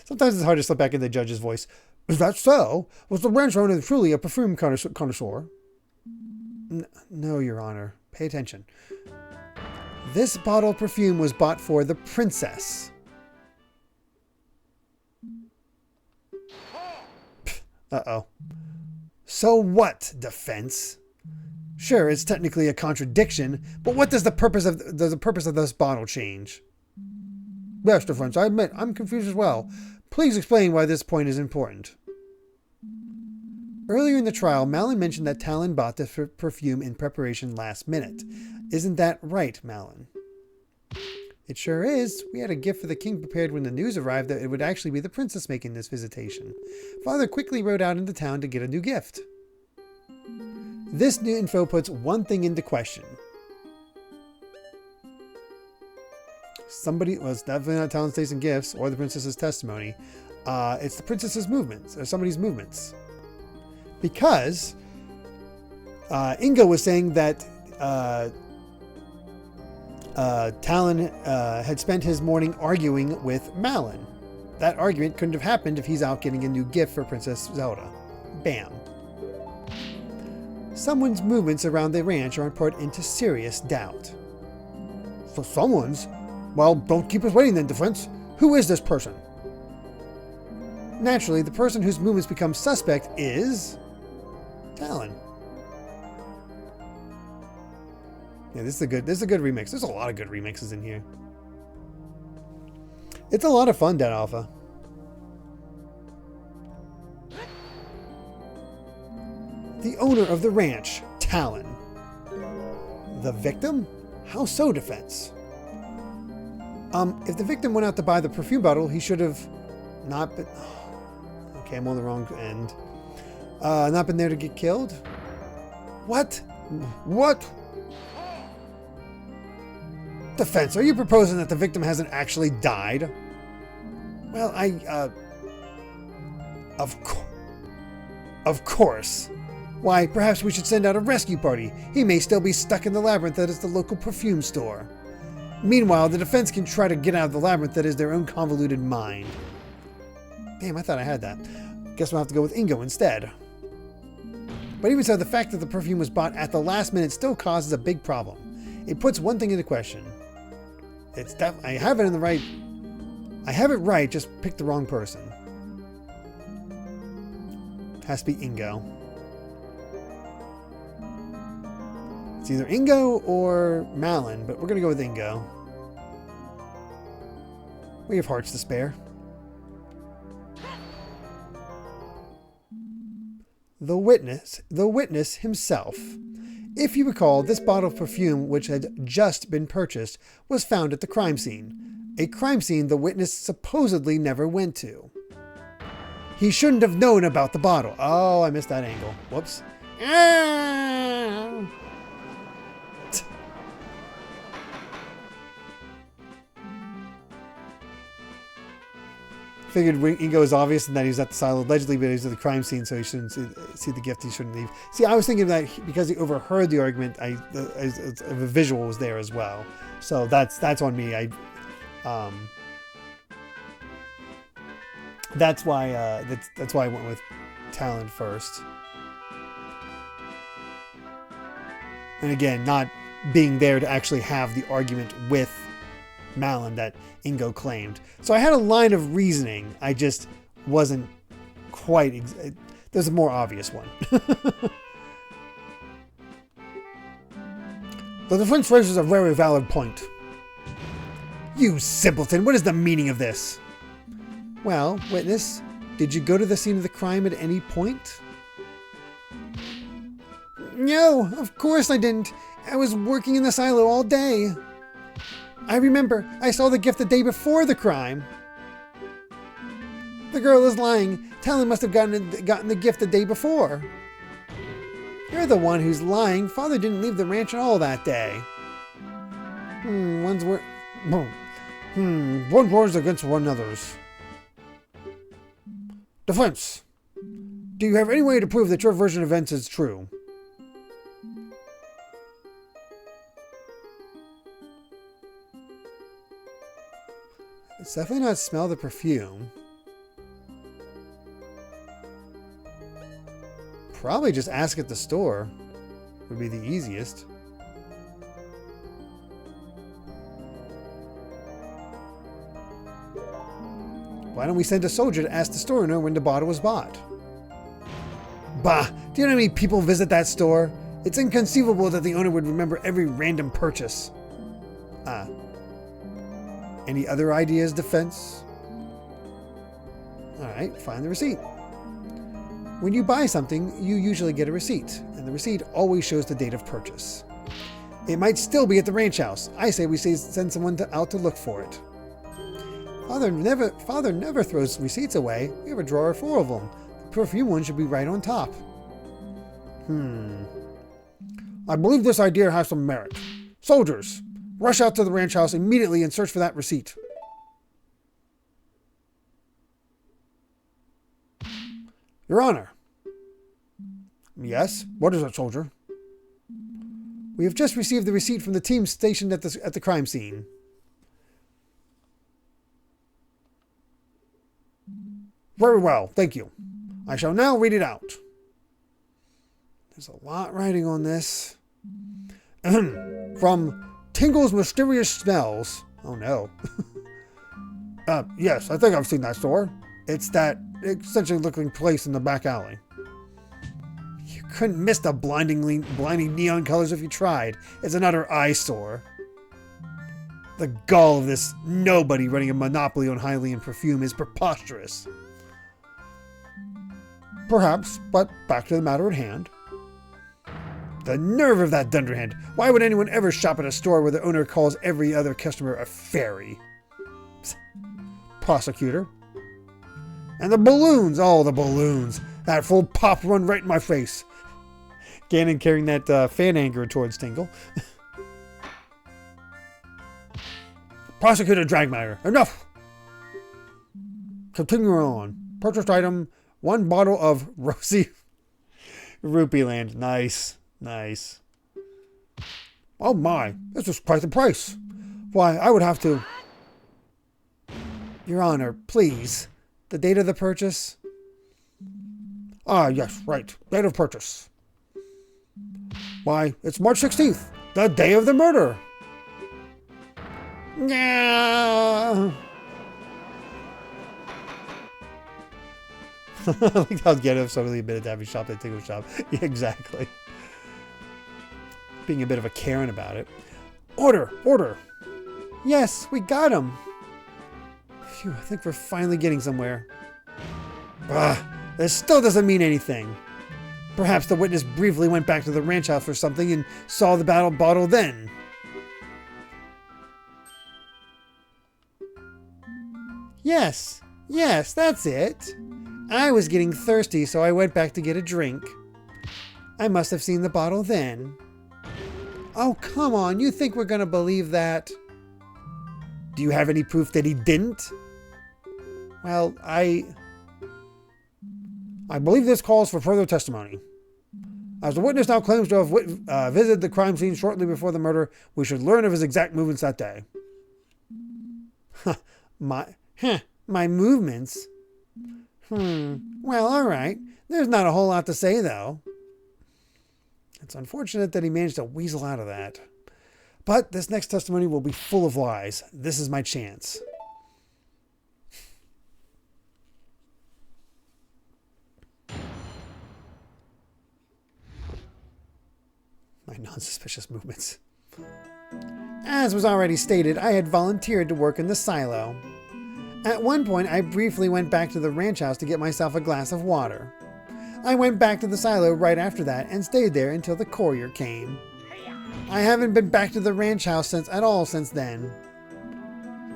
Sometimes it's hard to slip back into the judge's voice. Is that so? Was the ranch owner truly a perfume connoisseur? No, Your Honor. Pay attention. This bottle of perfume was bought for the princess. Uh-oh. So what, defense? Sure, it's technically a contradiction, but what does the purpose of this bottle change? Yes, defense, I admit, I'm confused as well. Please explain why this point is important. Earlier in the trial, Malin mentioned that Talon bought the perfume in preparation last minute. Isn't that right, Malin? It sure is. We had a gift for the king prepared when the news arrived that it would actually be the princess making this visitation. Father quickly rode out into town to get a new gift. This new info puts one thing into question. It's definitely not Talon's taste in gifts or the princess's testimony. It's the princess's movements, or somebody's movements. Because Ingo was saying that Talon had spent his morning arguing with Malin. That argument couldn't have happened if he's out getting a new gift for Princess Zelda. Bam. Someone's movements around the ranch are put into serious doubt. So someone's? Well, don't keep us waiting then, defense. Who is this person? Naturally, the person whose movements become suspect is Talon. Yeah, this is a good remix. There's a lot of good remixes in here. It's a lot of fun, Dead Alpha. The owner of the ranch, Talon. The victim? How so, defense? If the victim went out to buy the perfume bottle, he should have not been... Okay, I'm on the wrong end. Not been there to get killed? What? What? Defense, are you proposing that the victim hasn't actually died? Well, Of course. Why, perhaps we should send out a rescue party. He may still be stuck in the labyrinth that is the local perfume store. Meanwhile, the defense can try to get out of the labyrinth that is their own convoluted mind. Damn, I thought I had that. Guess we'll have to go with Ingo instead. But even so, the fact that the perfume was bought at the last minute still causes a big problem. It puts one thing into question. I have it right, just picked the wrong person. Has to be Ingo. It's either Ingo or Malin, but we're going to go with Ingo. We have hearts to spare. The witness himself. If you recall, this bottle of perfume, which had just been purchased, was found at the crime scene. A crime scene the witness supposedly never went to. He shouldn't have known about the bottle. Oh, I missed that angle. Whoops. Figured Ingo is obvious and that he's at the silo allegedly, but he's at the crime scene, so he shouldn't see the gift. He shouldn't leave. See, I was thinking that because he overheard the argument, a visual was there as well. So that's on me. That's why I went with Talon first. And again, not being there to actually have the argument with Malin that Ingo claimed. So I had a line of reasoning. I just wasn't quite... There's a more obvious one. The defense raises a very valid point. You simpleton, what is the meaning of this? Well, witness, did you go to the scene of the crime at any point? No, of course I didn't. I was working in the silo all day. I remember, I saw the gift the day before the crime. The girl is lying. Talon must have gotten the gift the day before. You're the one who's lying. Father didn't leave the ranch at all that day. One's word. One words against one another's. Defense. Do you have any way to prove that your version of events is true? It's definitely not smell the perfume. Probably just ask at the store. Would be the easiest. Why don't we send a soldier to ask the store owner when the bottle was bought? Bah! Do you know how many people visit that store? It's inconceivable that the owner would remember every random purchase. Ah. Any other ideas, defense? Alright, find the receipt. When you buy something, you usually get a receipt, and the receipt always shows the date of purchase. It might still be at the ranch house. I say we send someone out to look for it. Father never throws receipts away. We have a drawer full of them. The perfume one should be right on top. I believe this idea has some merit. Soldiers, rush out to the ranch house immediately and search for that receipt. Your Honor. Yes? What is it, soldier? We have just received the receipt from the team stationed at the crime scene. Very well, thank you. I shall now read it out. There's a lot writing on this. From Tingle's Mysterious Smells. Oh no. Yes, I think I've seen that store. It's that essentially looking place in the back alley. You couldn't miss the blinding neon colors if you tried. It's an utter eyesore. The gall of this nobody running a monopoly on Hylian perfume is preposterous. Perhaps, but back to the matter at hand. The nerve of that dunderhead. Why would anyone ever shop at a store where the owner calls every other customer a fairy? Prosecutor. And the balloons. Oh, the balloons. That full pop run right in my face. Ganon carrying that fan anger towards Tingle. Prosecutor Dragmire. Enough. Continue on. Purchased item. 1 bottle of Rosy Rupee Land. Nice. Nice. Oh my. This is quite the price. Why, I would have to... Your Honor, please. The date of the purchase? Ah, yes, right. Date of purchase. Why, it's March 16th. The day of the murder. Yeah. I think I'll get if somebody admitted to having shopped at Tingle Shop. Yeah, exactly. Being a bit of a Karen about it. Order! Order! Yes, we got him. Phew, I think we're finally getting somewhere. Bah, this still doesn't mean anything. Perhaps the witness briefly went back to the ranch house for something and saw the bottle then. Yes, that's it. I was getting thirsty, so I went back to get a drink. I must have seen the bottle then. Oh, come on, you think we're going to believe that? Do you have any proof that he didn't? Well, I believe this calls for further testimony. As the witness now claims to have visited the crime scene shortly before the murder, we should learn of his exact movements that day. My movements? Well, all right. There's not a whole lot to say, though. It's unfortunate that he managed to weasel out of that. But this next testimony will be full of lies. This is my chance. My non-suspicious movements. As was already stated, I had volunteered to work in the silo. At one point, I briefly went back to the ranch house to get myself a glass of water. I went back to the silo right after that and stayed there until the courier came. I haven't been back to the ranch house since then.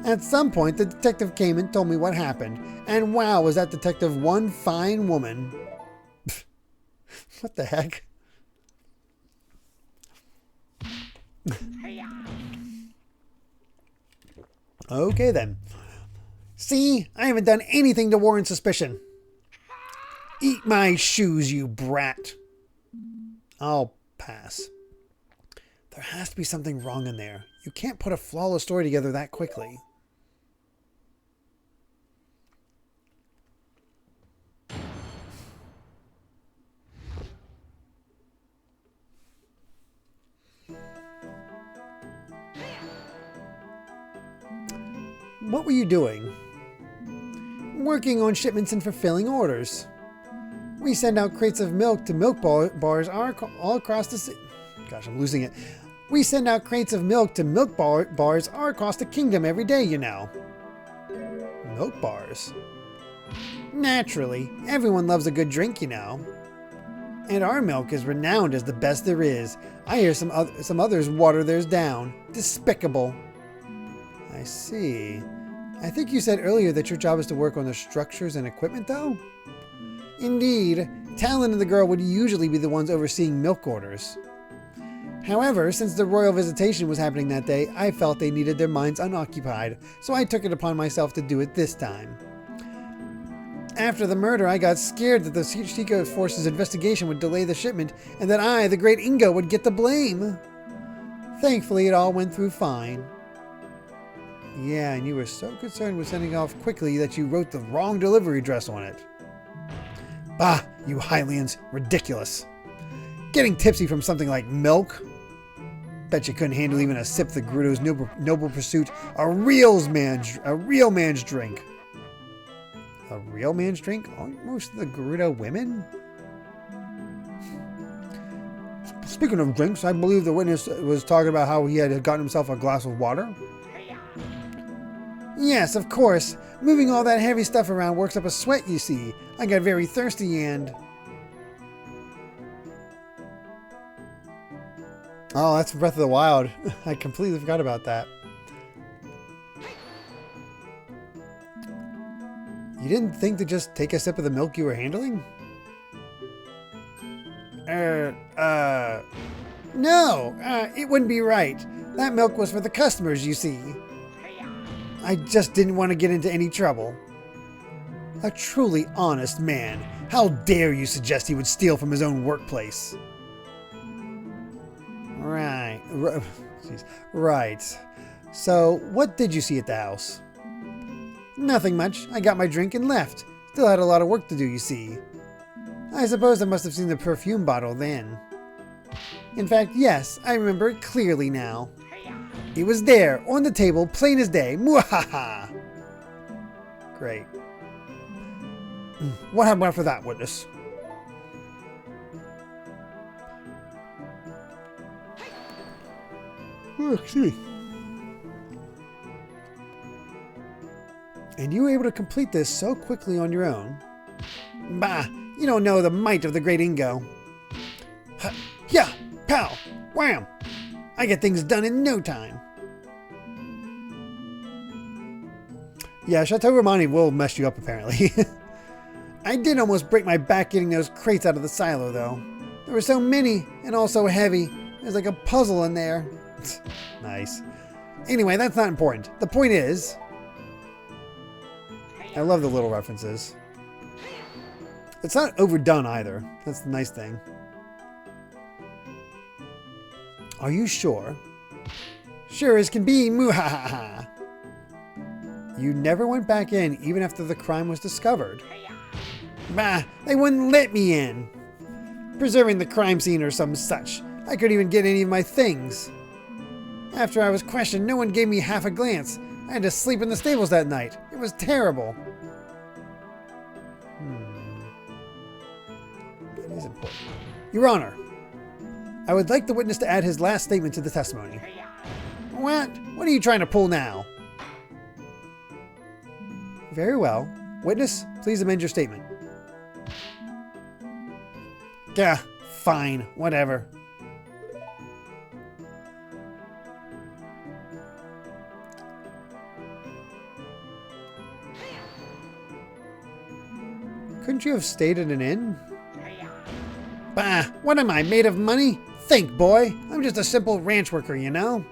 At some point, the detective came and told me what happened, and wow, was that detective one fine woman. What the heck? Okay then. See, I haven't done anything to warrant suspicion. Eat my shoes, you brat. I'll pass. There has to be something wrong in there. You can't put a flawless story together that quickly. What were you doing? Working on shipments and fulfilling orders. We send out crates of milk to milk bars all across the city. Gosh, I'm losing it. We send out crates of milk to milk bars all across the kingdom every day, you know. Milk bars? Naturally, everyone loves a good drink, you know. And our milk is renowned as the best there is. I hear some others water theirs down. Despicable. I see. I think you said earlier that your job is to work on the structures and equipment, though? Indeed, Talon and the girl would usually be the ones overseeing milk orders. However, since the royal visitation was happening that day, I felt they needed their minds unoccupied, so I took it upon myself to do it this time. After the murder, I got scared that the Chico Force's investigation would delay the shipment, and that I, the great Ingo, would get the blame. Thankfully, it all went through fine. Yeah, and you were so concerned with sending off quickly that you wrote the wrong delivery address on it. Bah, you Hylians, ridiculous. Getting tipsy from something like milk? Bet you couldn't handle even a sip of the Gerudo's noble pursuit, a real man's drink. A real man's drink? Aren't most of the Gerudo women? Speaking of drinks, I believe the witness was talking about how he had gotten himself a glass of water. Yes, of course. Moving all that heavy stuff around works up a sweat, you see. I got very thirsty and... Oh, that's Breath of the Wild. I completely forgot about that. You didn't think to just take a sip of the milk you were handling? No, it wouldn't be right. That milk was for the customers, you see. I just didn't want to get into any trouble. A truly honest man. How dare you suggest he would steal from his own workplace? Right. So, what did you see at the house? Nothing much. I got my drink and left. Still had a lot of work to do, you see. I suppose I must have seen the perfume bottle then. In fact, yes, I remember it clearly now. It was there, on the table, plain as day. Mwahaha! Great. What happened after that, witness? Oh, excuse me. And you were able to complete this so quickly on your own. Bah! You don't know the might of the great Ingo. Yeah! Pow! Wham! I get things done in no time. Yeah, Chateau Romani will mess you up, apparently. I did almost break my back getting those crates out of the silo, though. There were so many, and all so heavy. There's like a puzzle in there. Nice. Anyway, that's not important. The point is... I love the little references. It's not overdone either. That's the nice thing. Are you sure? Sure as can be, muhahaha. You never went back in even after the crime was discovered. Bah, they wouldn't let me in. Preserving the crime scene or some such. I couldn't even get any of my things. After I was questioned, no one gave me half a glance. I had to sleep in the stables that night. It was terrible. That is important. Your Honor, I would like the witness to add his last statement to the testimony. What? What are you trying to pull now? Very well. Witness, please amend your statement. Gah, fine, whatever. Couldn't you have stayed at an inn? Bah, what am I, made of money? Think, boy. I'm just a simple ranch worker, you know?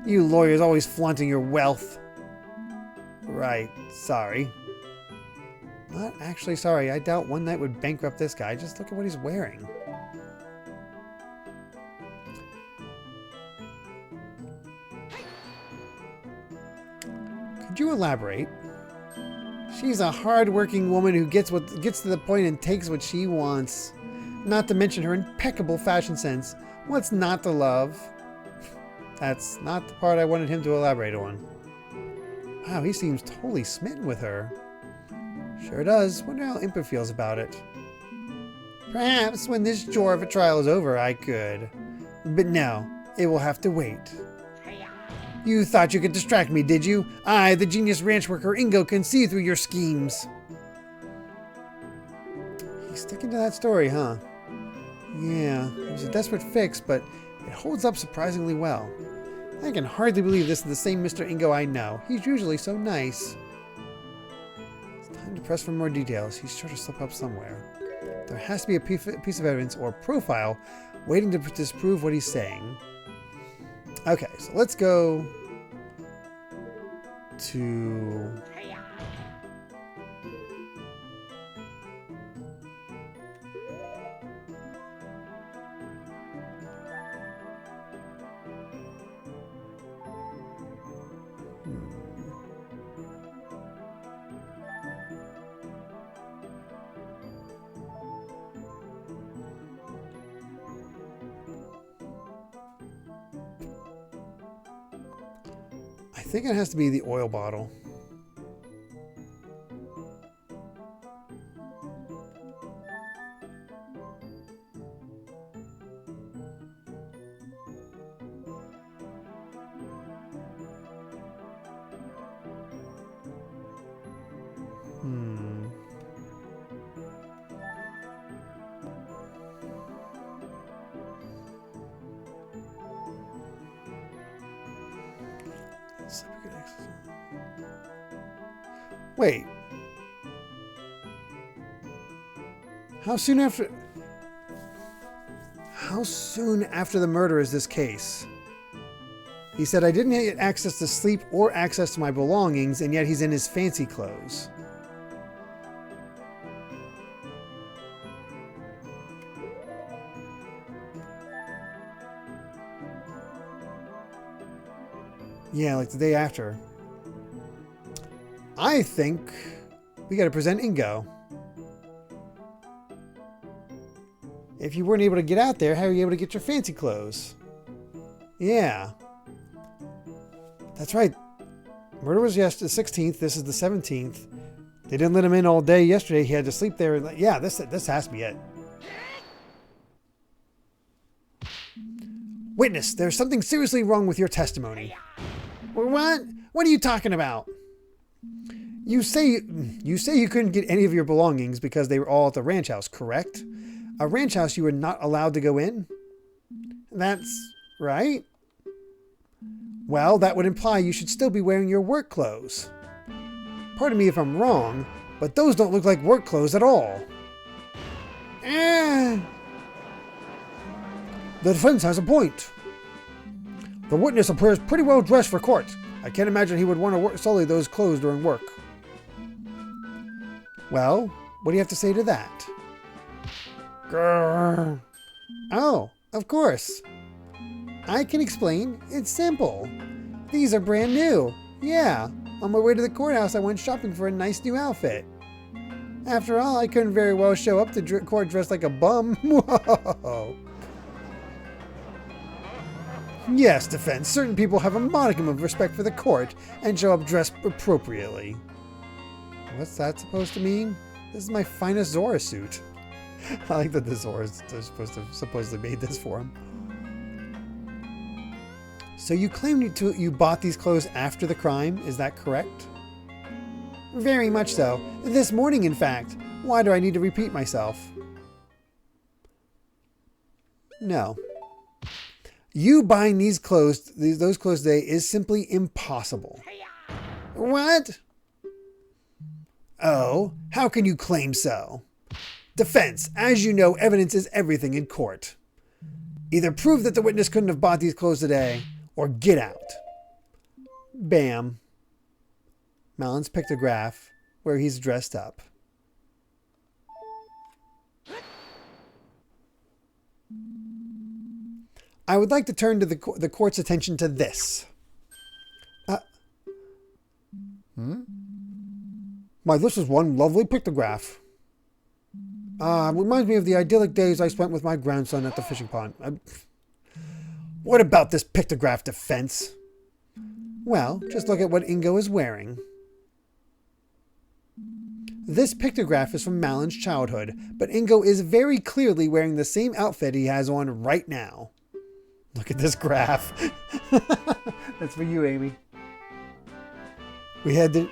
You lawyers always flaunting your wealth. Right, sorry. Not actually sorry. I doubt one night would bankrupt this guy. Just look at what he's wearing. Could you elaborate? She's a hard-working woman who gets to the point and takes what she wants. Not to mention her impeccable fashion sense. What's not to love? That's not the part I wanted him to elaborate on. Wow, he seems totally smitten with her. Sure does. Wonder how Impa feels about it. Perhaps when this chore of a trial is over, I could. But no, it will have to wait. You thought you could distract me, did you? I, the genius ranch worker Ingo, can see through your schemes. He's sticking to that story, huh? Yeah, it was a desperate fix, but it holds up surprisingly well. I can hardly believe this is the same Mr. Ingo I know. He's usually so nice. It's time to press for more details. He's sure to slip up somewhere. There has to be a piece of evidence or profile waiting to disprove what he's saying. Okay, so let's go to... I think it has to be the oil bottle. Wait. How soon after the murder is this case? He said I didn't get access to sleep or access to my belongings, and yet he's in his fancy clothes. Yeah, like the day after. I think we got to present Ingo. If you weren't able to get out there, how are you able to get your fancy clothes? Yeah. That's right. Murder was yesterday, the 16th. This is the 17th. They didn't let him in all day yesterday. He had to sleep there. Yeah, this has to be it. Witness, there's something seriously wrong with your testimony. What? What are you talking about? You say you couldn't get any of your belongings because they were all at the ranch house, correct? A ranch house you were not allowed to go in? That's right. Well, that would imply you should still be wearing your work clothes. Pardon me if I'm wrong, but those don't look like work clothes at all. The defense has a point. The witness appears pretty well dressed for court. I can't imagine he would want to sully those clothes during work. Well, what do you have to say to that? Grrr. Oh, of course. I can explain. It's simple. These are brand new. Yeah, on my way to the courthouse, I went shopping for a nice new outfit. After all, I couldn't very well show up to court dressed like a bum. Whoa. Yes, defense. Certain people have a modicum of respect for the court and show up dressed appropriately. What's that supposed to mean? This is my finest Zora suit. I like that the Zoras are supposedly made this for him. So you claim you bought these clothes after the crime, is that correct? Very much so. This morning, in fact. Why do I need to repeat myself? No. You buying those clothes today is simply impossible. What? Oh, how can you claim so? Defense, as you know, evidence is everything in court. Either prove that the witness couldn't have bought these clothes today, or get out. Bam. Malon's pictograph where he's dressed up. I would like to turn to the court's attention to this. Why, this is one lovely pictograph. Reminds me of the idyllic days I spent with my grandson at the fishing pond. What about this pictograph defense? Well, just look at what Ingo is wearing. This pictograph is from Malon's childhood, but Ingo is very clearly wearing the same outfit he has on right now. Look at this graph. That's for you, Amy. We had to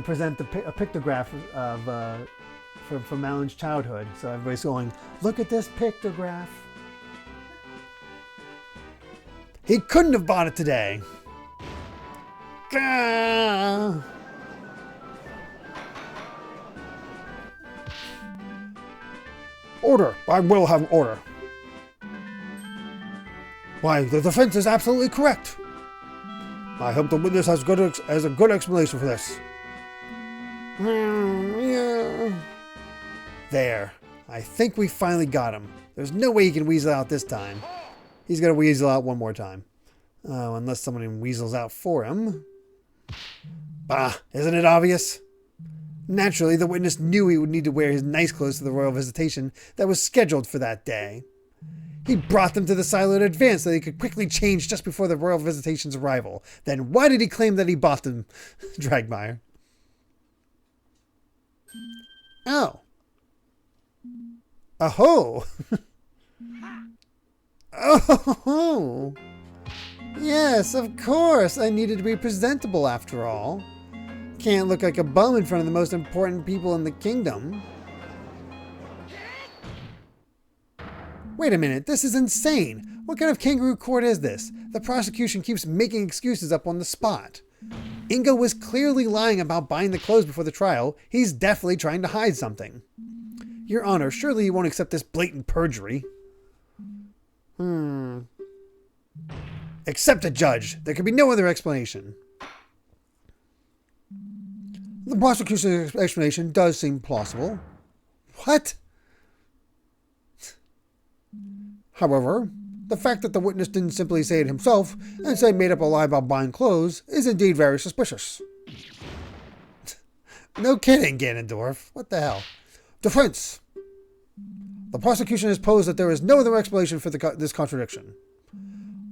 present a pictograph of from Malon's childhood. So everybody's going, look at this pictograph. He couldn't have bought it today. Gah! Order. I will have order. Why, the defense is absolutely correct. I hope the witness has a good explanation for this. There. I think we finally got him. There's no way he can weasel out this time. He's going to weasel out one more time. Oh, unless someone weasels out for him. Bah, isn't it obvious? Naturally, the witness knew he would need to wear his nice clothes to the royal visitation that was scheduled for that day. He brought them to the silo in advance so they could quickly change just before the royal visitation's arrival. Then why did he claim that he bought them? Dragmire. Oh. Oh. Oh. Yes, of course. I needed to be presentable after all. Can't look like a bum in front of the most important people in the kingdom. Wait a minute, this is insane. What kind of kangaroo court is this? The prosecution keeps making excuses up on the spot. Ingo was clearly lying about buying the clothes before the trial. He's definitely trying to hide something. Your Honor, surely you won't accept this blatant perjury. Accept it, Judge. There can be no other explanation. The prosecution's explanation does seem plausible. What? However, the fact that the witness didn't simply say it himself and say made up a lie about buying clothes is indeed very suspicious. No kidding, Ganondorf. What the hell? Defense. The prosecution has posed that there is no other explanation for this contradiction.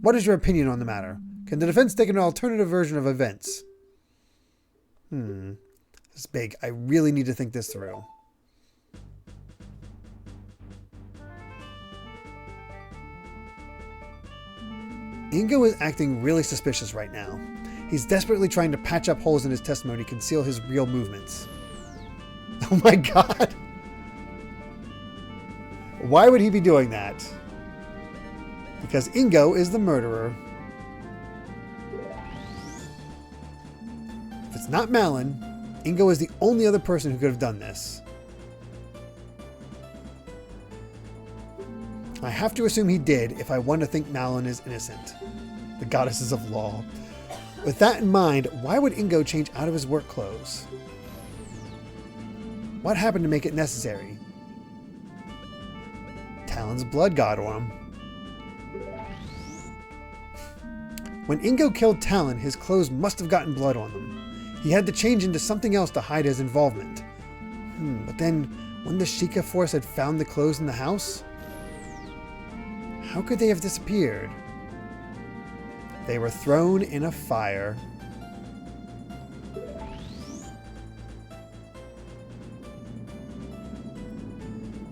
What is your opinion on the matter? Can the defense take an alternative version of events? This is big. I really need to think this through. Ingo is acting really suspicious right now. He's desperately trying to patch up holes in his testimony to conceal his real movements. Oh my god! Why would he be doing that? Because Ingo is the murderer. If it's not Malon, Ingo is the only other person who could have done this. I have to assume he did if I want to think Malon is innocent. The goddesses of law. With that in mind, why would Ingo change out of his work clothes? What happened to make it necessary? Talon's blood got on him. When Ingo killed Talon, his clothes must have gotten blood on them. He had to change into something else to hide his involvement. But then, when the Sheikah force had found the clothes in the house, how could they have disappeared? They were thrown in a fire.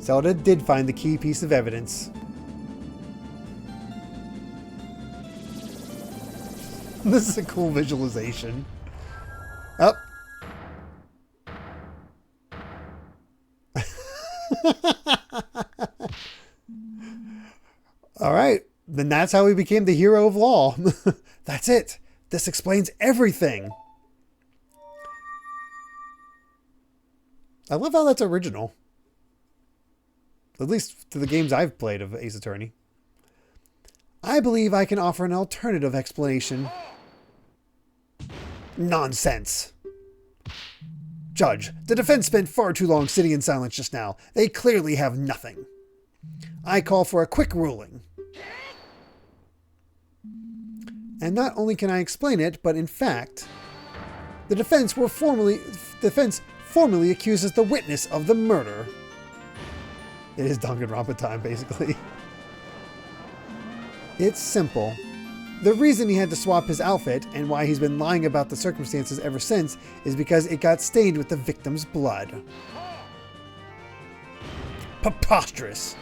Zelda did find the key piece of evidence. This is a cool visualization. Oh. All right. Then that's how he became the hero of law. That's it. This explains everything. I love how that's original. At least to the games I've played of Ace Attorney. I believe I can offer an alternative explanation. Nonsense. Judge, the defense spent far too long sitting in silence just now. They clearly have nothing. I call for a quick ruling. And not only can I explain it, but in fact, the defense formally accuses the witness of the murder. It is Danganronpa time, basically. It's simple. The reason he had to swap his outfit, and why he's been lying about the circumstances ever since, is because it got stained with the victim's blood. Preposterous!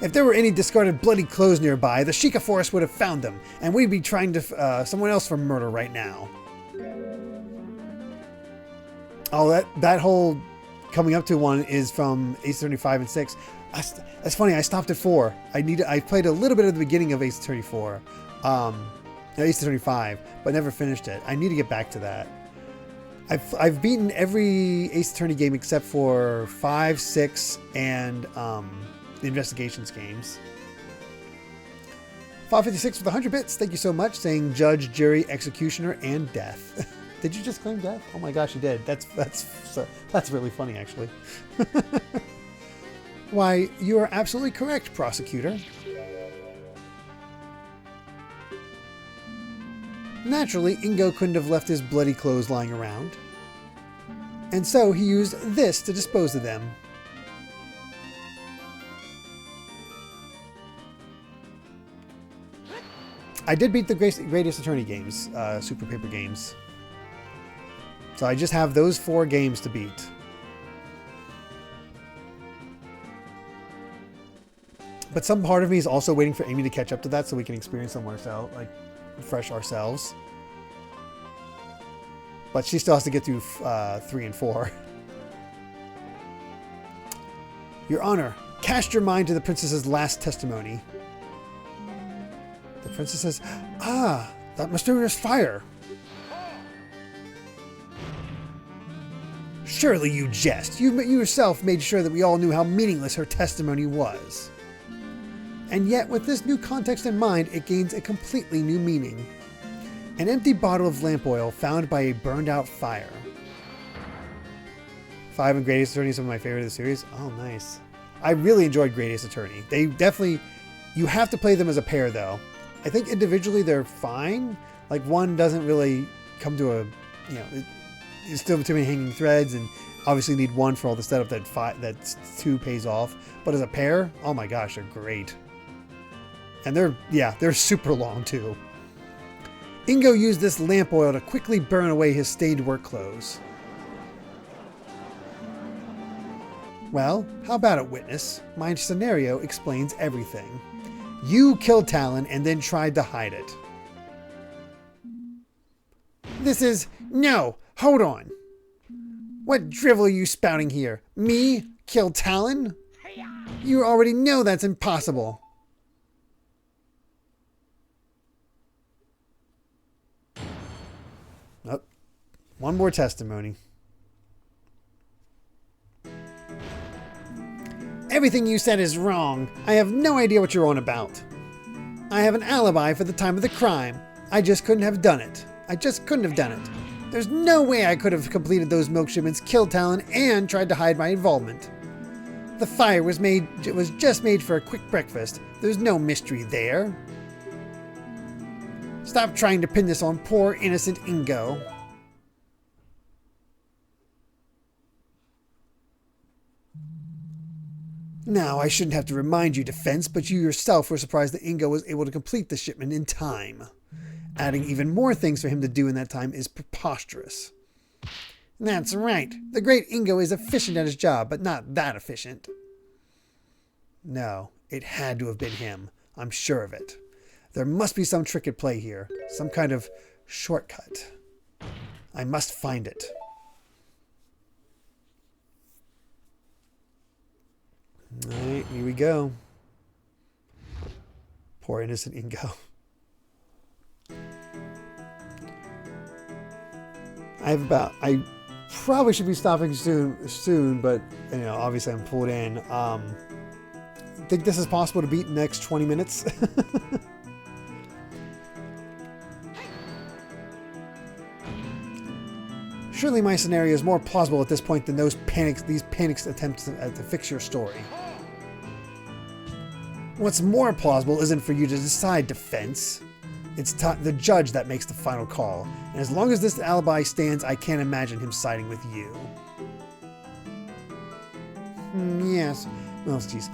If there were any discarded bloody clothes nearby, the Sheikah Forest would have found them, and we'd be trying to someone else for murder right now. Oh, that whole coming up to one is from Ace Attorney 5 and 6. That's funny, I stopped at 4. I played a little bit at the beginning of Ace Attorney 4. Ace Attorney 5, but never finished it. I need to get back to that. I've beaten every Ace Attorney game except for 5, 6, and the Investigations games. 556 with 100 bits. Thank you so much. Saying judge, jury, executioner, and death. Did you just claim death? Oh my gosh, you did. That's really funny, actually. Why, you are absolutely correct, prosecutor. Naturally, Ingo couldn't have left his bloody clothes lying around. And so he used this to dispose of them. I did beat the Greatest Attorney games, Super Paper games. So I just have those 4 games to beat. But some part of me is also waiting for Amy to catch up to that so we can experience them ourselves, like fresh ourselves. But she still has to get through 3 and 4. Your Honor, cast your mind to the princess's last testimony. The princess says, "Ah, that mysterious fire. Surely you jest. You yourself made sure that we all knew how meaningless her testimony was. And yet, with this new context in mind, it gains a completely new meaning. An empty bottle of lamp oil found by a burned out fire." 5 and Greatest Attorney is some of my favorite of the series. Oh, nice. I really enjoyed Greatest Attorney. They definitely... You have to play them as a pair, though. I think individually they're fine. Like, one doesn't really come to a... You know, there's still too many hanging threads, and obviously need one for all the setup that 2 pays off. But as a pair, oh my gosh, they're great. And they're super long, too. Ingo used this lamp oil to quickly burn away his stained work clothes. Well, how about it, witness? My scenario explains everything. You killed Talon and then tried to hide it. This is... No! Hold on! What drivel are you spouting here? Me? Kill Talon? You already know that's impossible. Oh, one more testimony. Everything you said is wrong. I have no idea what you're on about. I have an alibi for the time of the crime. I just couldn't have done it. There's no way I could have completed those milk shipments, killed Talon, and tried to hide my involvement. The fire was just made for a quick breakfast. There's no mystery there. Stop trying to pin this on poor, innocent Ingo. Now, I shouldn't have to remind you, defense, but you yourself were surprised that Ingo was able to complete the shipment in time. Adding even more things for him to do in that time is preposterous. That's right. The great Ingo is efficient at his job, but not that efficient. No, it had to have been him. I'm sure of it. There must be some trick at play here. Some kind of shortcut. I must find it. Alright, here we go. Poor innocent Ingo. I probably should be stopping soon, but you know, obviously I'm pulled in. Think this is possible to beat in the next 20 minutes? Surely my scenario is more plausible at this point than these panicked attempts to fix your story. What's more plausible isn't for you to decide, defense. It's the judge that makes the final call. And as long as this alibi stands, I can't imagine him siding with you. Yes. Well, geez.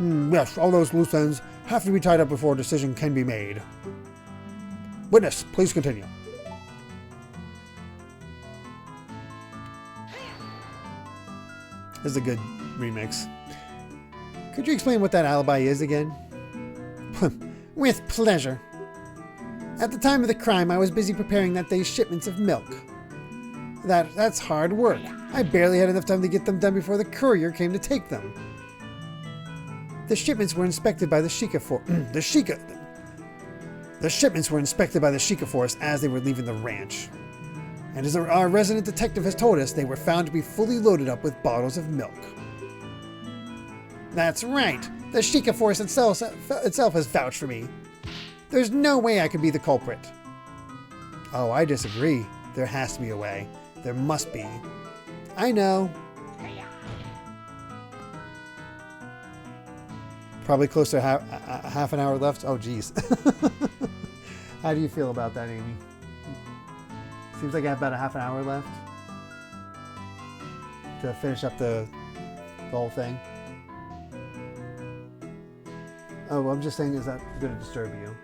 Yes, all those loose ends have to be tied up before a decision can be made. Witness, please continue. This is a good remix. Could you explain what that alibi is again? With pleasure. At the time of the crime, I was busy preparing that day's shipments of milk. That's hard work. I barely had enough time to get them done before the courier came to take them. The shipments were inspected by the Sheikah Force. The shipments were inspected by the Sheikah Force as they were leaving the ranch. And as our resident detective has told us, they were found to be fully loaded up with bottles of milk. That's right. The Sheikah Force itself has vouched for me. There's no way I could be the culprit. Oh, I disagree. There has to be a way. There must be. I know. Probably close to half an hour left. Oh, geez. How do you feel about that, Amy? Seems like I have about a half an hour left to finish up the whole thing. Oh, well, I'm just saying, is that going to disturb you?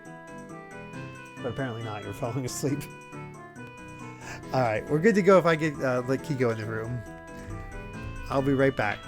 But apparently not. You're falling asleep. All right, we're good to go if I get let Kiko in the room. I'll be right back.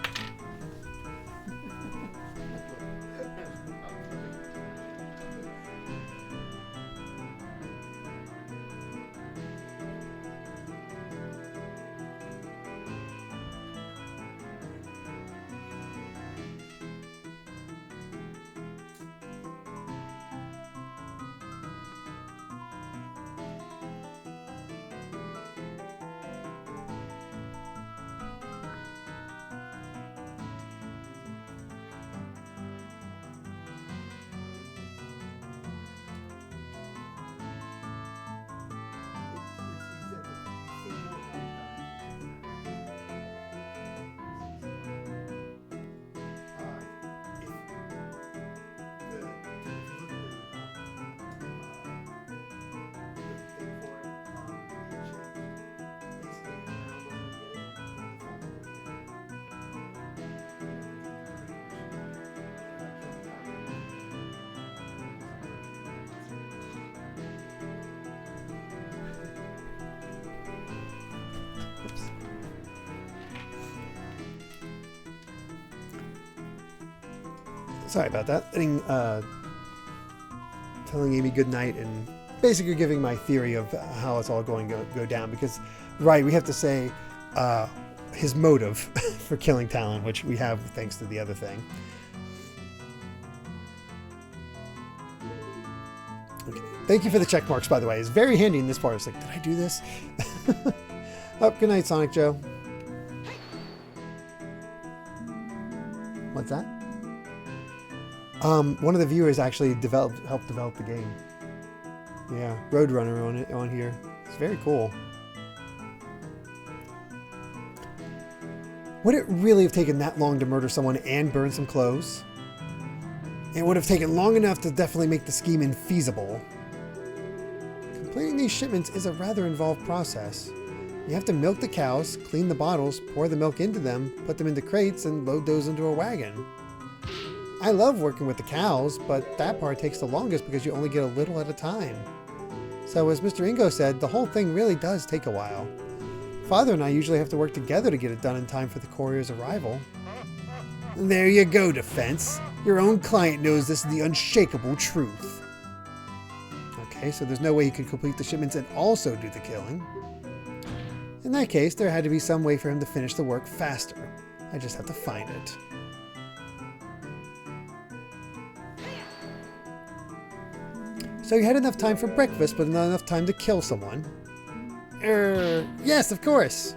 Sorry about that. Telling Amy good night and basically giving my theory of how it's all going to go down. Because, right, we have to say his motive for killing Talon, which we have thanks to the other thing. Okay. Thank you for the check marks, by the way. It's very handy in this part. It's like, did I do this? Oh, good night, Sonic Joe. What's that? One of the viewers actually helped develop the game. Yeah, Roadrunner on here. It's very cool. Would it really have taken that long to murder someone and burn some clothes? It would have taken long enough to definitely make the scheme infeasible. Completing these shipments is a rather involved process. You have to milk the cows, clean the bottles, pour the milk into them, put them into crates, and load those into a wagon. I love working with the cows, but that part takes the longest because you only get a little at a time. So as Mr. Ingo said, the whole thing really does take a while. Father and I usually have to work together to get it done in time for the courier's arrival. There you go, defense. Your own client knows this is the unshakable truth. Okay, so there's no way he could complete the shipments and also do the killing. In that case, there had to be some way for him to finish the work faster. I just have to find it. So you had enough time for breakfast, but not enough time to kill someone? Yes, of course.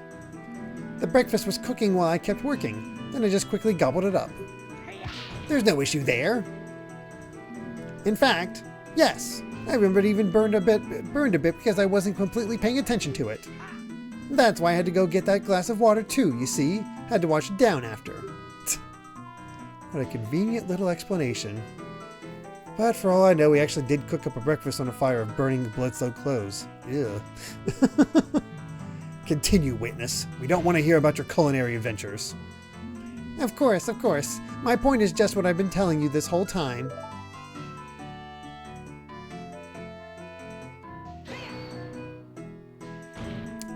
The breakfast was cooking while I kept working. Then I just quickly gobbled it up. There's no issue there. In fact, yes, I remember it even burned a bit because I wasn't completely paying attention to it. That's why I had to go get that glass of water too, you see. Had to wash it down after. What a convenient little explanation. But for all I know, we actually did cook up a breakfast on a fire of burning blood-soaked clothes. Ew. Continue, witness. We don't want to hear about your culinary adventures. Of course, of course. My point is just what I've been telling you this whole time.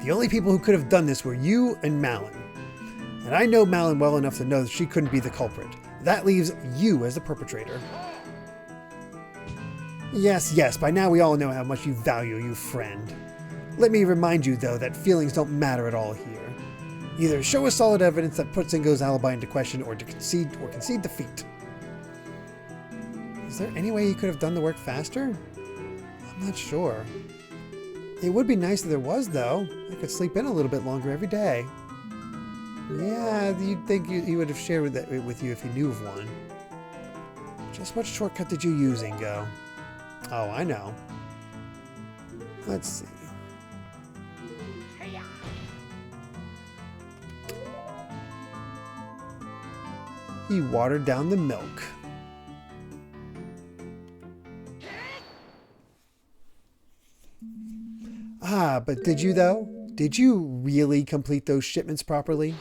The only people who could have done this were you and Malin. And I know Malin well enough to know that she couldn't be the culprit. That leaves you as the perpetrator. Yes, yes, by now we all know how much you value you friend. Let me remind you, though, that feelings don't matter at all here. Either show us solid evidence that puts Ingo's alibi into question or concede defeat. Is there any way you could have done the work faster? I'm not sure. It would be nice if there was, though. I could sleep in a little bit longer every day. Yeah, you'd think he would have shared that with you if he knew of one. Just what shortcut did you use, Ingo? Oh, I know. Let's see. He watered down the milk. Ah, but did you though? Did you really complete those shipments properly?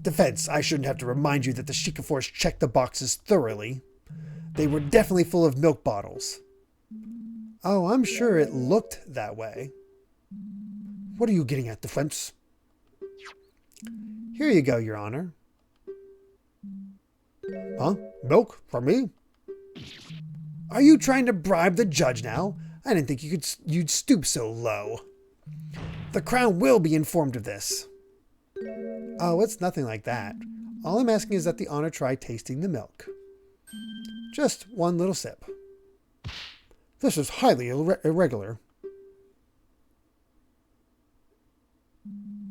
Defense, I shouldn't have to remind you that the Sheikah Force checked the boxes thoroughly. They were definitely full of milk bottles. Oh, I'm sure it looked that way. What are you getting at, Defense? Here you go, Your Honor. Huh? Milk? For me? Are you trying to bribe the judge now? I didn't think you'd stoop so low. The Crown will be informed of this. Oh, it's nothing like that. All I'm asking is that the honor try tasting the milk. Just one little sip. This is highly irregular.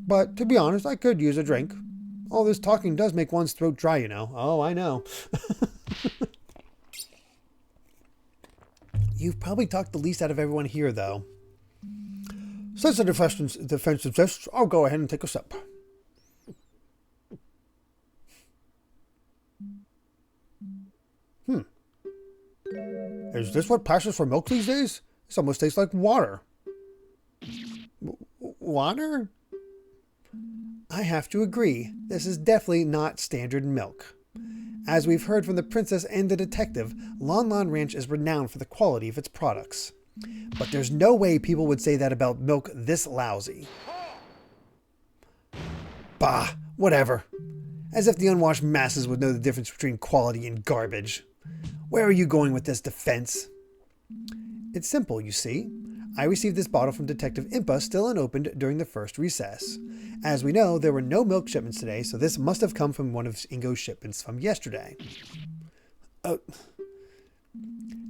But to be honest, I could use a drink. All this talking does make one's throat dry, you know. Oh, I know. You've probably talked the least out of everyone here, though. Since the defense insists, I'll go ahead and take a sip. Is this what passes for milk these days? This almost tastes like water. Water? I have to agree. This is definitely not standard milk. As we've heard from the princess and the detective, Lon Lon Ranch is renowned for the quality of its products. But there's no way people would say that about milk this lousy. Bah, whatever. As if the unwashed masses would know the difference between quality and garbage. Where are you going with this, Defense? It's simple, you see. I received this bottle from Detective Impa still unopened during the first recess. As we know, there were no milk shipments today, so this must have come from one of Ingo's shipments from yesterday.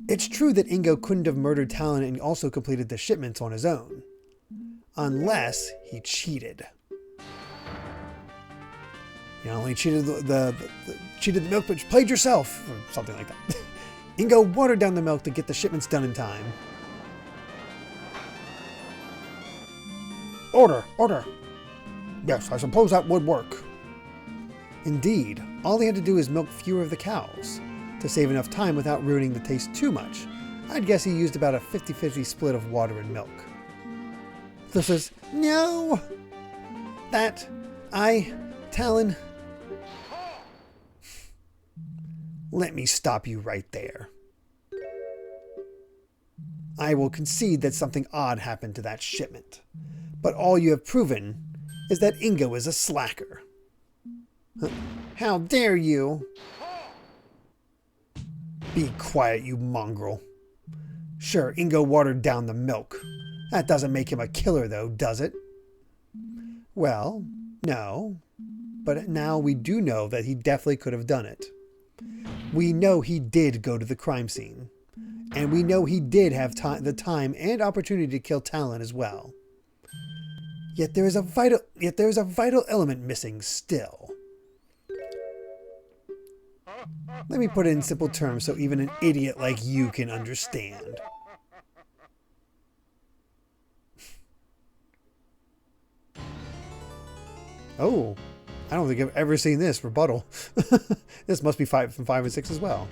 It's true that Ingo couldn't have murdered Talon and also completed the shipments on his own. Unless he cheated. You not only cheated cheated the milk, but you played yourself, or something like that. Ingo watered down the milk to get the shipments done in time. Order, order. Yes, I suppose that would work. Indeed, all he had to do is milk fewer of the cows, to save enough time without ruining the taste too much. I'd guess he used about a 50-50 split of water and milk. This is... No! Talon... Let me stop you right there. I will concede that something odd happened to that shipment. But all you have proven is that Ingo is a slacker. How dare you? Be quiet, you mongrel. Sure, Ingo watered down the milk. That doesn't make him a killer, though, does it? Well, no. But now we do know that he definitely could have done it. We know he did go to the crime scene. And we know he did have the time and opportunity to kill Talon as well. Yet there is a vital element missing still. Let me put it in simple terms so even an idiot like you can understand. Oh, I don't think I've ever seen this rebuttal. This must be from 5 and 6 as well.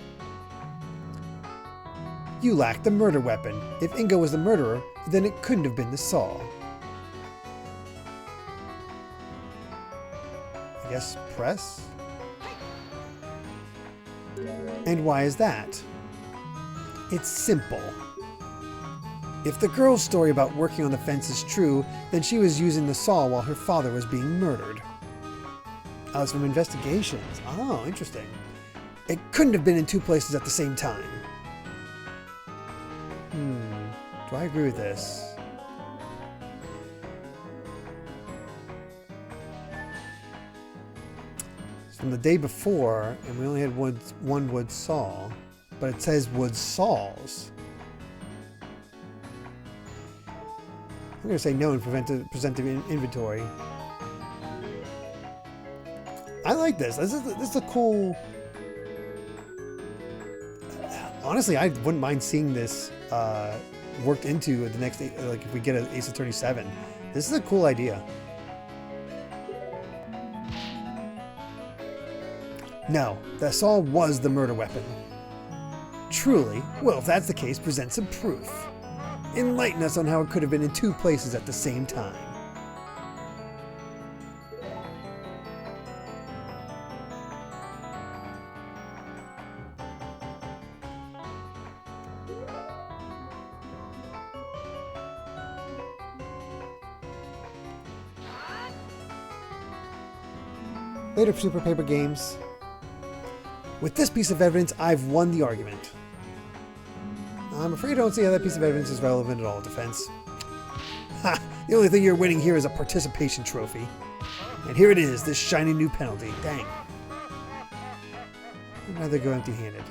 You lack the murder weapon. If Ingo was the murderer, then it couldn't have been the saw. I guess press? And why is that? It's simple. If the girl's story about working on the fence is true, then she was using the saw while her father was being murdered. Oh, it's from investigations. Oh, interesting. It couldn't have been in 2 places at the same time. Do I agree with this? It's from the day before, and we only had one wood saw, but it says wood saws. I'm going to say no in presentive inventory. I like this. This is a cool... Honestly, I wouldn't mind seeing this worked into the next, like if we get an Ace Attorney 7. This is a cool idea. No, the saw was the murder weapon. Truly? Well, if that's the case, present some proof. Enlighten us on how it could have been in 2 places at the same time. Later for Super Paper Games. With this piece of evidence, I've won the argument. I'm afraid I don't see how that piece of evidence is relevant at all, Defense. Ha! The only thing you're winning here is a participation trophy. And here it is, this shiny new penalty. Dang. I'd rather go empty-handed.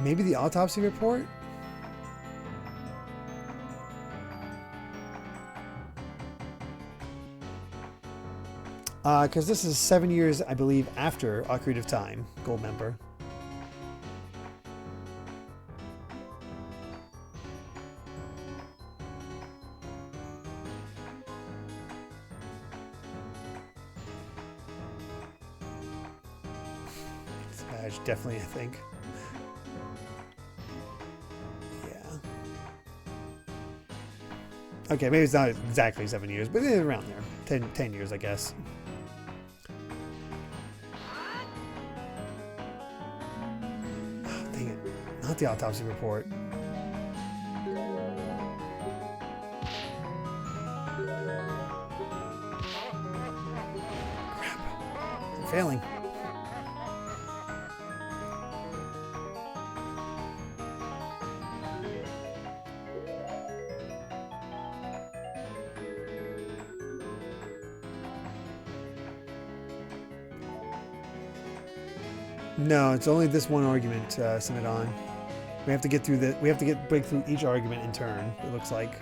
Maybe the autopsy report? Because this is 7 years, I believe, after Ocarina of Time, Gold member. It's a badge, definitely, I think. Okay, maybe it's not exactly 7 years, but around there. 10 years, I guess. Oh, dang it. Not the autopsy report. Crap. I'm failing. No, it's only this one argument, Submit on. We have to get through the. We have to break through each argument in turn. It looks like.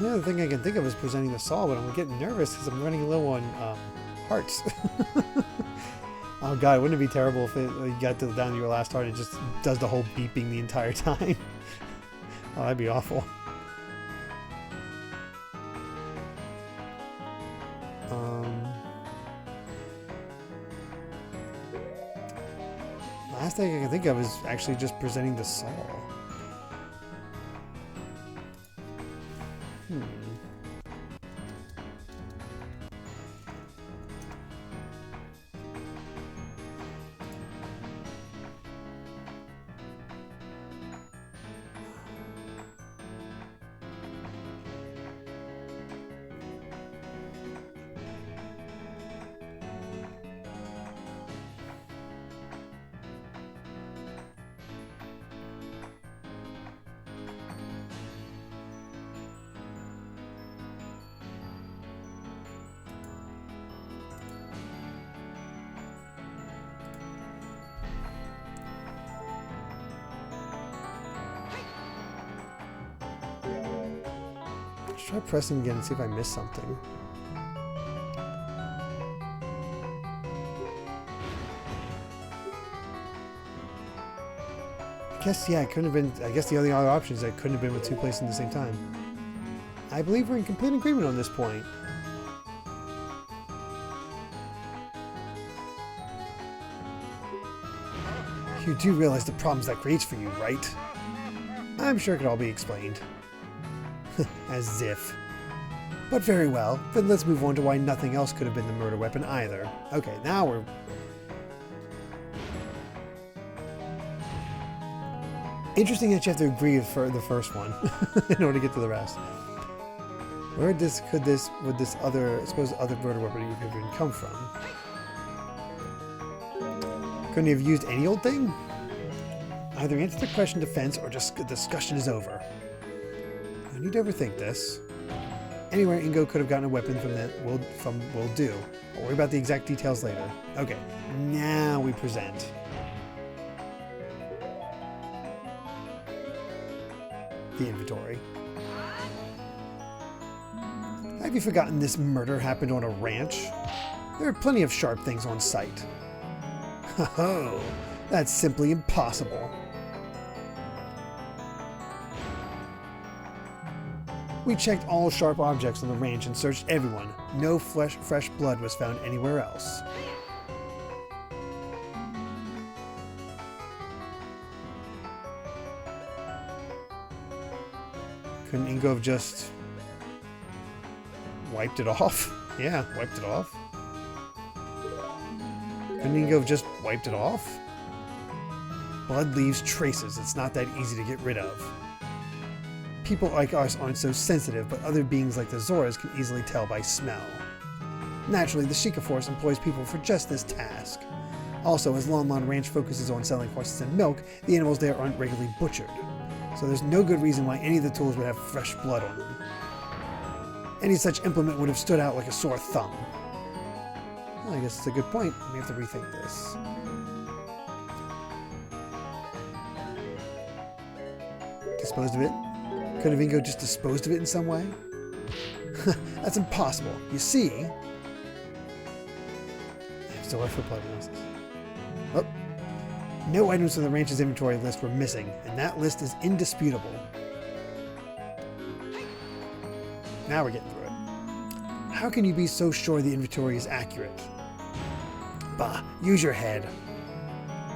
The other thing I can think of is presenting the saw, but I'm getting nervous because I'm running low on Hearts. Oh god, wouldn't it be terrible if you got down to your last heart and it just does the whole beeping the entire time? Oh, that'd be awful. Last thing I can think of is actually just presenting the saw. Let's try pressing again and see if I missed something. I guess, yeah, it couldn't have been. I guess the only other option is that it couldn't have been with two places at the same time. I believe we're in complete agreement on this point. You do realize the problems that creates for you, right? I'm sure it could all be explained. As if. But very well, then let's move on to why nothing else could have been the murder weapon either. Okay, now we're... Interesting that you have to agree for the first one in order to get to the rest. Where would this other supposed other murder weapon even come from? Couldn't he have used any old thing? Either answer the question defense or just the discussion is over. I need to overthink this. Anywhere Ingo could have gotten a weapon from will do. I'll worry about the exact details later. Okay, now we present. The inventory. Have you forgotten this murder happened on a ranch? There are plenty of sharp things on site. Oh, that's simply impossible. We checked all sharp objects on the ranch and searched everyone. No fresh blood was found anywhere else. Couldn't Ingo have just wiped it off? Yeah, wiped it off. Couldn't Ingo have just wiped it off? Blood leaves traces. It's not that easy to get rid of. People like us aren't so sensitive, but other beings like the Zoras can easily tell by smell. Naturally, the Sheikah Force employs people for just this task. Also, as Longmont Ranch focuses on selling horses and milk, the animals there aren't regularly butchered. So there's no good reason why any of the tools would have fresh blood on them. Any such implement would have stood out like a sore thumb. Well, I guess it's a good point. We have to rethink this. Disposed of it? Could have Ingo just disposed of it in some way? That's impossible. You see... So I for blood analysis. Oh. No items from the ranch's inventory list were missing, and that list is indisputable. Now we're getting through it. How can you be so sure the inventory is accurate? Bah, use your head.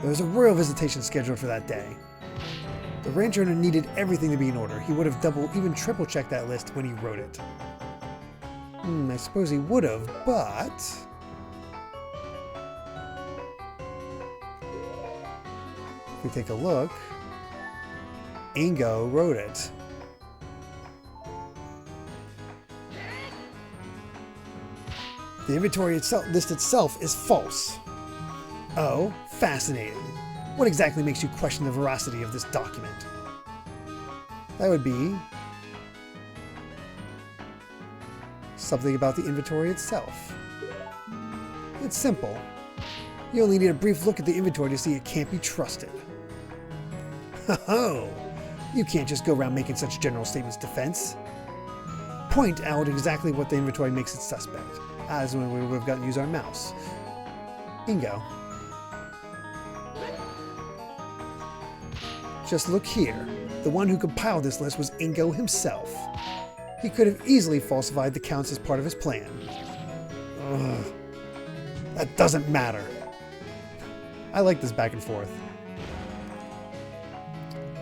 There was a royal visitation scheduled for that day. The ranch owner needed everything to be in order. He would have double, even triple checked that list when he wrote it. I suppose he would have, but... If we take a look, Ingo wrote it. The inventory list itself is false. Oh, fascinating. What exactly makes you question the veracity of this document? That would be something about the inventory itself. It's simple. You only need a brief look at the inventory to see it can't be trusted. Oh, you can't just go around making such general statements, defense. Point out exactly what the inventory makes it suspect. As when we would have gotten to use our mouse. Ingo. Just look here. The one who compiled this list was Ingo himself. He could have easily falsified the counts as part of his plan. Ugh. That doesn't matter. I like this back and forth.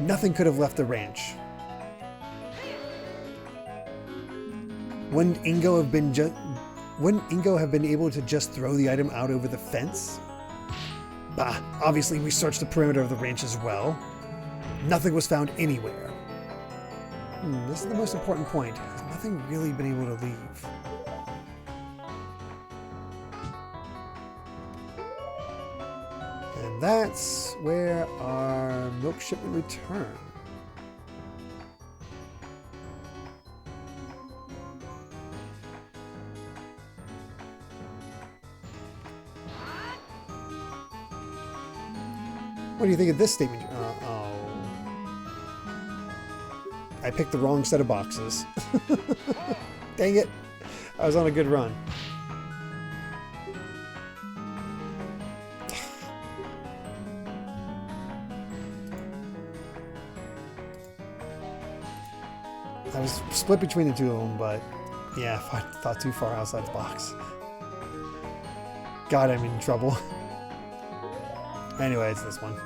Nothing could have left the ranch. Wouldn't Ingo have been able to just throw the item out over the fence? Bah, obviously we searched the perimeter of the ranch as well. Nothing was found anywhere. This is the most important point. Has nothing really been able to leave? And that's where our milk shipment returned. What do you think of this statement? I picked the wrong set of boxes. Dang it. I was on a good run. I was split between the two of them, but yeah, I thought too far outside the box. God, I'm in trouble. Anyway, it's this one.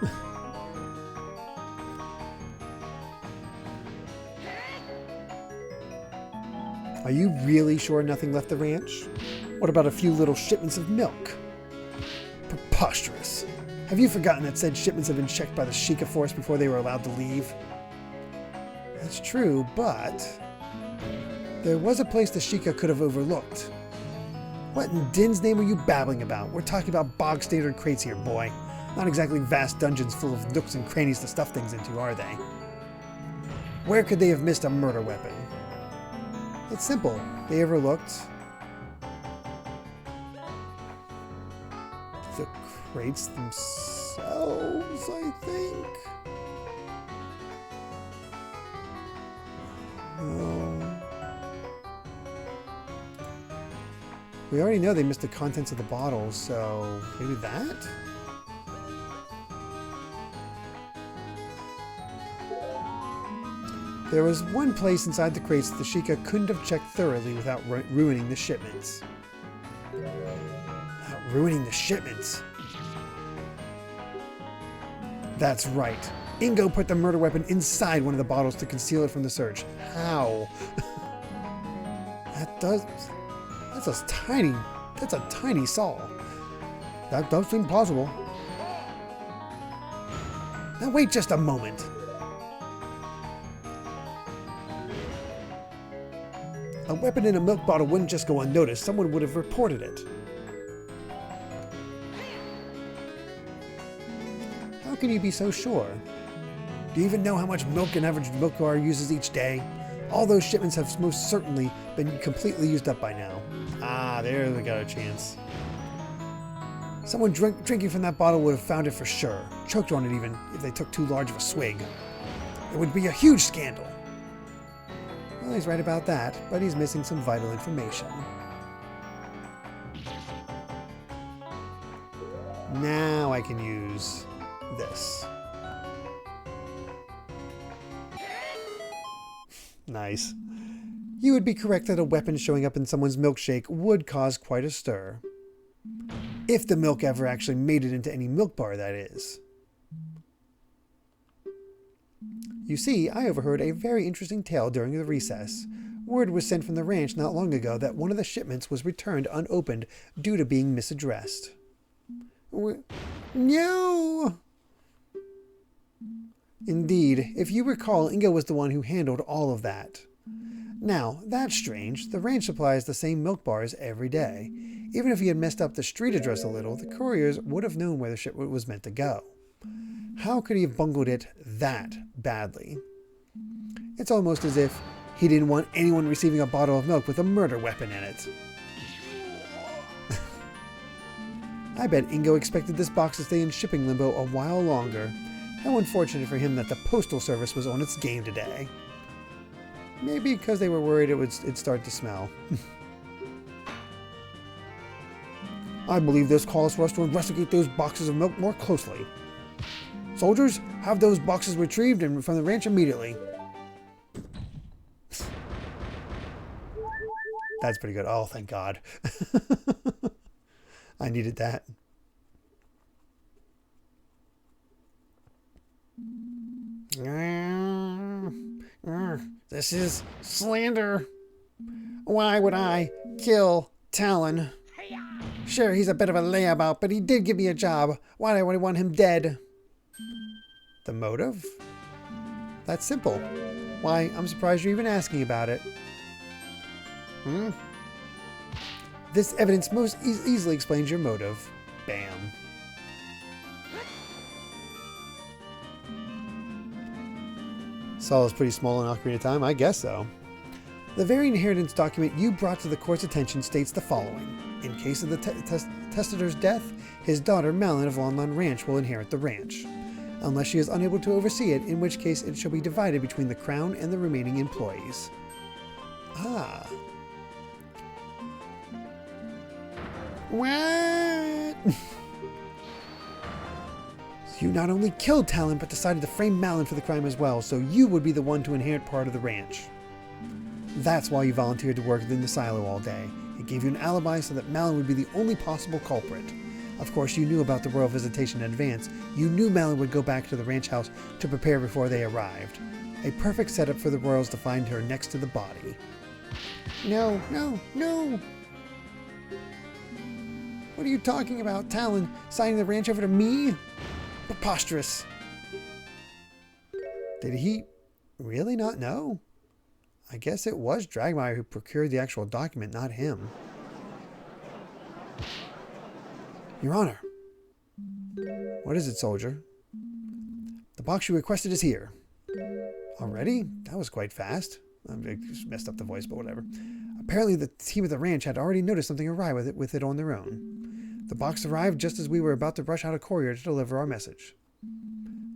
Are you really sure nothing left the ranch? What about a few little shipments of milk? Preposterous. Have you forgotten that said shipments have been checked by the Sheikah force before they were allowed to leave? That's true, but there was a place the Sheikah could have overlooked. What in Din's name are you babbling about? We're talking about bog standard crates here, boy. Not exactly vast dungeons full of nooks and crannies to stuff things into, are they? Where could they have missed a murder weapon? It's simple. They overlooked the crates themselves, I think. No. We already know they missed the contents of the bottles, so maybe that? There was one place inside the crates that the Sheikah couldn't have checked thoroughly without ruining the shipments. Without ruining the shipments? That's right. Ingo put the murder weapon inside one of the bottles to conceal it from the search. How? That's a tiny saw. That does seem plausible. Now wait just a moment. A weapon in a milk bottle wouldn't just go unnoticed. Someone would have reported it. How can you be so sure? Do you even know how much milk an average milk bar uses each day? All those shipments have most certainly been completely used up by now. Ah, there we got a chance. Someone drinking from that bottle would have found it for sure. Choked on it even, if they took too large of a swig. It would be a huge scandal. Well, he's right about that, but he's missing some vital information. Now I can use this. Nice. You would be correct that a weapon showing up in someone's milkshake would cause quite a stir. If the milk ever actually made it into any milk bar, that is. You see, I overheard a very interesting tale during the recess. Word was sent from the ranch not long ago that one of the shipments was returned unopened due to being misaddressed. No! Indeed, if you recall, Ingo was the one who handled all of that. Now, that's strange. The ranch supplies the same milk bars every day. Even if he had messed up the street address a little, the couriers would have known where the shipment was meant to go. How could he have bungled it that badly? It's almost as if he didn't want anyone receiving a bottle of milk with a murder weapon in it. I bet Ingo expected this box to stay in shipping limbo a while longer. How unfortunate for him that the postal service was on its game today. Maybe because they were worried it'd start to smell. I believe this calls for us to investigate those boxes of milk more closely. Soldiers, have those boxes retrieved and from the ranch immediately. That's pretty good. Oh, thank God. I needed that. This is slander. Why would I kill Talon? Sure, he's a bit of a layabout, but he did give me a job. Why do I want him dead? The motive? That's simple. Why, I'm surprised you're even asking about it. This evidence most easily explains your motive. Bam. Saul is pretty small in Ocarina of Time, I guess so. The very inheritance document you brought to the court's attention states the following. In case of the testator's death, his daughter Malin of Lon Ranch will inherit the ranch. Unless she is unable to oversee it, in which case it shall be divided between the crown and the remaining employees. Ah. What? You not only killed Talon, but decided to frame Malin for the crime as well, so you would be the one to inherit part of the ranch. That's why you volunteered to work in the silo all day. It gave you an alibi so that Malin would be the only possible culprit. Of course, you knew about the royal visitation in advance. You knew Malin would go back to the ranch house to prepare before they arrived. A perfect setup for the royals to find her next to the body. No, no, no! What are you talking about? Talon signing the ranch over to me? Preposterous. Did he really not know? I guess it was Dragmire who procured the actual document, not him. Your Honor. What is it, soldier? The box you requested is here. Already? That was quite fast. I just messed up the voice, but whatever. Apparently the team at the ranch had already noticed something awry with it on their own. The box arrived just as we were about to rush out a courier to deliver our message.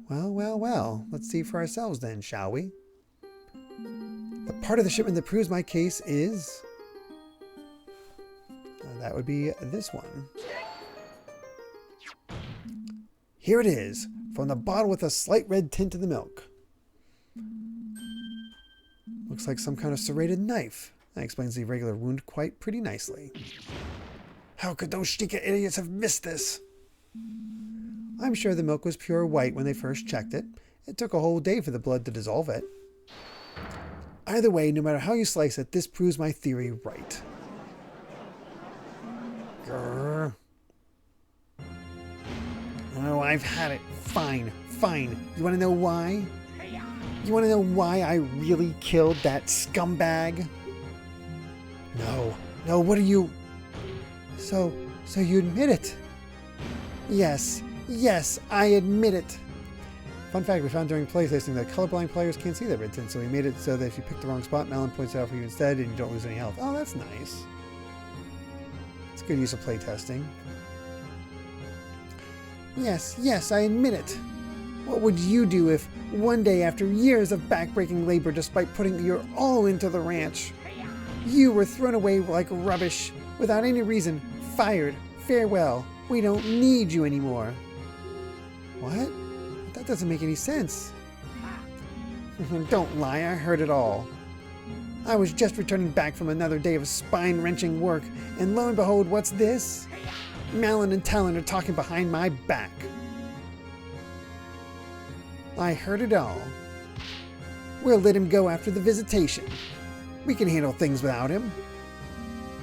Well, well, well. Let's see for ourselves then, shall we? The part of the shipment that proves my case is... that would be this one. Here it is, from the bottle with a slight red tint to the milk. Looks like some kind of serrated knife. That explains the irregular wound pretty nicely. How could those Shtika idiots have missed this? I'm sure the milk was pure white when they first checked it. It took a whole day for the blood to dissolve it. Either way, no matter how you slice it, this proves my theory right. Grr. Oh, I've had it. Fine, fine. You want to know why? You want to know why I really killed that scumbag? No, no, what are you... So you admit it? Yes, I admit it. Fun fact we found during playtesting that colorblind players can't see that red tint, so we made it so that if you pick the wrong spot, Malin points it out for you instead and you don't lose any health. Oh, that's nice. It's good use of playtesting. Yes, I admit it. What would you do if, one day after years of backbreaking labor despite putting your all into the ranch, you were thrown away like rubbish, without any reason, fired, farewell, we don't need you anymore? What? That doesn't make any sense. Don't lie, I heard it all. I was just returning back from another day of spine-wrenching work, and lo and behold, what's this? Malin and Talon are talking behind my back. I heard it all. We'll let him go after the visitation. We can handle things without him.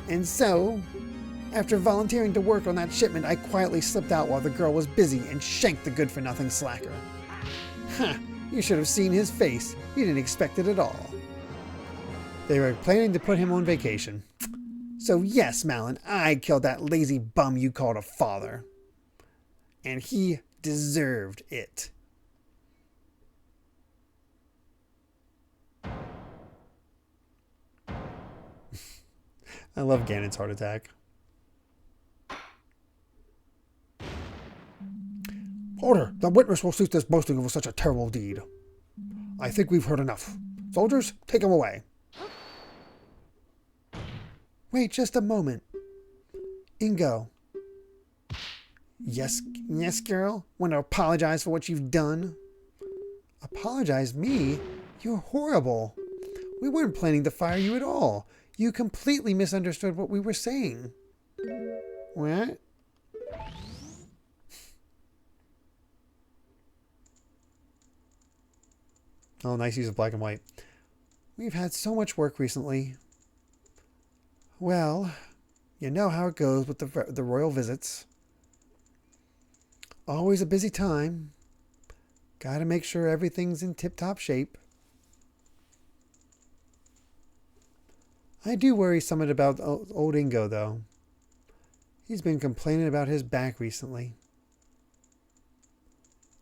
And so, after volunteering to work on that shipment, I quietly slipped out while the girl was busy and shanked the good-for-nothing slacker. Ha! You should have seen his face. You didn't expect it at all. They were planning to put him on vacation. So yes, Malin, I killed that lazy bum you called a father. And he deserved it. I love Ganon's heart attack. Order! The witness will cease this boasting over such a terrible deed. I think we've heard enough. Soldiers, take him away. Wait just a moment. Ingo, Yes, yes, girl. Want to apologize for what you've done? Apologize me? You're horrible. We weren't planning to fire you at all. You completely misunderstood what we were saying. What? Oh, nice use of black and white. We've had so much work recently. Well, you know how it goes with the royal visits. Always a busy time. Gotta make sure everything's in tip-top shape. I do worry somewhat about old Ingo, though. He's been complaining about his back recently.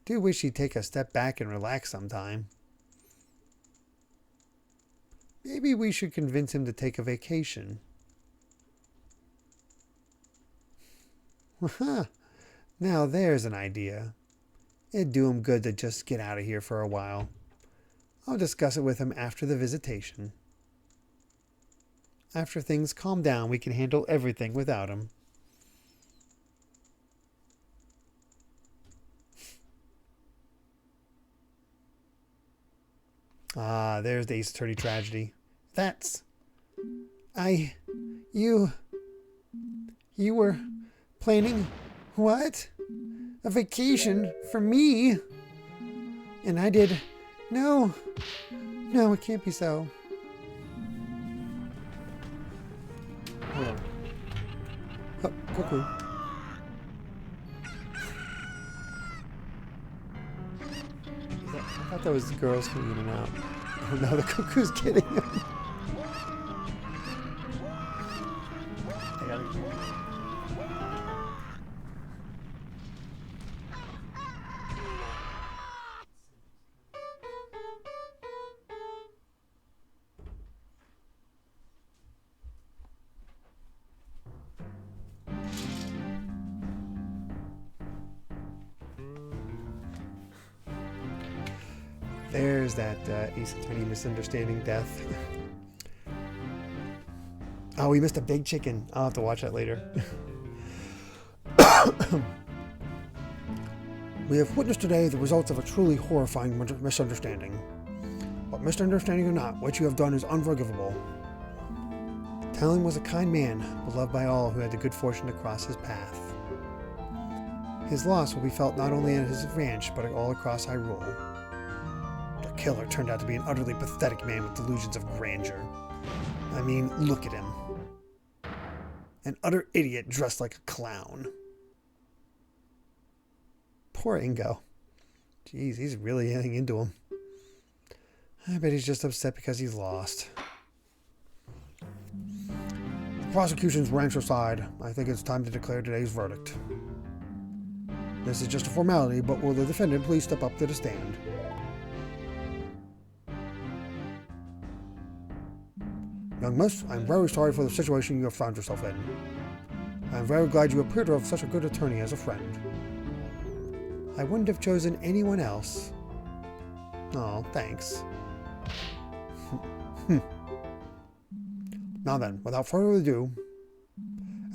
Do wish he'd take a step back and relax sometime. Maybe we should convince him to take a vacation. Now there's an idea. It'd do him good to just get out of here for a while. I'll discuss it with him after the visitation. After things calm down, we can handle everything without him. Ah, there's the Ace Attorney tragedy. That's... You were planning... What? A vacation for me? And I did... No, it can't be so. Hold on. Oh, cuckoo. I thought that was the girls coming in and out. Oh no, the cuckoo's getting him. I gotta... There's that Ace Attorney misunderstanding death. Oh, we missed a big chicken. I'll have to watch that later. We have witnessed today the results of a truly horrifying misunderstanding. But misunderstanding or not, what you have done is unforgivable. Talon was a kind man, beloved by all who had the good fortune to cross his path. His loss will be felt not only at his ranch, but all across Hyrule. The killer turned out to be an utterly pathetic man with delusions of grandeur. I mean, look at him. An utter idiot dressed like a clown. Poor Ingo. Jeez, he's really getting into him. I bet he's just upset because he's lost. The prosecution's ranks aside, I think it's time to declare today's verdict. This is just a formality, but will the defendant please step up to the stand? Young miss, I'm very sorry for the situation you have found yourself in. I'm very glad you appear to have such a good attorney as a friend. I wouldn't have chosen anyone else. Oh, thanks. Now then, without further ado,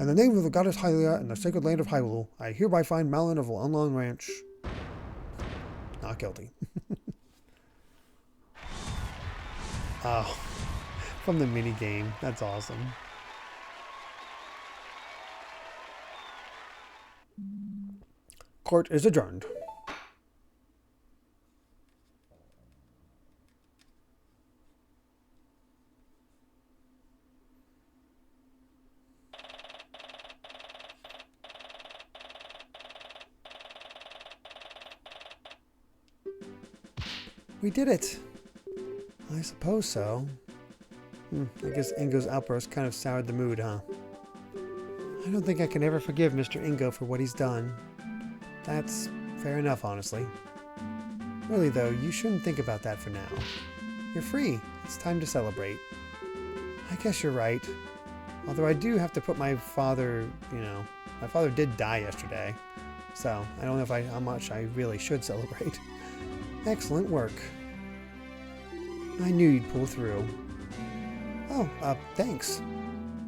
in the name of the goddess Hylia and the sacred land of Hyrule, I hereby find Malin of Lunlon Ranch not guilty. Oh, from the mini game. That's awesome. Court is adjourned. We did it. I suppose so. I guess Ingo's outburst kind of soured the mood, huh? I don't think I can ever forgive Mr. Ingo for what he's done. That's fair enough, honestly. Really, though, you shouldn't think about that for now. You're free. It's time to celebrate. I guess you're right. Although I do have to put my father, my father did die yesterday. So, I don't know how much I really should celebrate. Excellent work. I knew you'd pull through. Oh, thanks.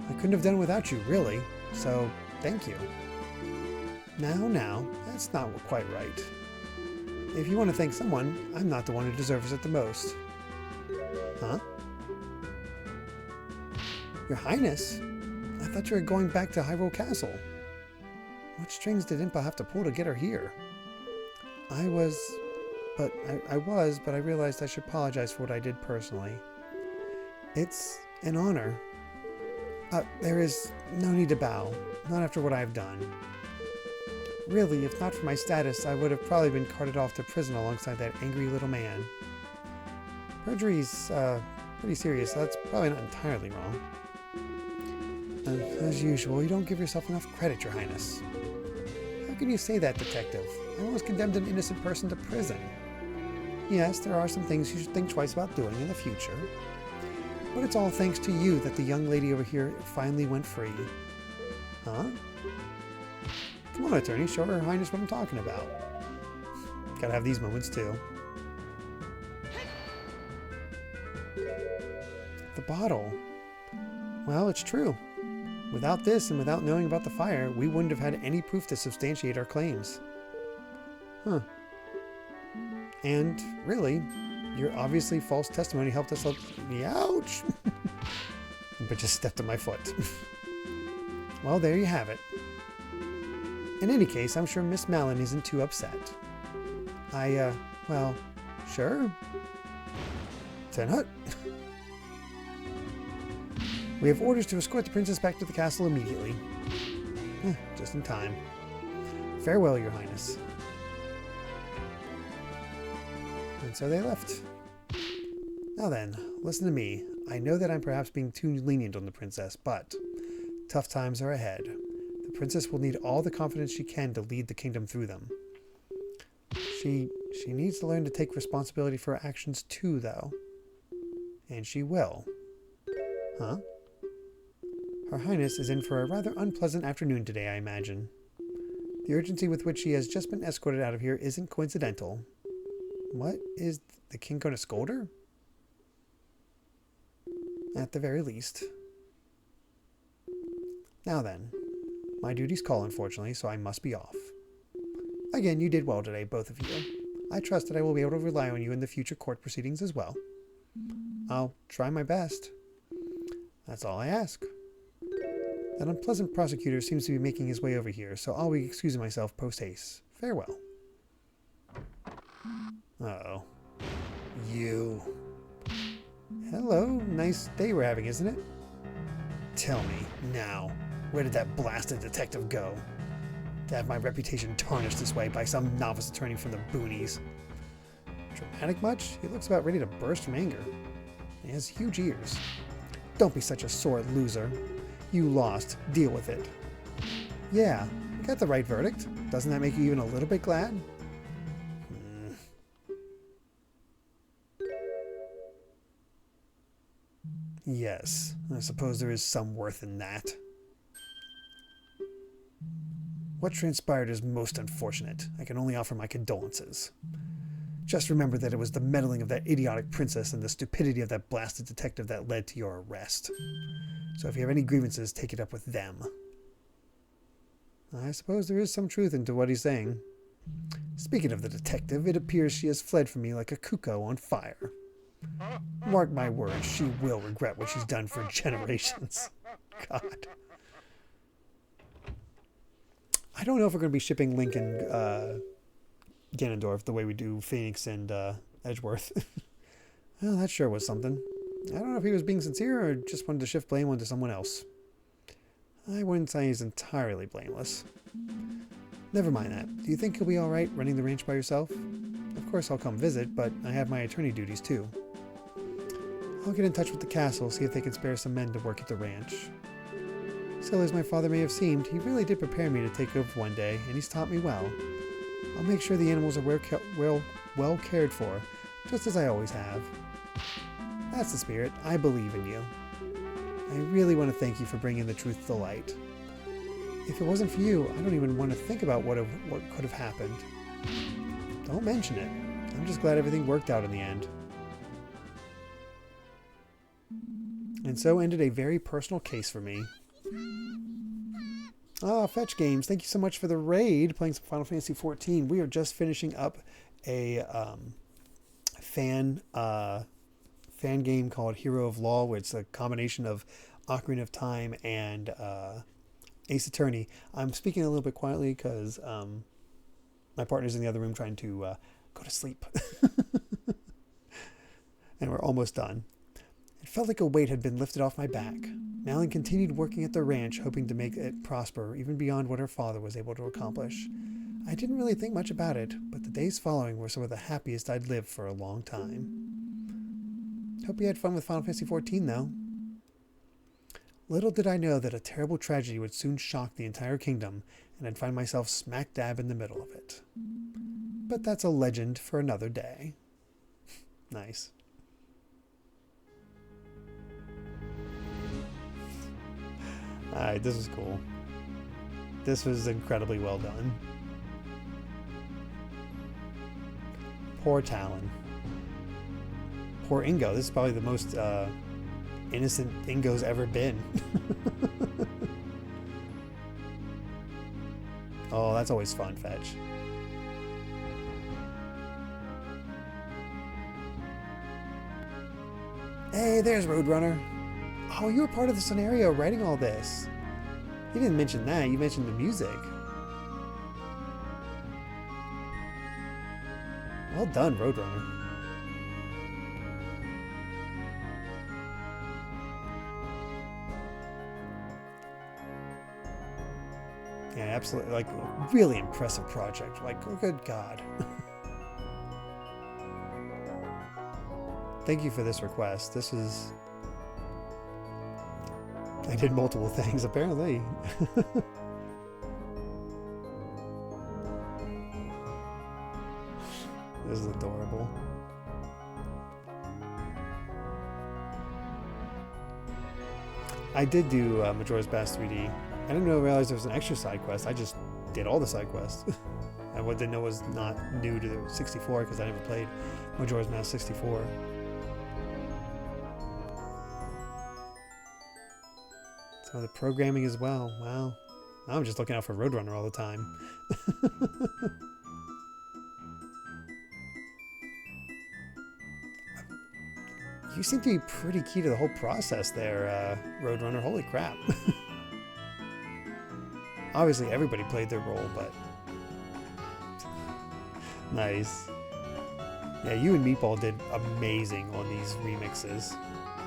I couldn't have done it without you, really. So, thank you. Now, that's not quite right. If you want to thank someone, I'm not the one who deserves it the most. Huh? Your Highness? I thought you were going back to Hyrule Castle. What strings did Impa have to pull to get her here? I was, but I realized I should apologize for what I did personally. It's an honor. There is no need to bow, not after what I've done. Really, if not for my status, I would have probably been carted off to prison alongside that angry little man. Perjury's, pretty serious, so that's probably not entirely wrong. As usual, you don't give yourself enough credit, Your Highness. How can you say that, Detective? I almost condemned an innocent person to prison. Yes, there are some things you should think twice about doing in the future. But it's all thanks to you that the young lady over here finally went free. Huh? Come on, attorney, show Her Highness what I'm talking about. Gotta have these moments, too. The bottle. Well, it's true. Without this and without knowing about the fire, we wouldn't have had any proof to substantiate our claims. Huh. And, really, your obviously false testimony helped us ouch! But just stepped on my foot. Well, there you have it. In any case, I'm sure Miss Malin isn't too upset. Well, sure. Tenhut. We have orders to escort the princess back to the castle immediately. Just in time. Farewell, Your Highness. And so they left. Now then, listen to me. I know that I'm perhaps being too lenient on the princess, but tough times are ahead. The princess will need all the confidence she can to lead the kingdom through them. She needs to learn to take responsibility for her actions too, though. And she will. Huh? Her Highness is in for a rather unpleasant afternoon today, I imagine. The urgency with which she has just been escorted out of here isn't coincidental. What? Is the king going to scold her? At the very least. Now then, my duties call, unfortunately, so I must be off. Again, you did well today, both of you. I trust that I will be able to rely on you in the future court proceedings as well. I'll try my best. That's all I ask. That unpleasant prosecutor seems to be making his way over here, so I'll be excusing myself post-haste. Farewell. Uh-oh. You. Hello, nice day we're having, isn't it? Tell me, now, where did that blasted detective go? To have my reputation tarnished this way by some novice attorney from the boonies. Dramatic much? He looks about ready to burst from anger. He has huge ears. Don't be such a sore loser. You lost. Deal with it. Yeah, you got the right verdict. Doesn't that make you even a little bit glad? Yes, I suppose there is some worth in that. What transpired is most unfortunate. I can only offer my condolences. Just remember that it was the meddling of that idiotic princess and the stupidity of that blasted detective that led to your arrest. So if you have any grievances, take it up with them. I suppose there is some truth into what he's saying. Speaking of the detective, it appears she has fled from me like a cuckoo on fire. Mark my words, she will regret what she's done for generations. God. I don't know if we're going to be shipping Link and Ganondorf the way we do Phoenix and Edgeworth. Well, that sure was something. I don't know if he was being sincere or just wanted to shift blame onto someone else. I wouldn't say he's entirely blameless. Never mind that. Do you think you'll be alright running the ranch by yourself? Of course I'll come visit, but I have my attorney duties too. I'll get in touch with the castle, see if they can spare some men to work at the ranch. Silly as my father may have seemed, he really did prepare me to take over one day, and he's taught me well. I'll make sure the animals are well cared for, just as I always have. That's the spirit. I believe in you. I really want to thank you for bringing the truth to the light. If it wasn't for you, I don't even want to think about what could have happened. Don't mention it. I'm just glad everything worked out in the end. And so ended a very personal case for me. Ah, Fetch Games, thank you so much for the raid. Playing some Final Fantasy 14. We are just finishing up a fan fan game called Hero of Law, where it's a combination of Ocarina of Time and Ace Attorney. I'm speaking a little bit quietly because my partner's in the other room trying to go to sleep. And we're almost done. It felt like a weight had been lifted off my back. Malin continued working at the ranch, hoping to make it prosper, even beyond what her father was able to accomplish. I didn't really think much about it, but the days following were some of the happiest I'd lived for a long time. Hope you had fun with Final Fantasy XIV, though. Little did I know that a terrible tragedy would soon shock the entire kingdom, and I'd find myself smack dab in the middle of it. But that's a legend for another day. Nice. Alright, this was cool. This was incredibly well done. Poor Talon. Poor Ingo. This is probably the most innocent Ingo's ever been. Oh, that's always fun, Fetch. Hey, there's Roadrunner. Oh, you were part of the scenario writing all this. You didn't mention that. You mentioned the music. Well done, Roadrunner. Yeah, absolutely. Like, really impressive project. Like, oh, good God. Thank you for this request. This is... I did multiple things, apparently. This is adorable. I did do Majora's Mask 3D. I didn't realize there was an extra side quest. I just did all the side quests. I didn't know it was not new to the 64 because I never played Majora's Mask 64. So the programming as well. Wow. I'm just looking out for Roadrunner all the time. You seem to be pretty key to the whole process there, Roadrunner. Holy crap. Obviously, everybody played their role, but... Nice. Yeah, you and Meatball did amazing on these remixes.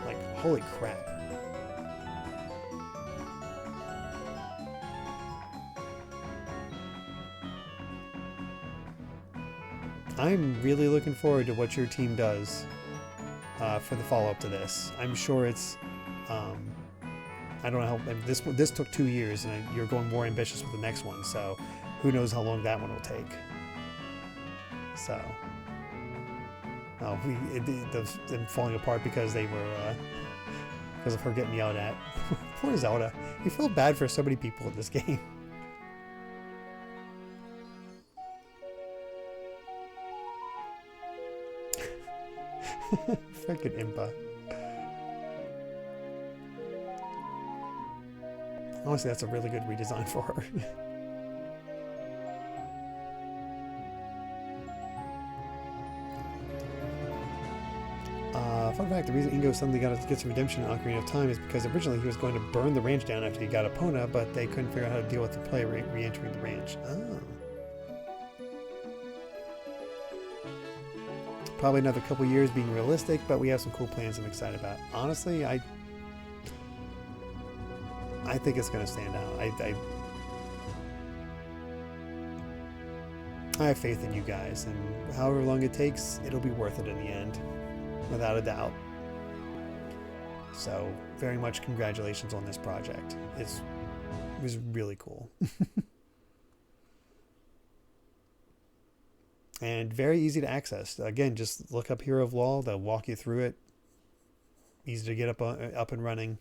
Like, holy crap. I'm really looking forward to what your team does for the follow-up to this. I'm sure it's... I don't know how... This took 2 years, and you're going more ambitious with the next one, so who knows how long that one will take. So... Oh, them falling apart because they were... because of her getting yelled at. Poor Zelda. You feel bad for so many people in this game. Freaking Impa. Honestly, that's a really good redesign for her. Fun fact, the reason Ingo suddenly gets redemption in Ocarina of Time is because originally he was going to burn the ranch down after he got Epona, but they couldn't figure out how to deal with the player re-entering the ranch. Oh. Probably another couple years being realistic, but we have some cool plans I'm excited about. Honestly, I think it's going to stand out. I have faith in you guys, and however long it takes, it'll be worth it in the end, without a doubt. So, very much congratulations on this project. It was really cool. And very easy to access. Again, just look up Hero of Law. They'll walk you through it. Easy to get up and running.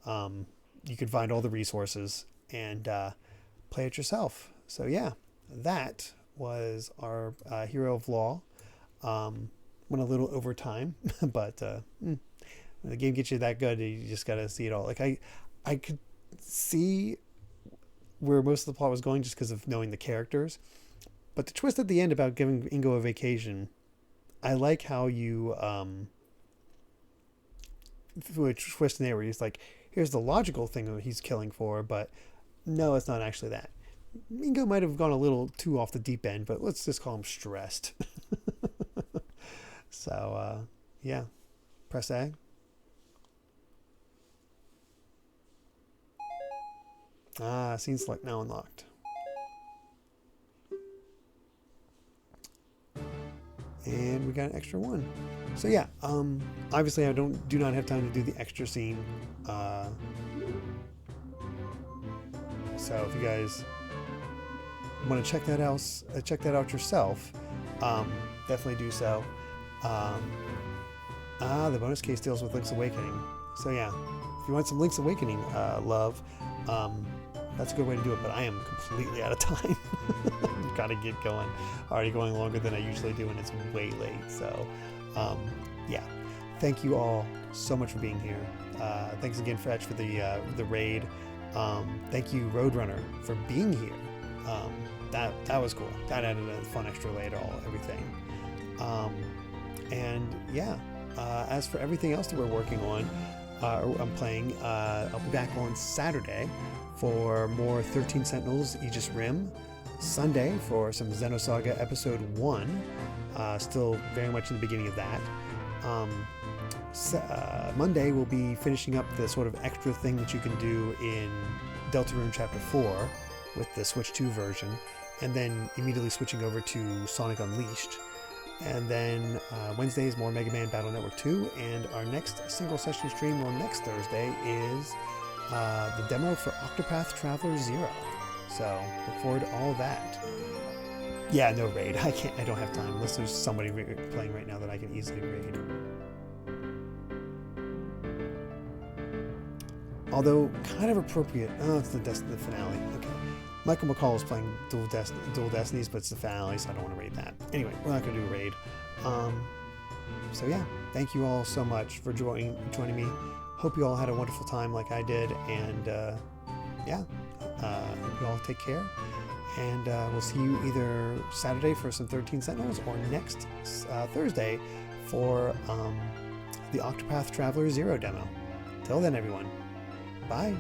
You can find all the resources and play it yourself. So yeah, that was our Hero of Law. Went a little over time, but when the game gets you that good, you just got to see it all. Like I could see where most of the plot was going just because of knowing the characters. But the twist at the end about giving Ingo a vacation, I like how you twist in there where he's like, here's the logical thing that he's killing for, but no, it's not actually that. Ingo might have gone a little too off the deep end, but let's just call him stressed. So, yeah. Press A. Scene select now unlocked. And we got an extra one. So yeah, obviously I do not have time to do the extra scene. So if you guys want to check that out yourself, definitely do so. The bonus case deals with Link's Awakening. So yeah, if you want some Link's Awakening love, that's a good way to do it. But I am completely out of time. Got to get going. Already going longer than I usually do, and it's way late. So yeah, thank you all so much for being here. Thanks again, Fetch, for the raid. Thank you, Roadrunner, for being here. That was cool. That added a fun extra layer to everything. And yeah, as for everything else that we're working on, I'm playing, I'll be back on Saturday for more 13 Sentinels Aegis Rim. Sunday for some Xenosaga Episode 1. Still very much in the beginning of that. Monday we'll be finishing up the sort of extra thing that you can do in Deltarune Chapter 4 with the Switch 2 version, and then immediately switching over to Sonic Unleashed. And then Wednesday is more Mega Man Battle Network 2, and our next single session stream on next Thursday is the demo for Octopath Traveler 0. So look forward to all that. Yeah, no raid. I don't have time unless there's somebody playing right now that I can easily raid. Although kind of appropriate. Oh, it's the finale. Okay. Michael McCall is playing Dual Destinies, but it's the finale, so I don't want to raid that. Anyway, we're not going to do a raid. So yeah, thank you all so much for joining me. Hope you all had a wonderful time like I did, and yeah, hope you all take care. And we'll see you either Saturday for some 13 Sentinels or next Thursday for the Octopath Traveler 0 demo. Till then, everyone. Bye.